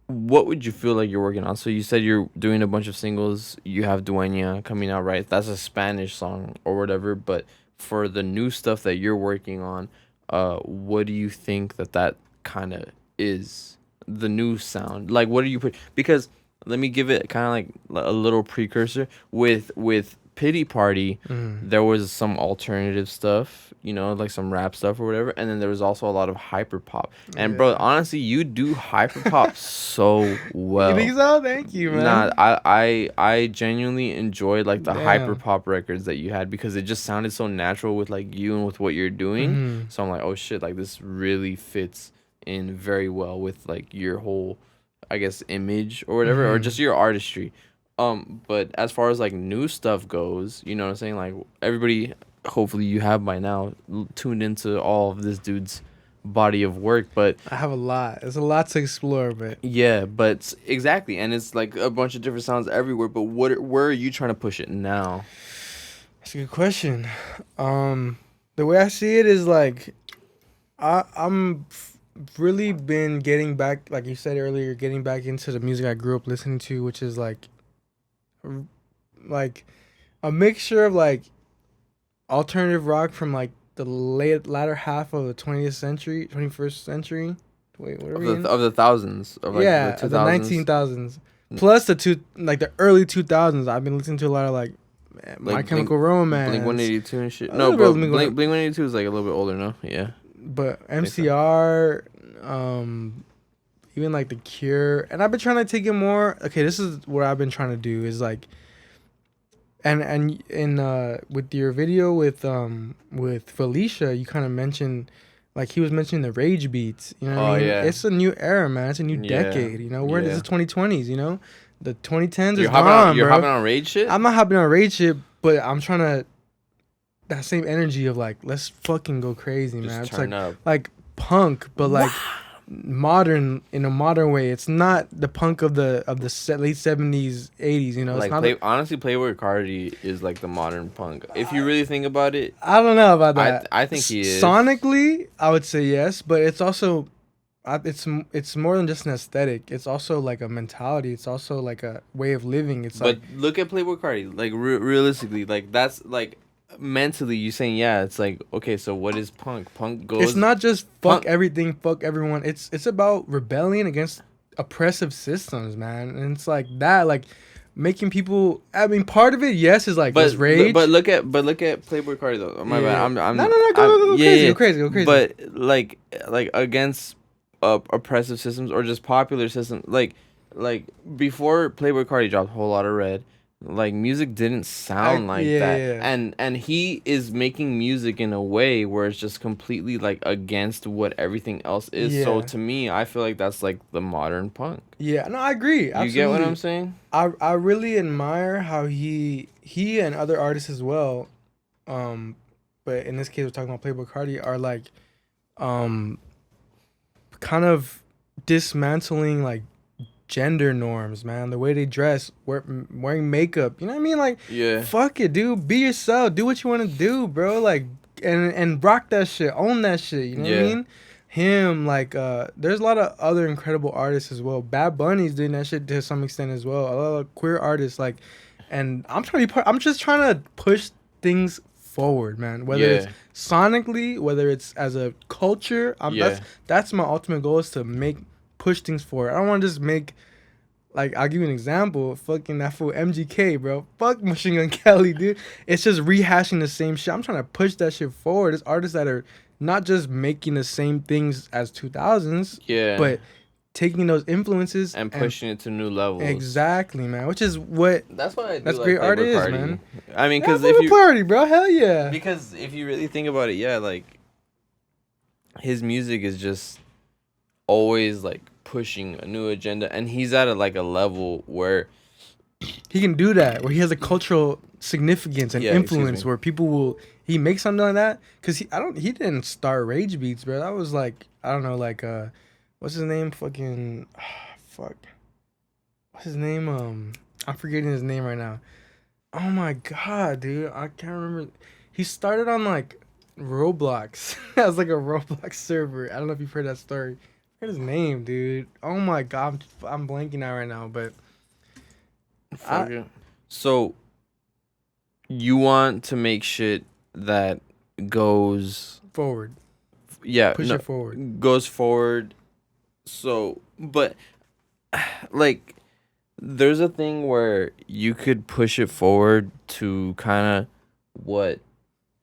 [SPEAKER 1] what would you feel like you're working on? So you said you're doing a bunch of singles. You have Dueña coming out, right? That's a Spanish song or whatever. But for the new stuff that you're working on, what do you think that kind of is the new sound? Like, what do you put? Because let me give it kind of like a little precursor with Pity Party. There was some alternative stuff, you know, like some rap stuff or whatever, and then there was also a lot of hyper pop. And bro, honestly, you do hyper pop so well.
[SPEAKER 2] You think so? Thank you, man.
[SPEAKER 1] Nah, I genuinely enjoyed like the hyper pop records that you had because it just sounded so natural with like you and with what you're doing. So I'm like, oh shit, like this really fits in very well with like your whole, I guess, image or whatever, or just your artistry. But as far as like new stuff goes, you know what I'm saying? Like everybody, hopefully you have by now tuned into all of this dude's body of work. But
[SPEAKER 2] I have a lot. There's a lot to explore, but
[SPEAKER 1] yeah, but exactly, and it's like a bunch of different sounds everywhere. But where are you trying to push it now?
[SPEAKER 2] That's a good question. The way I see it is like I'm really been getting back, like you said earlier, getting back into the music I grew up listening to, which is like a mixture of like alternative rock from like the latter half of the 21st century. Wait, what are we in?
[SPEAKER 1] Of the thousands of like the 2000s.
[SPEAKER 2] The 19,000s. Plus the early 2000s. I've been listening to a lot of like My Chemical Romance,
[SPEAKER 1] Blink 182 and shit. No, bro, Blink 182 is like a little bit older, no? Yeah.
[SPEAKER 2] But MCR, even like The Cure, and I've been trying to take it more. Okay, this is what I've been trying to do is like, and with your video with Felicia, you kind of mentioned, like he was mentioning the rage beats. You know what I mean?
[SPEAKER 1] Yeah.
[SPEAKER 2] It's a new era, man. It's a new decade. You know, this is 2020s. You know, the 2010s
[SPEAKER 1] you're
[SPEAKER 2] is gone,
[SPEAKER 1] You're
[SPEAKER 2] bro.
[SPEAKER 1] hopping on rage shit.
[SPEAKER 2] I'm not hopping on rage shit, but I'm trying to that same energy of like, let's fucking go crazy, man. It's
[SPEAKER 1] turn up.
[SPEAKER 2] Like punk, but like modern, in a modern way. It's not the punk of the late 70s, 80s, you know.
[SPEAKER 1] Like honestly, Playboi Carti is like the modern punk. If you really think about it,
[SPEAKER 2] I don't know about that.
[SPEAKER 1] I think he is.
[SPEAKER 2] Sonically, I would say yes, but it's also it's more than just an aesthetic. It's also like a mentality. It's also like a way of living. But
[SPEAKER 1] look at Playboi Carti. Like realistically, like that's like mentally you saying, yeah, it's like, okay, so what is punk? Punk goes,
[SPEAKER 2] it's not just fuck everything, fuck everyone. It's about rebelling against oppressive systems, man. And it's like that, like making people, I mean, part of it, yes, is like this rage.
[SPEAKER 1] But look at Playboi Carti though. My bad.
[SPEAKER 2] Go crazy.
[SPEAKER 1] But like against oppressive systems or just popular systems, like before Playboi Carti dropped a whole lot of red, Like, music didn't sound like that.
[SPEAKER 2] Yeah.
[SPEAKER 1] And he is making music in a way where it's just completely, like, against what everything else is. So,
[SPEAKER 2] Yeah.
[SPEAKER 1] to me, I feel like that's, like, the modern punk.
[SPEAKER 2] Yeah. No, I agree.
[SPEAKER 1] You get what I'm
[SPEAKER 2] Absolutely.
[SPEAKER 1] saying?
[SPEAKER 2] I really admire how he and other artists as well, but in this case we're talking about Playboi Carti, are like um kind of dismantling like gender norms, man. The way they dress, wearing makeup. You know what I mean? Like,
[SPEAKER 1] Yeah.
[SPEAKER 2] fuck it, dude. Be yourself. Do what you want to do, bro. Like, and rock that shit. Own that shit. You know what I
[SPEAKER 1] Yeah.
[SPEAKER 2] mean? Him, like, there's a lot of other incredible artists as well. Bad Bunny's doing that shit to some extent as well. A lot of queer artists, like, and I'm trying to be part. I'm just trying to push things forward, man. Whether it's
[SPEAKER 1] Yeah.
[SPEAKER 2] sonically, whether it's as a culture.
[SPEAKER 1] Yeah.
[SPEAKER 2] That's my ultimate goal, is to push things forward. I don't want to just make, like, I'll give you an example. Fucking that fool MGK, bro. Fuck Machine Gun Kelly, dude. It's just rehashing the same shit. I'm trying to push that shit forward. There's artists that are not just making the same things as 2000s,
[SPEAKER 1] Yeah.
[SPEAKER 2] but taking those influences
[SPEAKER 1] and pushing it to new levels.
[SPEAKER 2] Exactly, man. Which is what
[SPEAKER 1] That's why I do
[SPEAKER 2] that's
[SPEAKER 1] like
[SPEAKER 2] great art
[SPEAKER 1] Playboi
[SPEAKER 2] is,
[SPEAKER 1] Carti.
[SPEAKER 2] man.
[SPEAKER 1] I mean,
[SPEAKER 2] Yeah,
[SPEAKER 1] because if you
[SPEAKER 2] party, bro, hell yeah.
[SPEAKER 1] because if you really think about it, yeah, like, his music is just always, like, pushing a new agenda, and he's at a level where
[SPEAKER 2] He can do that, where he has a cultural significance and
[SPEAKER 1] Yeah, excuse
[SPEAKER 2] influence,
[SPEAKER 1] me.
[SPEAKER 2] where people will, he makes something like that, because he didn't start Rage Beats, bro. That was like, I don't know, like, what's his name? Fucking, fuck. What's his name? I'm forgetting his name right now. Oh my god, dude, I can't remember. He started on like Roblox as like a Roblox server. I don't know if you've heard that story. I forget his name, dude. Oh my god, I'm blanking out right now, but
[SPEAKER 1] fuck it. So you want to make shit that goes
[SPEAKER 2] forward.
[SPEAKER 1] Push
[SPEAKER 2] it forward.
[SPEAKER 1] Goes forward. So, but like, there's a thing where you could push it forward to kind of what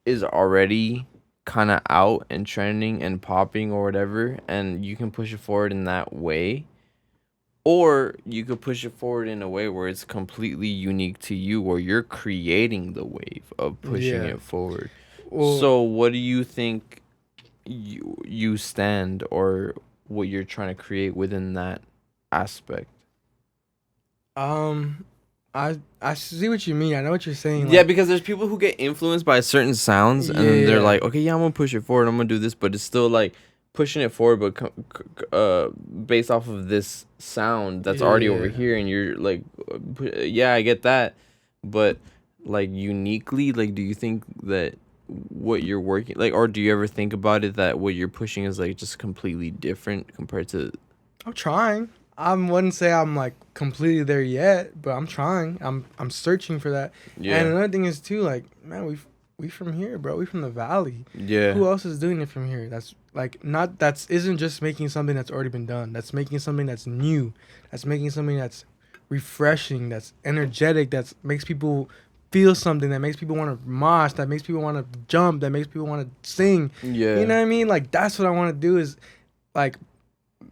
[SPEAKER 1] is already kind of out and trending and popping or whatever, and you can push it forward in that way. Or you could push it forward in a way where it's completely unique to you, where you're creating the wave of pushing it forward.
[SPEAKER 2] Well,
[SPEAKER 1] so what do you think you stand, or what you're trying to create within that aspect?
[SPEAKER 2] I see what you mean. I know what you're saying.
[SPEAKER 1] Yeah, because there's people who get influenced by certain sounds, and then they're
[SPEAKER 2] Yeah.
[SPEAKER 1] like, okay, yeah, I'm gonna push it forward, I'm gonna do this, but it's still like pushing it forward, but based off of this sound that's already over
[SPEAKER 2] Yeah.
[SPEAKER 1] here, and you're like, yeah, I get that, but like, uniquely, like, do you think that what you're working, like, or do you ever think about it that what you're pushing is like just completely different compared to?
[SPEAKER 2] I'm trying. I wouldn't say I'm like completely there yet, but I'm trying. I'm searching for that.
[SPEAKER 1] Yeah.
[SPEAKER 2] And another thing is too, like, man, we from here, bro. We from the valley.
[SPEAKER 1] Yeah.
[SPEAKER 2] Who else is doing it from here? That's like not that's isn't just making something that's already been done. That's making something that's new. That's making something that's refreshing, that's energetic, that makes people feel something, that makes people want to mosh, that makes people want to jump, that makes people want to sing.
[SPEAKER 1] Yeah.
[SPEAKER 2] You know what I mean? Like, that's what I want to do, is like,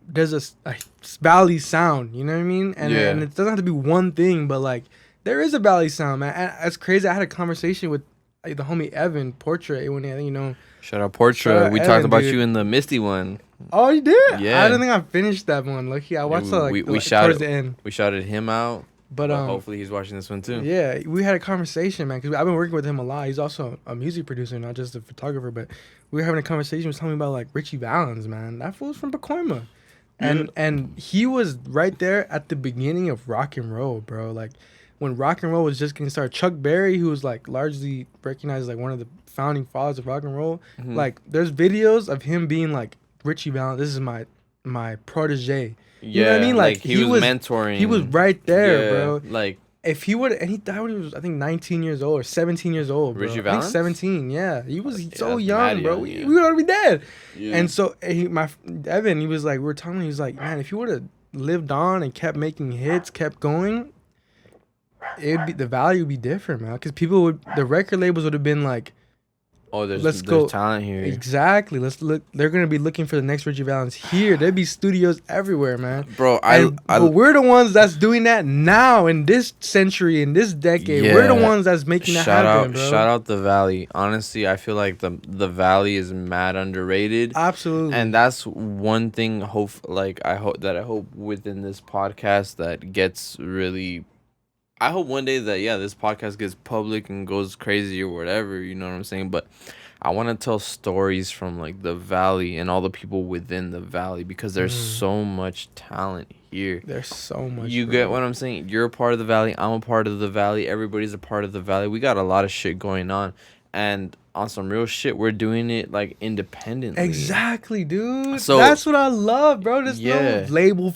[SPEAKER 2] there's a valley sound, you know what I mean? And it doesn't have to be one thing, but like, there is a valley sound, man. And it's crazy. I had a conversation with the homie Evan Portrait when
[SPEAKER 1] Shout out Portrait.
[SPEAKER 2] Shout out
[SPEAKER 1] We
[SPEAKER 2] Evan,
[SPEAKER 1] talked about
[SPEAKER 2] dude.
[SPEAKER 1] you in the Misty one.
[SPEAKER 2] Oh, you did?
[SPEAKER 1] Yeah.
[SPEAKER 2] I don't think I finished that one. Lucky, I watched
[SPEAKER 1] we
[SPEAKER 2] towards
[SPEAKER 1] shouted
[SPEAKER 2] the end.
[SPEAKER 1] We shouted him out.
[SPEAKER 2] But
[SPEAKER 1] hopefully he's watching this one too.
[SPEAKER 2] Yeah, we had a conversation, man, because I've been working with him a lot. He's also a music producer, not just a photographer. But we were having a conversation. He was telling me about like Richie Valens, man. That fool's from Pacoima. And he was right there at the beginning of rock and roll, bro. Like, when rock and roll was just getting started. Chuck Berry, who was like largely recognized as like one of the founding fathers of rock and roll, like, there's videos of him being like, Richie Valens, this is my protege. You know what I mean? Like,
[SPEAKER 1] he was mentoring.
[SPEAKER 2] He was right there, bro.
[SPEAKER 1] Like,
[SPEAKER 2] if he would, and he died when he was, I think, 19 years old or 17 years old, bro.
[SPEAKER 1] Richie
[SPEAKER 2] I think
[SPEAKER 1] Valens?
[SPEAKER 2] 17, yeah. He was so
[SPEAKER 1] that's
[SPEAKER 2] young,
[SPEAKER 1] mad
[SPEAKER 2] bro.
[SPEAKER 1] young,
[SPEAKER 2] We would already be dead.
[SPEAKER 1] Yeah.
[SPEAKER 2] And so, Evan, he was like, we were talking, he was like, man, if he would have lived on and kept making hits, kept going, the value would be different, man. Because the record labels would have been like
[SPEAKER 1] Oh,
[SPEAKER 2] Let's go.
[SPEAKER 1] there's talent here.
[SPEAKER 2] Exactly. Let's look. They're gonna be looking for the next Richie Valens here. There'd be studios everywhere, man.
[SPEAKER 1] Bro,
[SPEAKER 2] but we're the ones that's doing that now in this century, in this decade.
[SPEAKER 1] Yeah.
[SPEAKER 2] We're the ones that's making that happen, bro.
[SPEAKER 1] Shout out the Valley. Honestly, I feel like the Valley is mad underrated.
[SPEAKER 2] Absolutely.
[SPEAKER 1] And that's one thing. I hope within this podcast that gets really. I hope one day that this podcast gets public and goes crazy or whatever. You know what I'm saying? But I want to tell stories from like the Valley and all the people within the Valley because there's so much talent here.
[SPEAKER 2] There's so much.
[SPEAKER 1] You get what I'm saying? You're a part of the Valley. I'm a part of the Valley. Everybody's a part of the Valley. We got a lot of shit going on. And on some real shit, we're doing it like independently.
[SPEAKER 2] Exactly, dude.
[SPEAKER 1] So
[SPEAKER 2] that's what I love, bro. There's no label.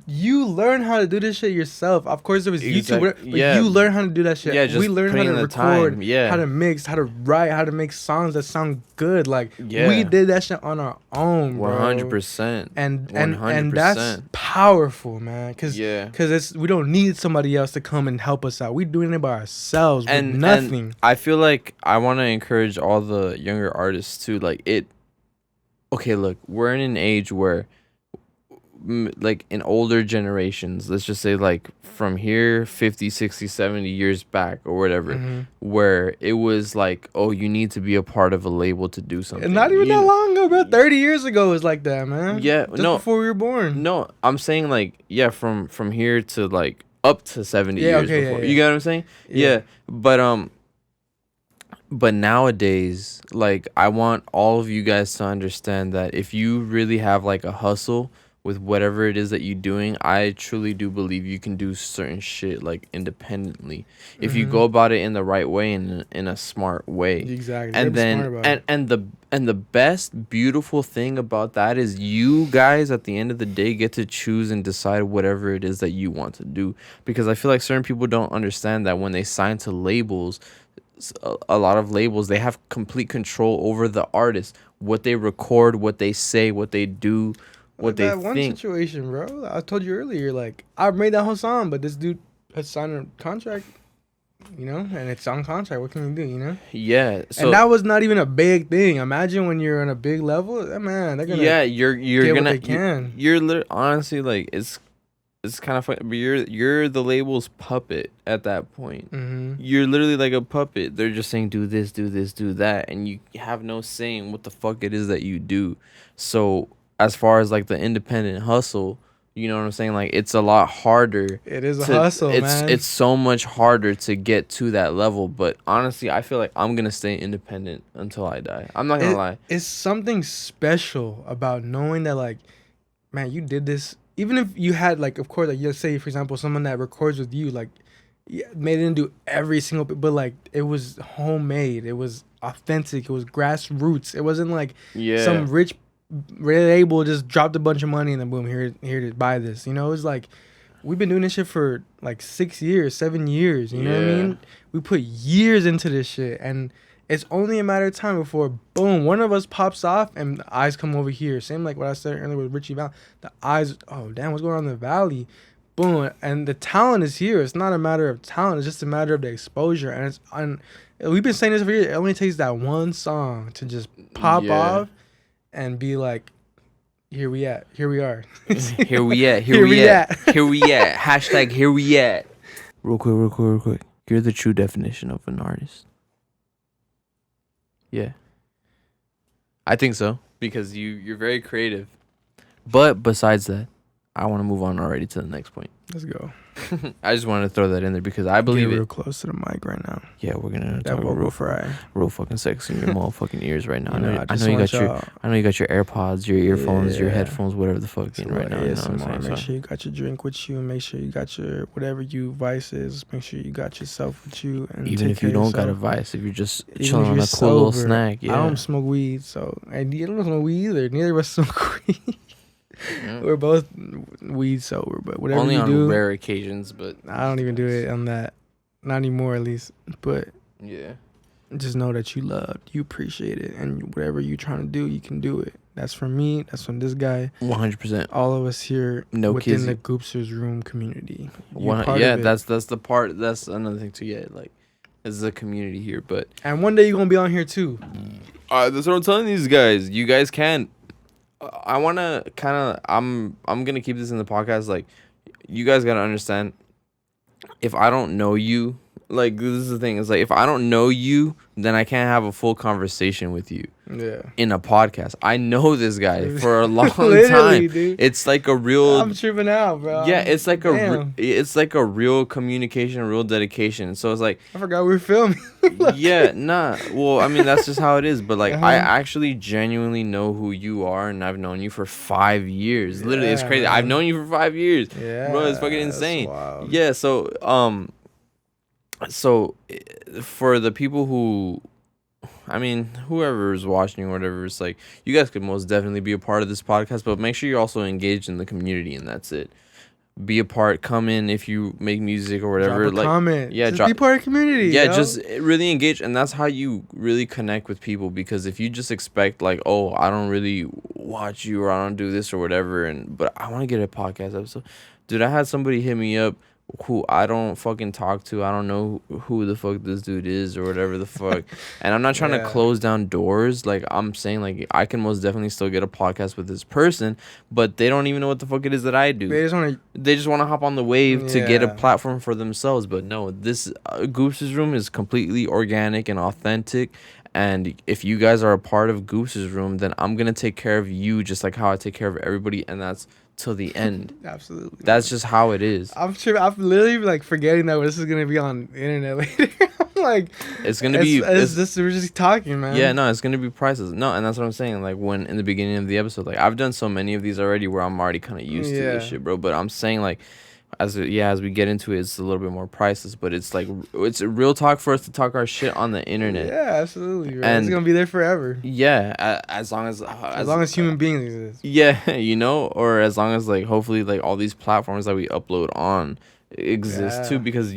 [SPEAKER 2] You learn how to do this shit yourself. Of course, there was YouTube, but you learn how to do that shit.
[SPEAKER 1] Yeah, just
[SPEAKER 2] we learned how to record, how to mix, how to write, how to make songs that sound good. Like we did that shit on our own, bro.
[SPEAKER 1] 100%.
[SPEAKER 2] And that's powerful, man. Cause we don't need somebody else to come and help us out. We doing it by ourselves with nothing.
[SPEAKER 1] And I feel like I want to encourage all the younger artists too. Like okay, look, we're in an age where like in older generations, let's just say like from here 50, 60, 70 years back or whatever, where it was like, oh, you need to be a part of a label to do something.
[SPEAKER 2] And not even that long ago, bro. 30 years ago was like that, man.
[SPEAKER 1] Yeah,
[SPEAKER 2] just before we were born.
[SPEAKER 1] No, I'm saying like from here to like up to 70 years before. You get what I'm saying? Yeah. But nowadays, like, I want all of you guys to understand that if you really have, like, a hustle with whatever it is that you're doing, I truly do believe you can do certain shit, like, independently. If you go about it in the right way and in a smart way.
[SPEAKER 2] Exactly.
[SPEAKER 1] And then, and the best, beautiful thing about that is you guys, at the end of the day, get to choose and decide whatever it is that you want to do. Because I feel like certain people don't understand that when they sign to labels, a lot of labels, they have complete control over the artist, what they record, what they say, what they do, what they think. That one
[SPEAKER 2] situation, bro, I told you earlier, like, I made that whole song, but this dude has signed a contract, you know, and it's on contract. What can you do, you know?
[SPEAKER 1] Yeah. So,
[SPEAKER 2] and that was not even a big thing. Imagine when you're on a big level, man, they're gonna
[SPEAKER 1] you're
[SPEAKER 2] get
[SPEAKER 1] gonna
[SPEAKER 2] what they can.
[SPEAKER 1] You're honestly, like, it's kind of funny, but you're the label's puppet at that point. You're literally like a puppet. They're just saying, do this, do this, do that, and you have no saying what the fuck it is that you do. So as far as like the independent hustle, you know what I'm saying? Like, it's a lot harder.
[SPEAKER 2] It is a hustle, man.
[SPEAKER 1] It's so much harder to get to that level. But honestly, I feel like I'm gonna stay independent until I die. I'm not gonna lie.
[SPEAKER 2] It's something special about knowing that, like, man, you did this. Even if you had, like, of course, like, let's say, for example, someone that records with you, like, they didn't do every single, but, like, it was homemade. It was authentic. It was grassroots. It wasn't, like, some rich label just dropped a bunch of money and then, boom, here to buy this. You know, it was, like, we've been doing this shit for, like, 6 years, 7 years. You know what I mean? We put years into this shit, and it's only a matter of time before, boom, one of us pops off and the eyes come over here. Same like what I said earlier with Richie Valens. The eyes, oh, damn, what's going on in the Valley? Boom. And the talent is here. It's not a matter of talent. It's just a matter of the exposure. And we've been saying this for years. It only takes that one song to just pop off and be like, here we at. Here we are.
[SPEAKER 1] Here we at. Here we at. Here we at. Hashtag here we at. Real quick. You're the true definition of an artist. Yeah, I think so, because you're very creative. But besides that, I want to move on already to the next point.
[SPEAKER 2] Let's go.
[SPEAKER 1] I just wanted to throw that in there because I believe
[SPEAKER 2] Get real close to the mic right now.
[SPEAKER 1] Yeah, we're gonna
[SPEAKER 2] talk
[SPEAKER 1] about real fucking sex in your motherfucking ears right now. I know you got your AirPods, your earphones, your headphones, whatever the fuck in right now. You know what I'm saying?
[SPEAKER 2] Make sure you got your drink with you. Make sure you got your whatever you vices. Make sure you got yourself with you. And
[SPEAKER 1] even if you don't got a vice, if you're just chilling on a cool little snack. Yeah.
[SPEAKER 2] I don't smoke weed, so and you don't smoke weed either. Neither of us smoke weed. We're both weed sober, but whatever
[SPEAKER 1] only
[SPEAKER 2] you do.
[SPEAKER 1] Only on rare occasions, but
[SPEAKER 2] I don't even do it on that. Not anymore, at least. But
[SPEAKER 1] yeah,
[SPEAKER 2] just know that you loved, you appreciate it, and whatever you're trying to do, you can do it. That's from me. That's from this guy.
[SPEAKER 1] 100%.
[SPEAKER 2] All of us here within the Goobster's Room community.
[SPEAKER 1] That's the part. That's another thing too. Yeah, like, this is a community here, but
[SPEAKER 2] and one day you're gonna be on here too.
[SPEAKER 1] That's what I'm telling these guys. You guys can. I want to kind of. I'm gonna keep this in the podcast. Like, you guys gotta understand. If I don't know you, like this is the thing. It's like if I don't know you, then I can't have a full conversation with you.
[SPEAKER 2] Yeah.
[SPEAKER 1] In a podcast, I know this guy for a long
[SPEAKER 2] Literally,
[SPEAKER 1] time.
[SPEAKER 2] dude.
[SPEAKER 1] It's like a real.
[SPEAKER 2] I'm tripping out, bro.
[SPEAKER 1] Yeah, it's like
[SPEAKER 2] Damn.
[SPEAKER 1] it's like a real communication, a real dedication. So it's like
[SPEAKER 2] I forgot we were filming.
[SPEAKER 1] yeah, nah. Well, I mean that's just how it is. But like
[SPEAKER 2] Uh-huh.
[SPEAKER 1] I actually genuinely know who you are, and I've known you for 5 years. Literally, it's
[SPEAKER 2] Yeah,
[SPEAKER 1] crazy.
[SPEAKER 2] man.
[SPEAKER 1] I've known you for 5 years.
[SPEAKER 2] Yeah.
[SPEAKER 1] Bro, it's fucking
[SPEAKER 2] that's
[SPEAKER 1] insane.
[SPEAKER 2] wild.
[SPEAKER 1] Yeah. So for the people who, I mean, whoever's watching or whatever, it's like you guys could most definitely be a part of this podcast, but make sure you're also engaged in the community, and that's it. Be a part. Come in if you make music or whatever.
[SPEAKER 2] Drop a comment.
[SPEAKER 1] Yeah,
[SPEAKER 2] just be part of the community.
[SPEAKER 1] Yeah,
[SPEAKER 2] yo.
[SPEAKER 1] just really engage, and that's how you really connect with people. Because if you just expect like, oh, I don't really watch you or I don't do this or whatever, but I want to get a podcast episode, dude. I had somebody hit me up who I don't fucking talk to. I don't know who the fuck this dude is or whatever the fuck. And I'm not trying to close down doors. Like, I'm saying, like, I can most definitely still get a podcast with this person, but they don't even know what the fuck it is that I do.
[SPEAKER 2] They just want
[SPEAKER 1] to hop on the wave to get a
[SPEAKER 2] Yeah.
[SPEAKER 1] platform for themselves. But no, this Goobster's Room is completely organic and authentic. And if you guys are a part of Goobster's Room, then I'm going to take care of you just like how I take care of everybody. And that's till the end.
[SPEAKER 2] absolutely.
[SPEAKER 1] That's just how it is.
[SPEAKER 2] I'm sure. I'm literally like forgetting that this is gonna be on the internet later. I'm like,
[SPEAKER 1] It's gonna be.
[SPEAKER 2] It's just we're just talking, man.
[SPEAKER 1] Yeah, no, it's gonna be priceless. No, and that's what I'm saying. Like when in the beginning of the episode, like I've done so many of these already, where I'm already kind of used to this
[SPEAKER 2] Yeah.
[SPEAKER 1] shit, bro. But I'm saying like, as we get into it, it's a little bit more priceless. But it's like it's a real talk for us to talk our shit on the internet.
[SPEAKER 2] Yeah, absolutely. Bro.
[SPEAKER 1] And-
[SPEAKER 2] It's gonna be there forever.
[SPEAKER 1] Yeah, as long as
[SPEAKER 2] Human beings exist.
[SPEAKER 1] Yeah, you know, or as long as like hopefully like all these platforms that we upload on exist
[SPEAKER 2] Yeah.
[SPEAKER 1] too, because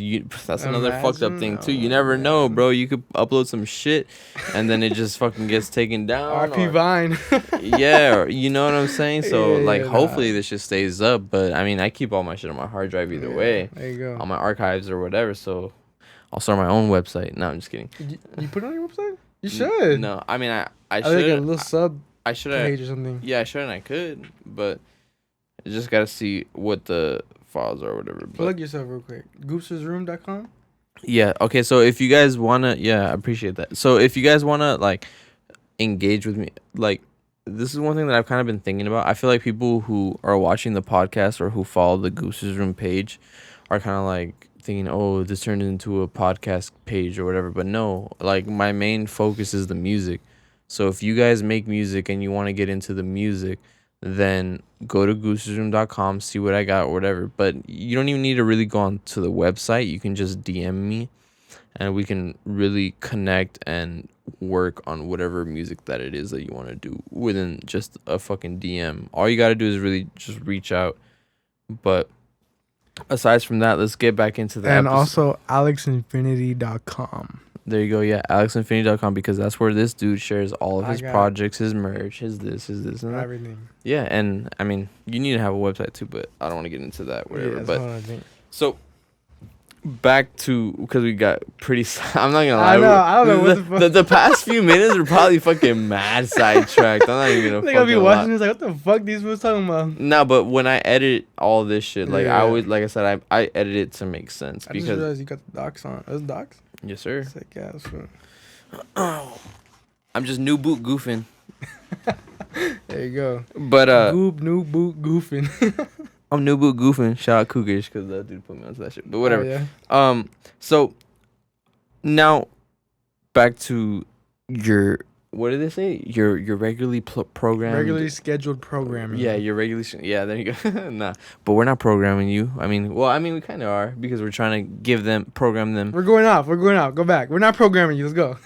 [SPEAKER 1] that's another fucked up thing too. You
[SPEAKER 2] Imagine,
[SPEAKER 1] never
[SPEAKER 2] oh
[SPEAKER 1] know,
[SPEAKER 2] my
[SPEAKER 1] bro. You could upload some shit and then it just fucking gets taken down.
[SPEAKER 2] RP
[SPEAKER 1] or-
[SPEAKER 2] Vine.
[SPEAKER 1] Yeah, or, you know what I'm saying? So
[SPEAKER 2] Yeah,
[SPEAKER 1] like
[SPEAKER 2] nah.
[SPEAKER 1] hopefully this shit stays up, but I mean I keep all my shit on my hard drive either
[SPEAKER 2] Yeah,
[SPEAKER 1] way,
[SPEAKER 2] There you go.
[SPEAKER 1] on my archives or whatever, so I'll start my own website. No, I'm just kidding.
[SPEAKER 2] You put it on your website? You should.
[SPEAKER 1] No, I mean I
[SPEAKER 2] I like a
[SPEAKER 1] should
[SPEAKER 2] little sub
[SPEAKER 1] I should
[SPEAKER 2] page or something.
[SPEAKER 1] Yeah, I should and I could, but I just gotta see what the files are or whatever. But
[SPEAKER 2] Plug yourself real quick. Goobstersroom.com.
[SPEAKER 1] yeah, okay, so if you guys wanna, yeah, I appreciate that. So if you guys wanna like engage with me, like this is one thing that I've kind of been thinking about. I feel like people who are watching the podcast or who follow the Goobster's Room page are kind of like thinking, oh, this turned into a podcast page or whatever. But no, like my main focus is the music. So if you guys make music and you want to get into the music, then go to goobstersroom.com, see what I got or whatever. But you don't even need to really go on to the website. You can just DM me and we can really connect and work on whatever music that it is that you want to do within just a fucking DM. All you got to do is really just reach out. But aside from that, let's get back into the
[SPEAKER 2] And
[SPEAKER 1] episode.
[SPEAKER 2] also alexinfinity.com.
[SPEAKER 1] There you go. Yeah, alexinfinity.com, because that's where this dude shares all of
[SPEAKER 2] I
[SPEAKER 1] his
[SPEAKER 2] got-
[SPEAKER 1] projects, his merch, his this, and that.
[SPEAKER 2] Everything.
[SPEAKER 1] Yeah, and I mean, you need to have a website too, but I don't want to get into that, whatever.
[SPEAKER 2] Yeah, that's
[SPEAKER 1] But
[SPEAKER 2] what I think.
[SPEAKER 1] so back to, because we got pretty. I'm not gonna lie.
[SPEAKER 2] I know. I don't know what the fuck.
[SPEAKER 1] The past few minutes are probably fucking mad sidetracked. I'm not even gonna.
[SPEAKER 2] They're gonna be
[SPEAKER 1] fucking
[SPEAKER 2] watching
[SPEAKER 1] lie.
[SPEAKER 2] this like, what the fuck these fools talking about?
[SPEAKER 1] No, but when I edit all this shit, like
[SPEAKER 2] Yeah.
[SPEAKER 1] I always, like I said, I edit it to make sense
[SPEAKER 2] I just
[SPEAKER 1] because
[SPEAKER 2] realized you got the docs on. Those docs?
[SPEAKER 1] yes, sir.
[SPEAKER 2] Sick ass. Fool.
[SPEAKER 1] I'm just new boot goofing,
[SPEAKER 2] There you go.
[SPEAKER 1] but
[SPEAKER 2] Goob, new boot, goofing.
[SPEAKER 1] I'm new boot goofing. Shout out Cougars, because that dude put me onto that shit. But whatever.
[SPEAKER 2] Oh, yeah.
[SPEAKER 1] So now back to your, what did they say? Your regularly programmed.
[SPEAKER 2] Regularly scheduled programming.
[SPEAKER 1] Yeah, your regularly. Yeah, there you go. Nah, but we're not programming you. I mean, we kind of are, because we're trying to program them.
[SPEAKER 2] We're going off. Go back. We're not programming you. Let's go.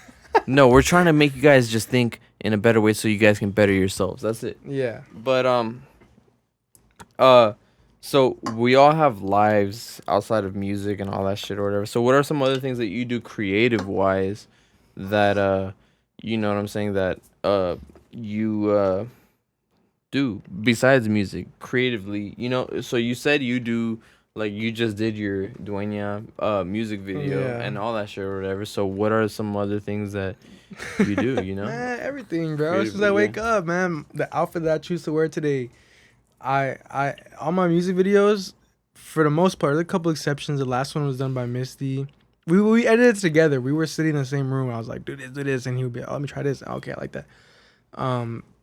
[SPEAKER 1] No, we're trying to make you guys just think in a better way so you guys can better yourselves. That's it.
[SPEAKER 2] Yeah.
[SPEAKER 1] But so we all have lives outside of music and all that shit or whatever. So what are some other things that you do creative wise that you know what I'm saying, that you do besides music creatively? You know, so you said you do like you just did your Dueña music video
[SPEAKER 2] Yeah.
[SPEAKER 1] and all that shit or whatever. So what are some other things that you do? You know,
[SPEAKER 2] Man, everything, bro. As soon as
[SPEAKER 1] creatively,
[SPEAKER 2] I
[SPEAKER 1] yeah.
[SPEAKER 2] wake up, man, the outfit that I choose to wear today, all my music videos, for the most part, there's a couple exceptions. The last one was done by Misty. We edited it together. We were sitting in the same room. I was like, do this, and he would be, oh, let me try this. Okay, I like that.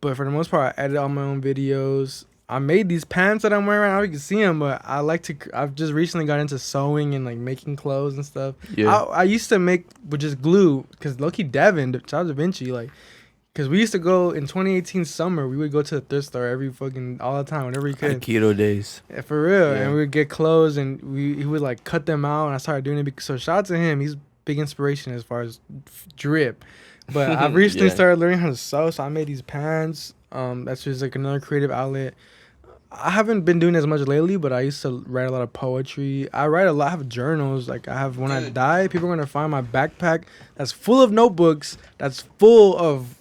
[SPEAKER 2] But for the most part, I edit all my own videos. I made these pants that I'm wearing right now. You can see them, but I like to. I've just recently got into sewing and like making clothes and stuff.
[SPEAKER 1] Yeah.
[SPEAKER 2] I used to make with just glue because Loki Devin, Charles Da Vinci, like, because we used to go in 2018 summer. We would go to the thrift store every fucking all the time whenever we could.
[SPEAKER 1] Keto days.
[SPEAKER 2] Yeah, for real.
[SPEAKER 1] Yeah.
[SPEAKER 2] And we would get clothes and he would like cut them out. And I started doing it. So shout out to him. He's big inspiration as far as drip. But I've recently
[SPEAKER 1] Yeah.
[SPEAKER 2] started learning how to sew. So I made these pants. That's just like another creative outlet. I haven't been doing as much lately, but I used to write a lot of poetry. I write a lot. I have journals. Like I have, when I die, people are gonna find my backpack that's full of notebooks. That's full of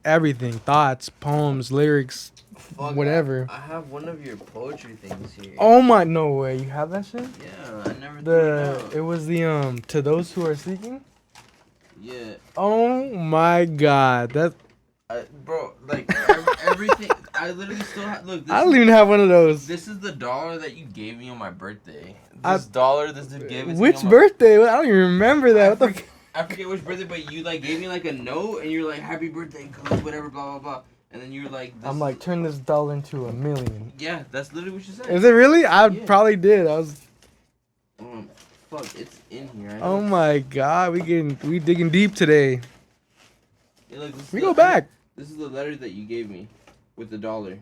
[SPEAKER 2] everything: thoughts, poems, lyrics, whatever.
[SPEAKER 1] I have one of your poetry things here.
[SPEAKER 2] Oh my, no way! You have that shit?
[SPEAKER 1] Yeah, I never threw
[SPEAKER 2] It was the to those who are seeking.
[SPEAKER 1] Yeah.
[SPEAKER 2] Oh my god, that
[SPEAKER 1] Bro, like everything. I literally still have. Look,
[SPEAKER 2] I don't even have one of those.
[SPEAKER 1] This is the dollar that you gave me on my birthday.
[SPEAKER 2] I-
[SPEAKER 1] This dollar, this dude gave it to me
[SPEAKER 2] Which
[SPEAKER 1] on my-
[SPEAKER 2] birthday? I don't even remember that. What the?
[SPEAKER 1] I forget which birthday, but you like gave me like a note and you're like, "Happy birthday, Goob," whatever, blah blah blah. And then you're like,
[SPEAKER 2] I'm like, turn this dollar into $1 million.
[SPEAKER 1] yeah, that's literally what you said.
[SPEAKER 2] Is it really? I
[SPEAKER 1] Yeah.
[SPEAKER 2] probably did. I was.
[SPEAKER 1] Fuck, it's in here.
[SPEAKER 2] Oh my god, we digging deep today.
[SPEAKER 1] Yeah, look, this is
[SPEAKER 2] We
[SPEAKER 1] the-
[SPEAKER 2] go back.
[SPEAKER 1] This is the letter that you gave me with the dollar.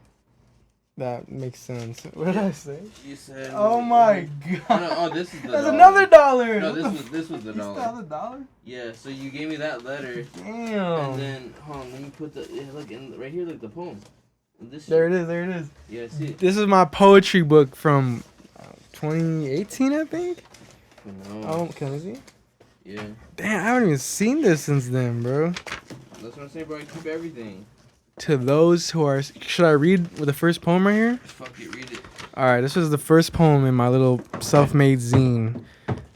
[SPEAKER 2] That makes sense. What did I say?
[SPEAKER 1] You said.
[SPEAKER 2] Oh my
[SPEAKER 1] Oh,
[SPEAKER 2] god.
[SPEAKER 1] no, oh, this is the
[SPEAKER 2] There's
[SPEAKER 1] dollar.
[SPEAKER 2] another dollar.
[SPEAKER 1] No,
[SPEAKER 2] What the
[SPEAKER 1] this was the
[SPEAKER 2] You still
[SPEAKER 1] dollar.
[SPEAKER 2] have the dollar?
[SPEAKER 1] Yeah, so you gave me that letter,
[SPEAKER 2] Damn.
[SPEAKER 1] and then hold on, let me put the look in right here, look the poem. And this.
[SPEAKER 2] There it is. There it is.
[SPEAKER 1] Yeah, see it.
[SPEAKER 2] This is my poetry book from 2018, I think.
[SPEAKER 1] No.
[SPEAKER 2] Oh, can I see?
[SPEAKER 1] Yeah,
[SPEAKER 2] Damn, I haven't even seen this since then, bro.
[SPEAKER 1] that's what I'm saying, bro. I keep everything.
[SPEAKER 2] To those who are, should I read the first poem right here?
[SPEAKER 1] Fuck it, read it.
[SPEAKER 2] All right, this is the first poem in my little self-made zine.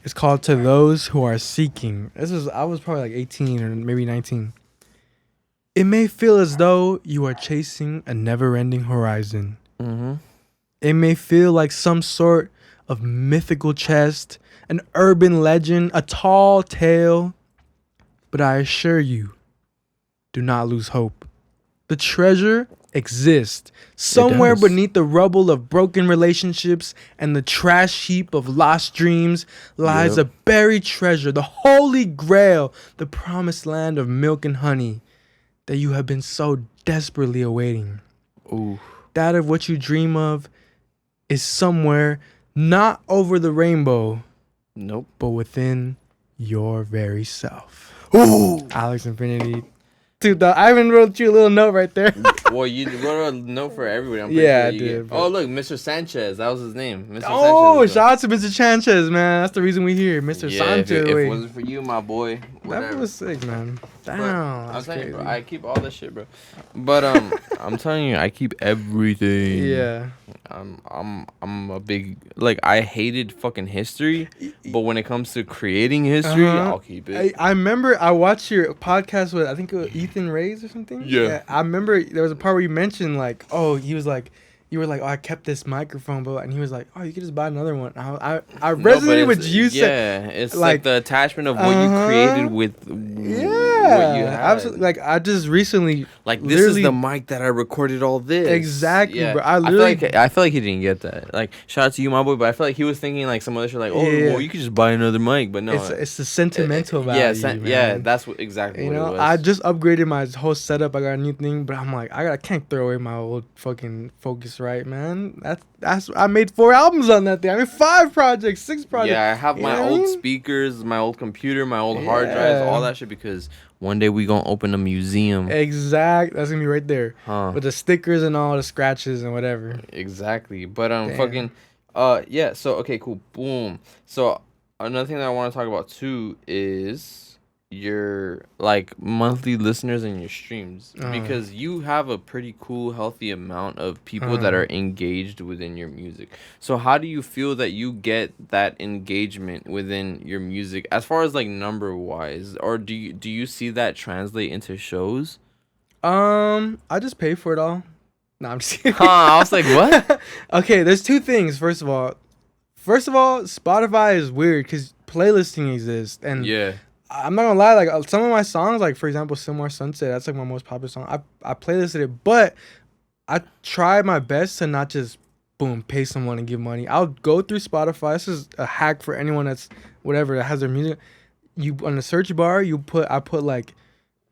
[SPEAKER 2] It's called "To Those Who Are Seeking." I was probably like 18 or maybe 19. It may feel as though you are chasing a never-ending horizon.
[SPEAKER 1] Mm-hmm.
[SPEAKER 2] It may feel like some sort of mythical chest, an urban legend, a tall tale. But I assure you, do not lose hope. The treasure exists somewhere
[SPEAKER 1] does.
[SPEAKER 2] beneath the rubble of broken relationships and the trash heap of lost dreams lies
[SPEAKER 1] Yep.
[SPEAKER 2] a buried treasure, the holy grail, the promised land of milk and honey that you have been so desperately awaiting.
[SPEAKER 1] Ooh.
[SPEAKER 2] That of what you dream of is somewhere not over the rainbow,
[SPEAKER 1] Nope.
[SPEAKER 2] but within your very self.
[SPEAKER 1] Ooh.
[SPEAKER 2] Alex Infinity. Dude, I even wrote you a little note right there.
[SPEAKER 1] Well, you wrote a note for everybody. I'm pretty
[SPEAKER 2] Yeah,
[SPEAKER 1] sure
[SPEAKER 2] I
[SPEAKER 1] you
[SPEAKER 2] did,
[SPEAKER 1] get-
[SPEAKER 2] but-
[SPEAKER 1] Oh, look, Mr. Sanchez. That was his name. Mr.
[SPEAKER 2] Oh,
[SPEAKER 1] Sanchez.
[SPEAKER 2] shout out to Mr. Sanchez, man. That's the reason we're here. Mr.
[SPEAKER 1] Yeah,
[SPEAKER 2] Sanchez.
[SPEAKER 1] if it
[SPEAKER 2] wait.
[SPEAKER 1] wasn't for you, my boy.
[SPEAKER 2] That
[SPEAKER 1] Whatever.
[SPEAKER 2] was sick, man. Damn.
[SPEAKER 1] I'm
[SPEAKER 2] That's
[SPEAKER 1] telling you,
[SPEAKER 2] crazy.
[SPEAKER 1] bro. I keep all that shit, bro. But I'm telling you, I keep everything.
[SPEAKER 2] Yeah.
[SPEAKER 1] I'm a big like I hated fucking history, but when it comes to creating history,
[SPEAKER 2] Uh-huh.
[SPEAKER 1] I'll keep it.
[SPEAKER 2] I remember I watched your podcast with, I think it was Ethan Reyes or something.
[SPEAKER 1] Yeah.
[SPEAKER 2] I remember there was a part where you mentioned like, oh, he was like, you were like, oh, I kept this microphone, but, and he was like, oh, you could just buy another one. I
[SPEAKER 1] No, but
[SPEAKER 2] resonated with
[SPEAKER 1] it's-
[SPEAKER 2] you said.
[SPEAKER 1] Yeah, it's
[SPEAKER 2] like-
[SPEAKER 1] like the attachment of what you
[SPEAKER 2] Uh-huh.
[SPEAKER 1] created with
[SPEAKER 2] Yeah,
[SPEAKER 1] what you had.
[SPEAKER 2] absolutely. Like I just recently,
[SPEAKER 1] Like this is
[SPEAKER 2] literally-
[SPEAKER 1] the mic that I recorded all this.
[SPEAKER 2] Exactly,
[SPEAKER 1] yeah.
[SPEAKER 2] bro. I
[SPEAKER 1] I feel like he didn't get that. Like shout out to you, my boy. But I feel like he was thinking like some other shit. Like oh,
[SPEAKER 2] Yeah.
[SPEAKER 1] well, you could just buy another mic. But no,
[SPEAKER 2] it's the sentimental value.
[SPEAKER 1] yeah, yeah,
[SPEAKER 2] man.
[SPEAKER 1] that's what exactly
[SPEAKER 2] You
[SPEAKER 1] what
[SPEAKER 2] know,
[SPEAKER 1] it was.
[SPEAKER 2] I just upgraded my whole setup. I got a new thing, but I'm like, I can't throw away my old fucking Focusrite, man. That's I made 4 albums on that thing. I made 5 projects, 6 projects.
[SPEAKER 1] Yeah, I have
[SPEAKER 2] You
[SPEAKER 1] my
[SPEAKER 2] know what I
[SPEAKER 1] old
[SPEAKER 2] mean?
[SPEAKER 1] speakers, my old computer, my old hard drives,
[SPEAKER 2] Yeah.
[SPEAKER 1] all that shit. Because one day we gonna open a museum.
[SPEAKER 2] Exact. That's gonna be right there
[SPEAKER 1] Huh.
[SPEAKER 2] with the stickers and all the scratches and whatever.
[SPEAKER 1] Exactly. But
[SPEAKER 2] Damn.
[SPEAKER 1] fucking yeah, so okay, cool. Boom. So another thing that I want to talk about too is your like monthly listeners and your streams,
[SPEAKER 2] Uh,
[SPEAKER 1] because you have a pretty cool healthy amount of people that
[SPEAKER 2] uh,
[SPEAKER 1] are engaged within your music. So how do you feel that you get that engagement within your music as far as like number wise, or do you see that translate into shows?
[SPEAKER 2] I just pay for it all. No, I'm just
[SPEAKER 1] Huh,
[SPEAKER 2] kidding.
[SPEAKER 1] I was like, what?
[SPEAKER 2] Okay, there's two things. First of all, Spotify is weird because playlisting exists, and
[SPEAKER 1] Yeah.
[SPEAKER 2] I'm not gonna lie. Like some of my songs, like for example, "Sylmar Sunset," that's like my most popular song. I playlisted it, but I try my best to not just boom pay someone and give money. I'll go through Spotify. This is a hack for anyone that's whatever that has their music. You on the search bar, I put like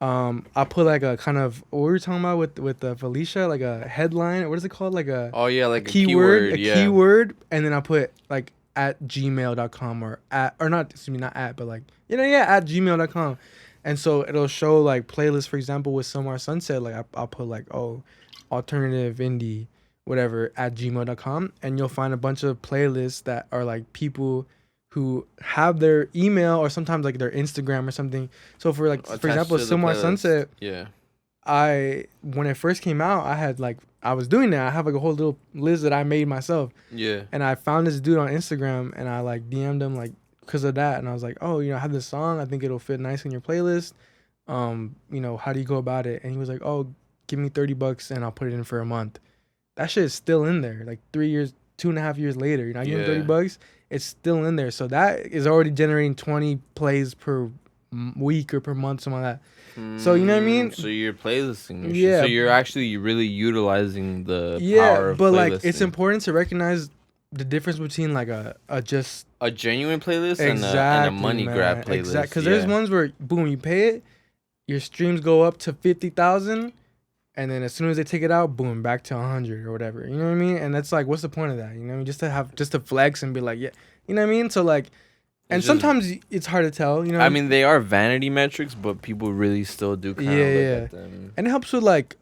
[SPEAKER 2] a kind of what we were talking about with the Felicia, like a headline. What is it called? Like
[SPEAKER 1] Oh yeah,
[SPEAKER 2] a
[SPEAKER 1] like a
[SPEAKER 2] keyword,
[SPEAKER 1] keyword.
[SPEAKER 2] a
[SPEAKER 1] Yeah.
[SPEAKER 2] keyword, and then I put like at gmail.com or not, excuse me, not at, but like, yeah, at gmail.com. And so it'll show like playlists, for example, with Sylmar Sunset, like I'll put like, oh, alternative indie, whatever, at gmail.com. And you'll find a bunch of playlists that are like people who have their email or sometimes like their Instagram or something. So for like, for
[SPEAKER 1] Attached
[SPEAKER 2] example,
[SPEAKER 1] to the
[SPEAKER 2] Sylmar
[SPEAKER 1] playlist.
[SPEAKER 2] Sunset,
[SPEAKER 1] Yeah.
[SPEAKER 2] when it first came out, I was doing that. I have like a whole little list that I made myself.
[SPEAKER 1] Yeah.
[SPEAKER 2] And I found this dude on Instagram and I like DM'd him like because of that. And I was like, oh, I have this song. I think it'll fit nice in your playlist. How do you go about it? And he was like, oh, give me $30 and I'll put it in for a month. That shit is still in there. Like 3 years, 2.5 years later, I give him
[SPEAKER 1] Yeah.
[SPEAKER 2] $30. It's still in there. So that is already generating 20 plays per week or per month, something like that. So you know what I mean?
[SPEAKER 1] So you're playlisting your shit.
[SPEAKER 2] Yeah.
[SPEAKER 1] So you're actually really utilizing the
[SPEAKER 2] Yeah,
[SPEAKER 1] power of
[SPEAKER 2] but like
[SPEAKER 1] playlisting.
[SPEAKER 2] it's important to recognize the difference between like a just
[SPEAKER 1] A genuine playlist
[SPEAKER 2] exactly,
[SPEAKER 1] and a money
[SPEAKER 2] man,
[SPEAKER 1] grab playlist.
[SPEAKER 2] exactly. Because there's ones where boom, you pay it, your streams go up to 50,000, and then as soon as they take it out, boom, back to 100 or whatever. You know what I mean? And that's like, what's the point of that? You know, just to flex and be like, yeah, you know what I mean? So like, and
[SPEAKER 1] It's just-
[SPEAKER 2] sometimes it's hard to tell. You know,
[SPEAKER 1] I mean, they are vanity metrics, but people really still do kind of
[SPEAKER 2] Yeah,
[SPEAKER 1] look
[SPEAKER 2] yeah.
[SPEAKER 1] at them.
[SPEAKER 2] and it helps with like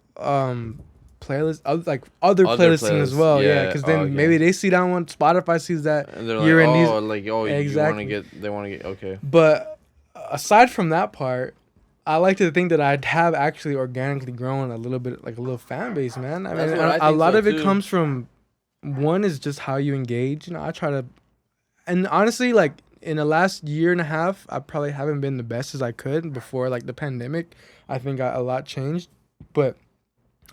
[SPEAKER 2] playlist, other playlisting as
[SPEAKER 1] playlists,
[SPEAKER 2] well. Yeah,
[SPEAKER 1] yeah.
[SPEAKER 2] because then
[SPEAKER 1] Okay.
[SPEAKER 2] maybe they see that one, Spotify sees that.
[SPEAKER 1] And they're
[SPEAKER 2] You're
[SPEAKER 1] like,
[SPEAKER 2] in these-
[SPEAKER 1] oh, like, oh,
[SPEAKER 2] Exactly.
[SPEAKER 1] they want to get, okay.
[SPEAKER 2] But aside from that part, I like to think that I'd have actually organically grown a little bit, like a little fan base, man. I
[SPEAKER 1] That's
[SPEAKER 2] mean,
[SPEAKER 1] what I
[SPEAKER 2] a
[SPEAKER 1] think
[SPEAKER 2] lot
[SPEAKER 1] so,
[SPEAKER 2] of it
[SPEAKER 1] too.
[SPEAKER 2] comes from one is just how you engage. I try to, and honestly, like in the last year and a half, I probably haven't been the best as I could before, like the pandemic. I think a lot changed, but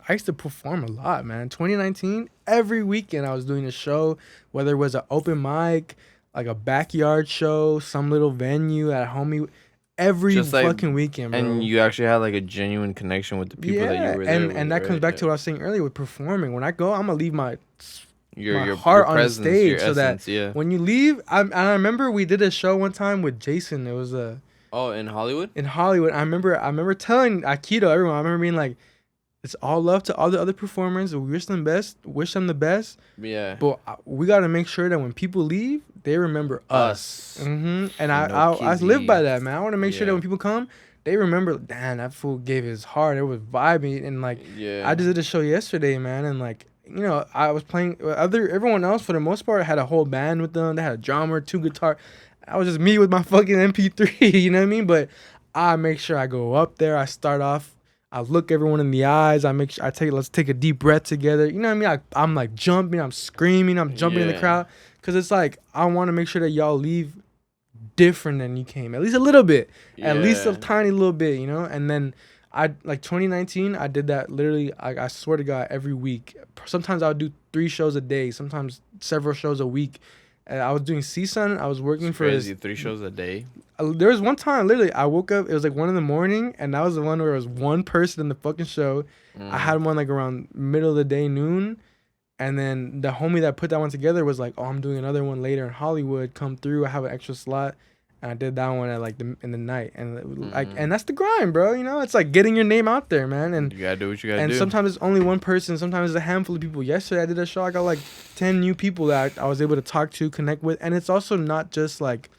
[SPEAKER 2] I used to perform a lot, man. 2019, every weekend I was doing a show, whether it was an open mic, like a backyard show, some little venue at a homie. Every
[SPEAKER 1] Just like-
[SPEAKER 2] fucking weekend, bro.
[SPEAKER 1] And you actually had like a genuine connection with the people that you were there
[SPEAKER 2] and
[SPEAKER 1] with,
[SPEAKER 2] and that comes
[SPEAKER 1] right?
[SPEAKER 2] back to what I was saying earlier with performing. When I go, I'm gonna leave my
[SPEAKER 1] your
[SPEAKER 2] heart on the
[SPEAKER 1] presence,
[SPEAKER 2] stage
[SPEAKER 1] your
[SPEAKER 2] so that
[SPEAKER 1] essence, yeah.
[SPEAKER 2] when you leave, I remember we did a show one time with Jason. It was
[SPEAKER 1] Oh, in Hollywood?
[SPEAKER 2] in Hollywood. I remember telling Aikido everyone. I remember being like, it's all love to all the other performers. We wish them the best.
[SPEAKER 1] Yeah.
[SPEAKER 2] But we gotta make sure that when people leave, they remember us. And I live by that, man. I want to make sure that
[SPEAKER 1] Yeah.
[SPEAKER 2] when people come, they remember. Damn, that fool gave his heart. It was vibing, and like
[SPEAKER 1] Yeah.
[SPEAKER 2] I just did a show yesterday, man, and like I was playing. Everyone else for the most part had a whole band with them. They had a drummer, 2 guitar. I was just me with my fucking MP3. You know what I mean? But I make sure I go up there. I start off. I look everyone in the eyes. Let's take a deep breath together. You know what I mean? I'm like jumping, I'm screaming, I'm jumping in the
[SPEAKER 1] Yeah.
[SPEAKER 2] crowd. Cause it's like, I want to make sure that y'all leave different than you came. At least a little bit. At least a
[SPEAKER 1] Yeah.
[SPEAKER 2] tiny little bit, And then like 2019, I did that literally, I swear to God, every week. Sometimes I would do 3 shows a day, sometimes several shows a week. I was doing CSUN. I was working
[SPEAKER 1] It's
[SPEAKER 2] for his
[SPEAKER 1] crazy. 3 shows a day.
[SPEAKER 2] there was one time literally I woke up, it was like 1 a.m, and that was the one where it was one person in the fucking show. I had one like around middle of the day, noon, and then the homie that put that one together was like, oh, I'm doing another one later in Hollywood, come through, I have an extra slot. And I did that one at like in the night, and like and that's the grind, bro. It's like getting your name out there, man. And
[SPEAKER 1] You gotta do what you gotta
[SPEAKER 2] and
[SPEAKER 1] do.
[SPEAKER 2] sometimes it's only one person, sometimes it's a handful of people. Yesterday I did a show, I got like 10 new people that I was able to talk to, connect with. And it's also not just like,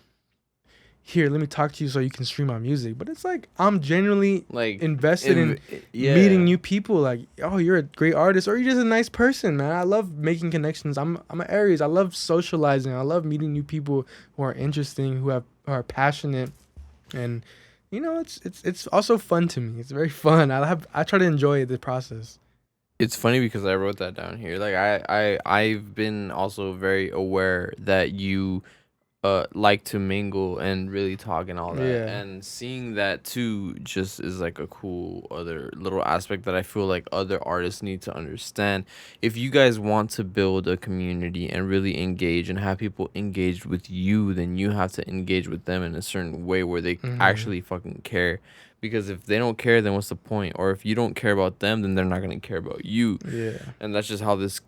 [SPEAKER 2] here, let me talk to you so you can stream my music. But it's like, I'm genuinely
[SPEAKER 1] like
[SPEAKER 2] invested in meeting new people. Like, oh, you're a great artist, or you're just a nice person, man. I love making connections. I'm an Aries. I love socializing. I love meeting new people who are interesting, who are passionate, and it's also fun to me. It's very fun. I try to enjoy the process.
[SPEAKER 1] It's funny because I wrote that down here. Like I've been also very aware that you like to mingle and really talk and all that.
[SPEAKER 2] Yeah.
[SPEAKER 1] And seeing that too just is like a cool other little aspect that I feel like other artists need to understand. If you guys want to build a community and really engage and have people engaged with you, then you have to engage with them in a certain way where they actually fucking care. Because if they don't care, then what's the point? Or if you don't care about them, then they're not gonna care about you.
[SPEAKER 2] Yeah.
[SPEAKER 1] And that's just how this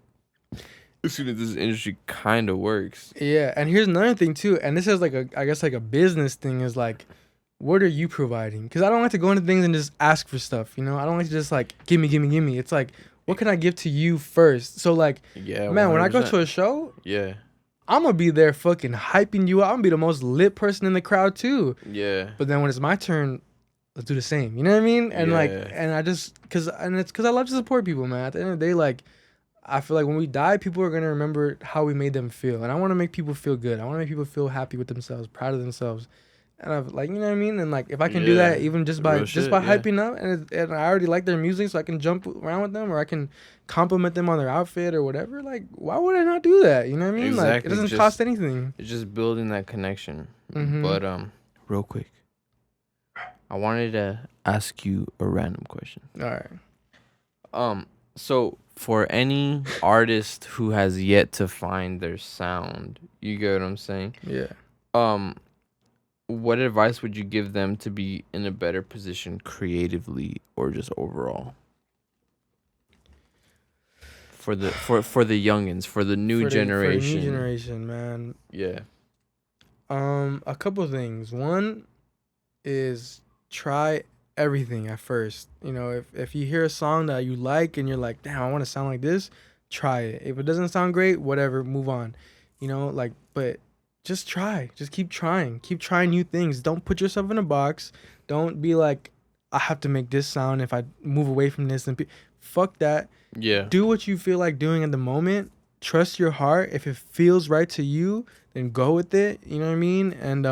[SPEAKER 1] industry kind of works.
[SPEAKER 2] Yeah, and here's another thing too, and this is like I guess like a business thing is like, what are you providing? Because I don't like to go into things and just ask for stuff, I don't like to just like gimme. It's like, what can I give to you first? So like,
[SPEAKER 1] yeah,
[SPEAKER 2] man,
[SPEAKER 1] 100%.
[SPEAKER 2] when I go to a show,
[SPEAKER 1] yeah,
[SPEAKER 2] I'm gonna be there fucking hyping you up. I'm gonna be the most lit person in the crowd too.
[SPEAKER 1] yeah.
[SPEAKER 2] But then when it's my turn, let's do the same. You know what I mean? And like,
[SPEAKER 1] Yeah.
[SPEAKER 2] and I just it's because I love to support people, man. At the end of the day, like, I feel like when we die, people are gonna remember how we made them feel, and I want to make people feel good. I want to make people feel happy with themselves, proud of themselves, and I've like, you know what I mean. And like, if I can do
[SPEAKER 1] Yeah.
[SPEAKER 2] that, even just by
[SPEAKER 1] Real shit, yeah.
[SPEAKER 2] hyping up, and I already like their music, so I can jump around with them, or I can compliment them on their outfit or whatever. Like, why would I not do that? You know what I mean? Like, it
[SPEAKER 1] Exactly,
[SPEAKER 2] doesn't
[SPEAKER 1] just-
[SPEAKER 2] cost anything.
[SPEAKER 1] It's just building that connection.
[SPEAKER 2] Mhm.
[SPEAKER 1] But real quick, I wanted to ask you a random question.
[SPEAKER 2] All right.
[SPEAKER 1] So for any artist who has yet to find their sound, you get what I'm saying?
[SPEAKER 2] Yeah.
[SPEAKER 1] What advice would you give them to be in a better position creatively or just overall? For the youngins, for the new generation.
[SPEAKER 2] For the new generation, man.
[SPEAKER 1] Yeah.
[SPEAKER 2] A couple of things. One is try everything at first. If you hear a song that you like and you're like, damn, I want to sound like this, try it. If it doesn't sound great, whatever, move on. But just try. Just keep trying. Keep trying new things. Don't put yourself in a box. Don't be like, I have to make this sound if I move away from this. Fuck that.
[SPEAKER 1] Yeah.
[SPEAKER 2] Do what you feel like doing at the moment. Trust your heart. If it feels right to you, then go with it. You know what I mean? And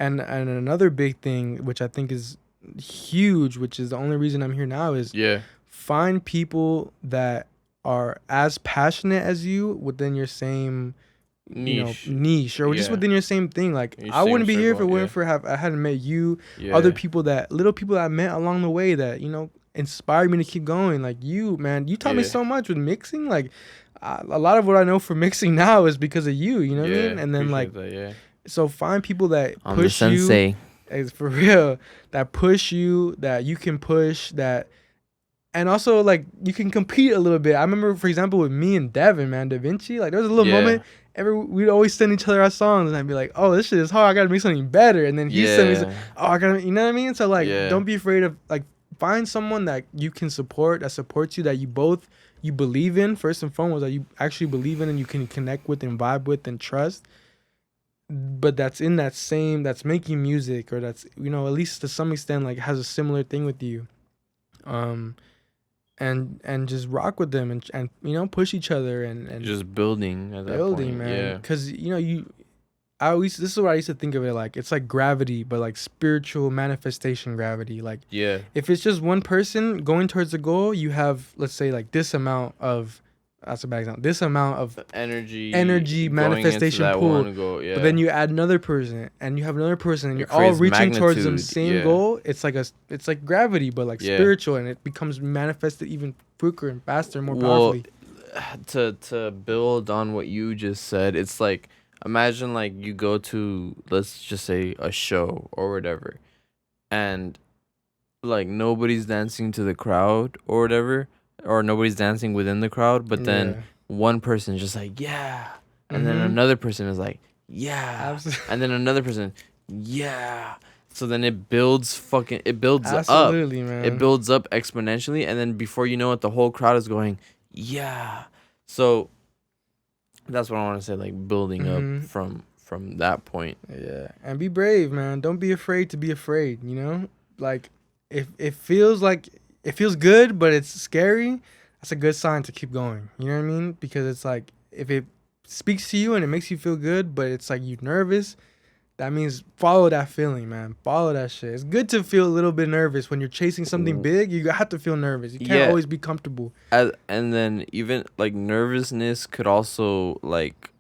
[SPEAKER 2] another big thing, which I think is huge, which is the only reason I'm here now, is find people that are as passionate as you within your same niche or just within your same thing. Like, I wouldn't be here if it weren't for I hadn't met you, other people that I met along the way that inspired me to keep going. Like, you, man, you taught me so much with mixing. Like, a lot of what I know for mixing now is because of you. You know what I mean? And then like
[SPEAKER 1] that,
[SPEAKER 2] so find people that
[SPEAKER 1] I'm
[SPEAKER 2] push
[SPEAKER 1] the sensei.
[SPEAKER 2] you. It's for real. That push you, that you can push, that, and also like you can compete a little bit. I remember, for example, with me and Devin, man, Da Vinci, like there was a little moment. We'd always send each other our songs, and I'd be like, "Oh, this shit is hard. I gotta make something better." And then he sent me, "Oh, I gotta," you know what I mean? So like, don't be afraid of like, find someone that you can support, that supports you, that you believe in first and foremost, that you actually believe in and you can connect with and vibe with and trust. But that's making music, or that's at least to some extent like has a similar thing with you, and just rock with them and push each other and
[SPEAKER 1] just building at that point,
[SPEAKER 2] man. Because this is what I used to think of it like. It's like gravity, but like spiritual manifestation gravity. Like, if it's just one person going towards the goal, you have, let's say, like this amount of, that's a bad example, this amount of energy manifestation pool. But then you add another person and you have another person and you're all reaching towards the same goal. It's like gravity, but like spiritual, and it becomes manifested even quicker and faster and more powerfully.
[SPEAKER 1] To build on what you just said, it's like, imagine like you go to, let's just say, a show or whatever, and like nobody's dancing to the crowd or whatever, or nobody's dancing within the crowd, but then one person is just like, and then another person is like, and then another person, so then it builds
[SPEAKER 2] Absolutely,
[SPEAKER 1] up,
[SPEAKER 2] man.
[SPEAKER 1] it builds up exponentially, and then before you know it, the whole crowd is going, so that's what I want to say, like building up from that point.
[SPEAKER 2] And be brave, man. Don't be afraid to be afraid. Like, if it feels good, but it's scary, that's a good sign to keep going. You know what I mean? Because it's like, if it speaks to you and it makes you feel good, but it's like you're nervous, that means follow that feeling, man. Follow that shit. It's good to feel a little bit nervous when you're chasing something big. You have to feel nervous. You can't
[SPEAKER 1] Yeah.
[SPEAKER 2] always be comfortable.
[SPEAKER 1] And then even like nervousness could also like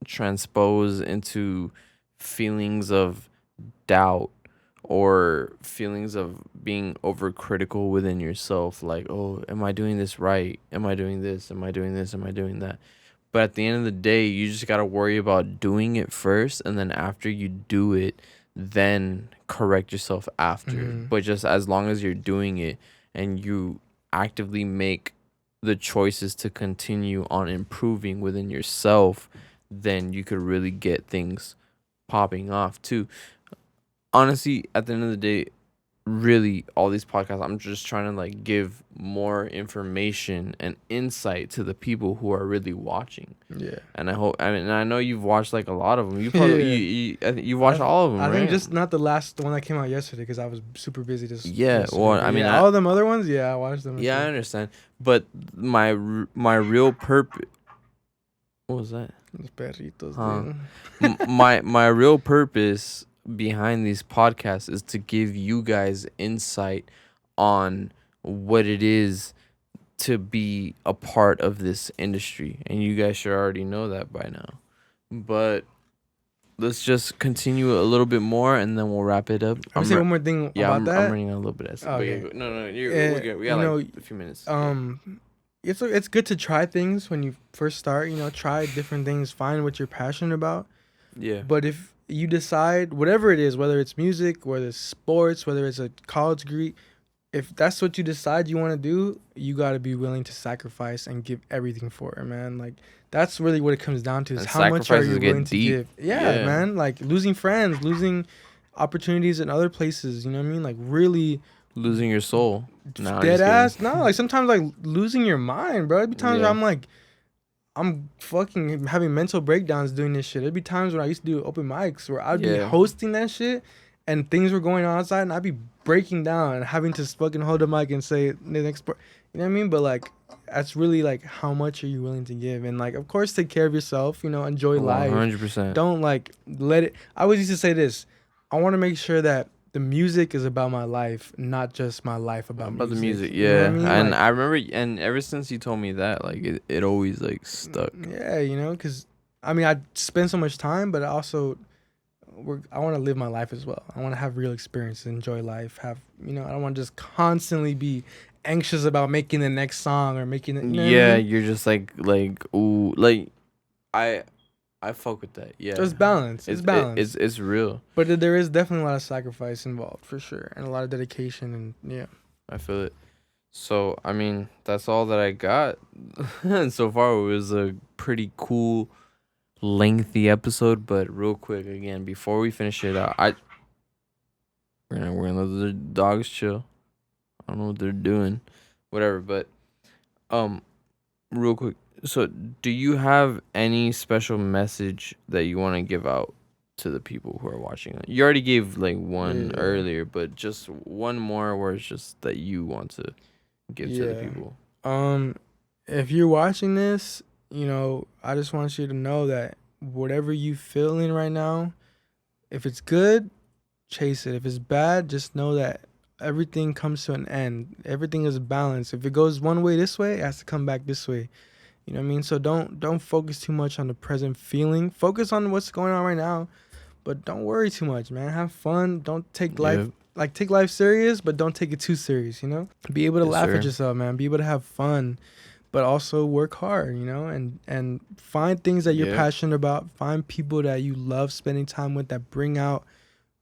[SPEAKER 1] transpose into feelings of doubt or feelings of being overcritical within yourself, like, oh, am I doing this right? Am I doing this? Am I doing this? Am I doing that? But at the end of the day, you just got to worry about doing it first, and then after you do it, then correct yourself after. But just as long as you're doing it and you actively make the choices to continue on improving within yourself, then you could really get things popping off too. Honestly, at the end of the day, really all these podcasts, I'm just trying to like give more information and insight to the people who are really watching.
[SPEAKER 2] Yeah.
[SPEAKER 1] And I know you've watched like a lot of them. You probably I think you watched all of them,
[SPEAKER 2] I
[SPEAKER 1] right?
[SPEAKER 2] think just not the one that came out yesterday because I was super busy this
[SPEAKER 1] Yeah,
[SPEAKER 2] yesterday.
[SPEAKER 1] well,
[SPEAKER 2] But
[SPEAKER 1] I mean,
[SPEAKER 2] all them other ones, I watched them.
[SPEAKER 1] Yeah, I understand. But my real purpose, what was that?
[SPEAKER 2] Los perritos,
[SPEAKER 1] My real purpose behind these podcasts is to give you guys insight on what it is to be a part of this industry, and you guys should already know that by now. But let's just continue a little bit more, and then we'll wrap it up.
[SPEAKER 2] I'm say one more thing about that.
[SPEAKER 1] I'm running a little bit.
[SPEAKER 2] Okay.
[SPEAKER 1] No, we're good. We got like a few minutes.
[SPEAKER 2] It's good to try things when you first start. Try different things. Find what you're passionate about.
[SPEAKER 1] Yeah.
[SPEAKER 2] But if you decide whatever it is, whether it's music, whether it's sports, whether it's a college degree, if that's what you decide you want to do, you got to be willing to sacrifice and give everything for it, man. Like that's really what it comes down to is how much are you willing to give? Yeah, man. Like losing friends, losing opportunities in other places. You know what I mean? Like really
[SPEAKER 1] losing your soul.
[SPEAKER 2] Dead ass. No, like sometimes like losing your mind, bro. There'd be times where I'm fucking having mental breakdowns doing this shit. There'd be times when I used to do open mics where I'd be hosting that shit and things were going on outside and I'd be breaking down and having to fucking hold the mic and say the next part. You know what I mean? But like that's really like how much are you willing to give? And like of course take care of yourself, enjoy life.
[SPEAKER 1] 100%.
[SPEAKER 2] Don't like let it. I always used to say this. I want to make sure that the music is about my life, not just my life about
[SPEAKER 1] the music.
[SPEAKER 2] Yeah. You know what I mean?
[SPEAKER 1] And
[SPEAKER 2] like,
[SPEAKER 1] I remember, and ever since you told me that, like it always like stuck.
[SPEAKER 2] Yeah, because I mean I spend so much time, but also I want to live my life as well. I want to have real experience, enjoy life. I don't want to just constantly be anxious about making the next song or making it.
[SPEAKER 1] Yeah, you're just like ooh, like I fuck with that. Yeah.
[SPEAKER 2] There's balance. It's balance.
[SPEAKER 1] It's real.
[SPEAKER 2] But there is definitely a lot of sacrifice involved for sure. And a lot of dedication and yeah.
[SPEAKER 1] I feel it. So, I mean, that's all that I got. And so far it was a pretty cool, lengthy episode. But real quick, again, before we finish it out, we're gonna let the dogs chill. I don't know what they're doing. Whatever, but real quick. So, do you have any special message that you want to give out to the people who are watching it? You already gave like one earlier, but just one more where it's just that you want to give to the people.
[SPEAKER 2] If you're watching this, I just want you to know that whatever you feeling right now, if it's good, chase it. If it's bad, just know that everything comes to an end. Everything is balanced. If it goes one way this way, it has to come back this way. You know what I mean? So don't focus too much on the present feeling. Focus on what's going on right now, but don't worry too much, man. Have fun. Don't take life take life serious, but don't take it too serious. Be able to laugh at yourself, man. Be able to have fun, but also work hard. And find things that you're passionate about. Find people that you love spending time with that bring out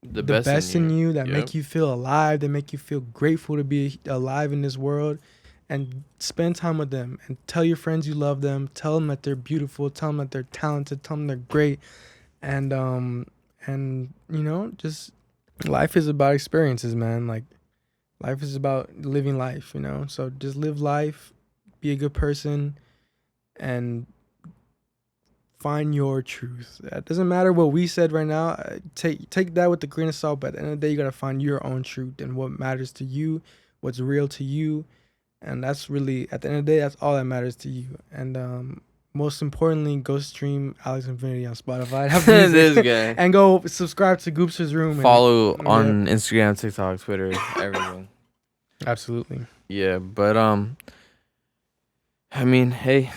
[SPEAKER 2] the best in you, that make you feel alive, that make you feel grateful to be alive in this world. And spend time with them and tell your friends you love them. Tell them that they're beautiful. Tell them that they're talented. Tell them they're great. And just life is about experiences, man. Like life is about living life, So just live life, be a good person, and find your truth. It doesn't matter what we said right now. Take that with a grain of salt. But at the end of the day, you gotta find your own truth and what matters to you, what's real to you. And that's really, at the end of the day, that's all that matters to you. And most importantly, go stream Alex Infinity on Spotify. Apple Music.
[SPEAKER 1] This guy.
[SPEAKER 2] And go subscribe to Goobster's Room.
[SPEAKER 1] Follow
[SPEAKER 2] And,
[SPEAKER 1] on Instagram, TikTok, Twitter, everything.
[SPEAKER 2] Absolutely.
[SPEAKER 1] Yeah, but I mean, hey,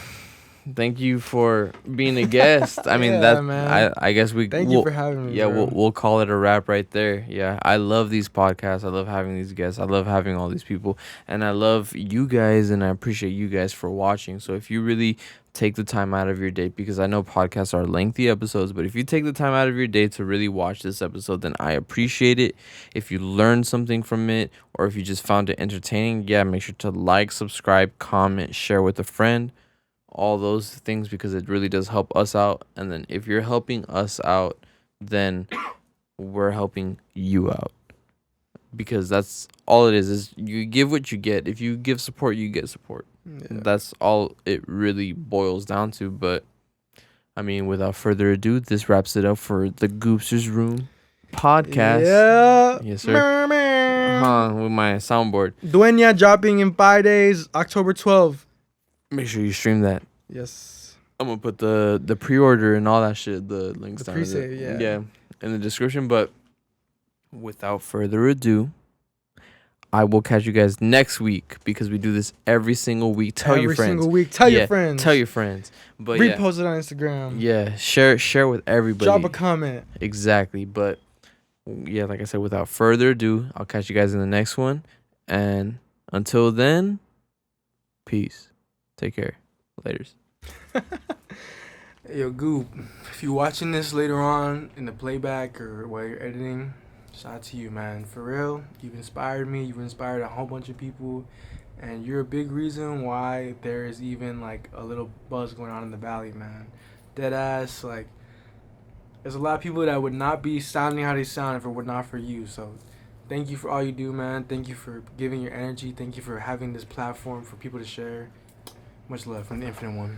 [SPEAKER 1] thank you for being a guest. I mean,
[SPEAKER 2] Yeah, man.
[SPEAKER 1] I guess
[SPEAKER 2] Thank you for having me.
[SPEAKER 1] Yeah,
[SPEAKER 2] bro.
[SPEAKER 1] we'll call it a wrap right there. Yeah, I love these podcasts. I love having these guests. I love having all these people, and I love you guys, and I appreciate you guys for watching. So if you really take the time out of your day, because I know podcasts are lengthy episodes, but if you take the time out of your day to really watch this episode, then I appreciate it. If you learned something from it, or if you just found it entertaining, yeah, make sure to like, subscribe, comment, share with a friend, all those things, because it really does help us out. And then if you're helping us out, then we're helping you out, because that's all it is you give what you get. If you give support, you get support.
[SPEAKER 2] Yeah.
[SPEAKER 1] That's all it really boils down to. But I mean, without further ado, this wraps it up for the Goobster's Room podcast.
[SPEAKER 2] Yeah.
[SPEAKER 1] Yes, sir. With my soundboard.
[SPEAKER 2] Dueña dropping in 5 days, October 12th.
[SPEAKER 1] Make sure you stream that.
[SPEAKER 2] Yes.
[SPEAKER 1] I'm gonna put the pre-order and all that shit, the links
[SPEAKER 2] The
[SPEAKER 1] down
[SPEAKER 2] pre-save, yeah.
[SPEAKER 1] in the description. But without further ado, I will catch you guys next week, because we do this every single week. Tell your friends.
[SPEAKER 2] Every single week. Tell your friends.
[SPEAKER 1] Tell your friends. But
[SPEAKER 2] repost it on Instagram.
[SPEAKER 1] Yeah, share with everybody.
[SPEAKER 2] Drop a comment.
[SPEAKER 1] Exactly. But yeah, like I said, without further ado, I'll catch you guys in the next one. And until then, peace. Take care. Laters.
[SPEAKER 2] Yo, Goob, if you're watching this later on in the playback or while you're editing, shout out to you, man. For real, you've inspired me. You've inspired a whole bunch of people. And you're a big reason why there is even, like, a little buzz going on in the Valley, man. Deadass, like, there's a lot of people that would not be sounding how they sound if it were not for you. So thank you for all you do, man. Thank you for giving your energy. Thank you for having this platform for people to share. Much love from the Infinite One.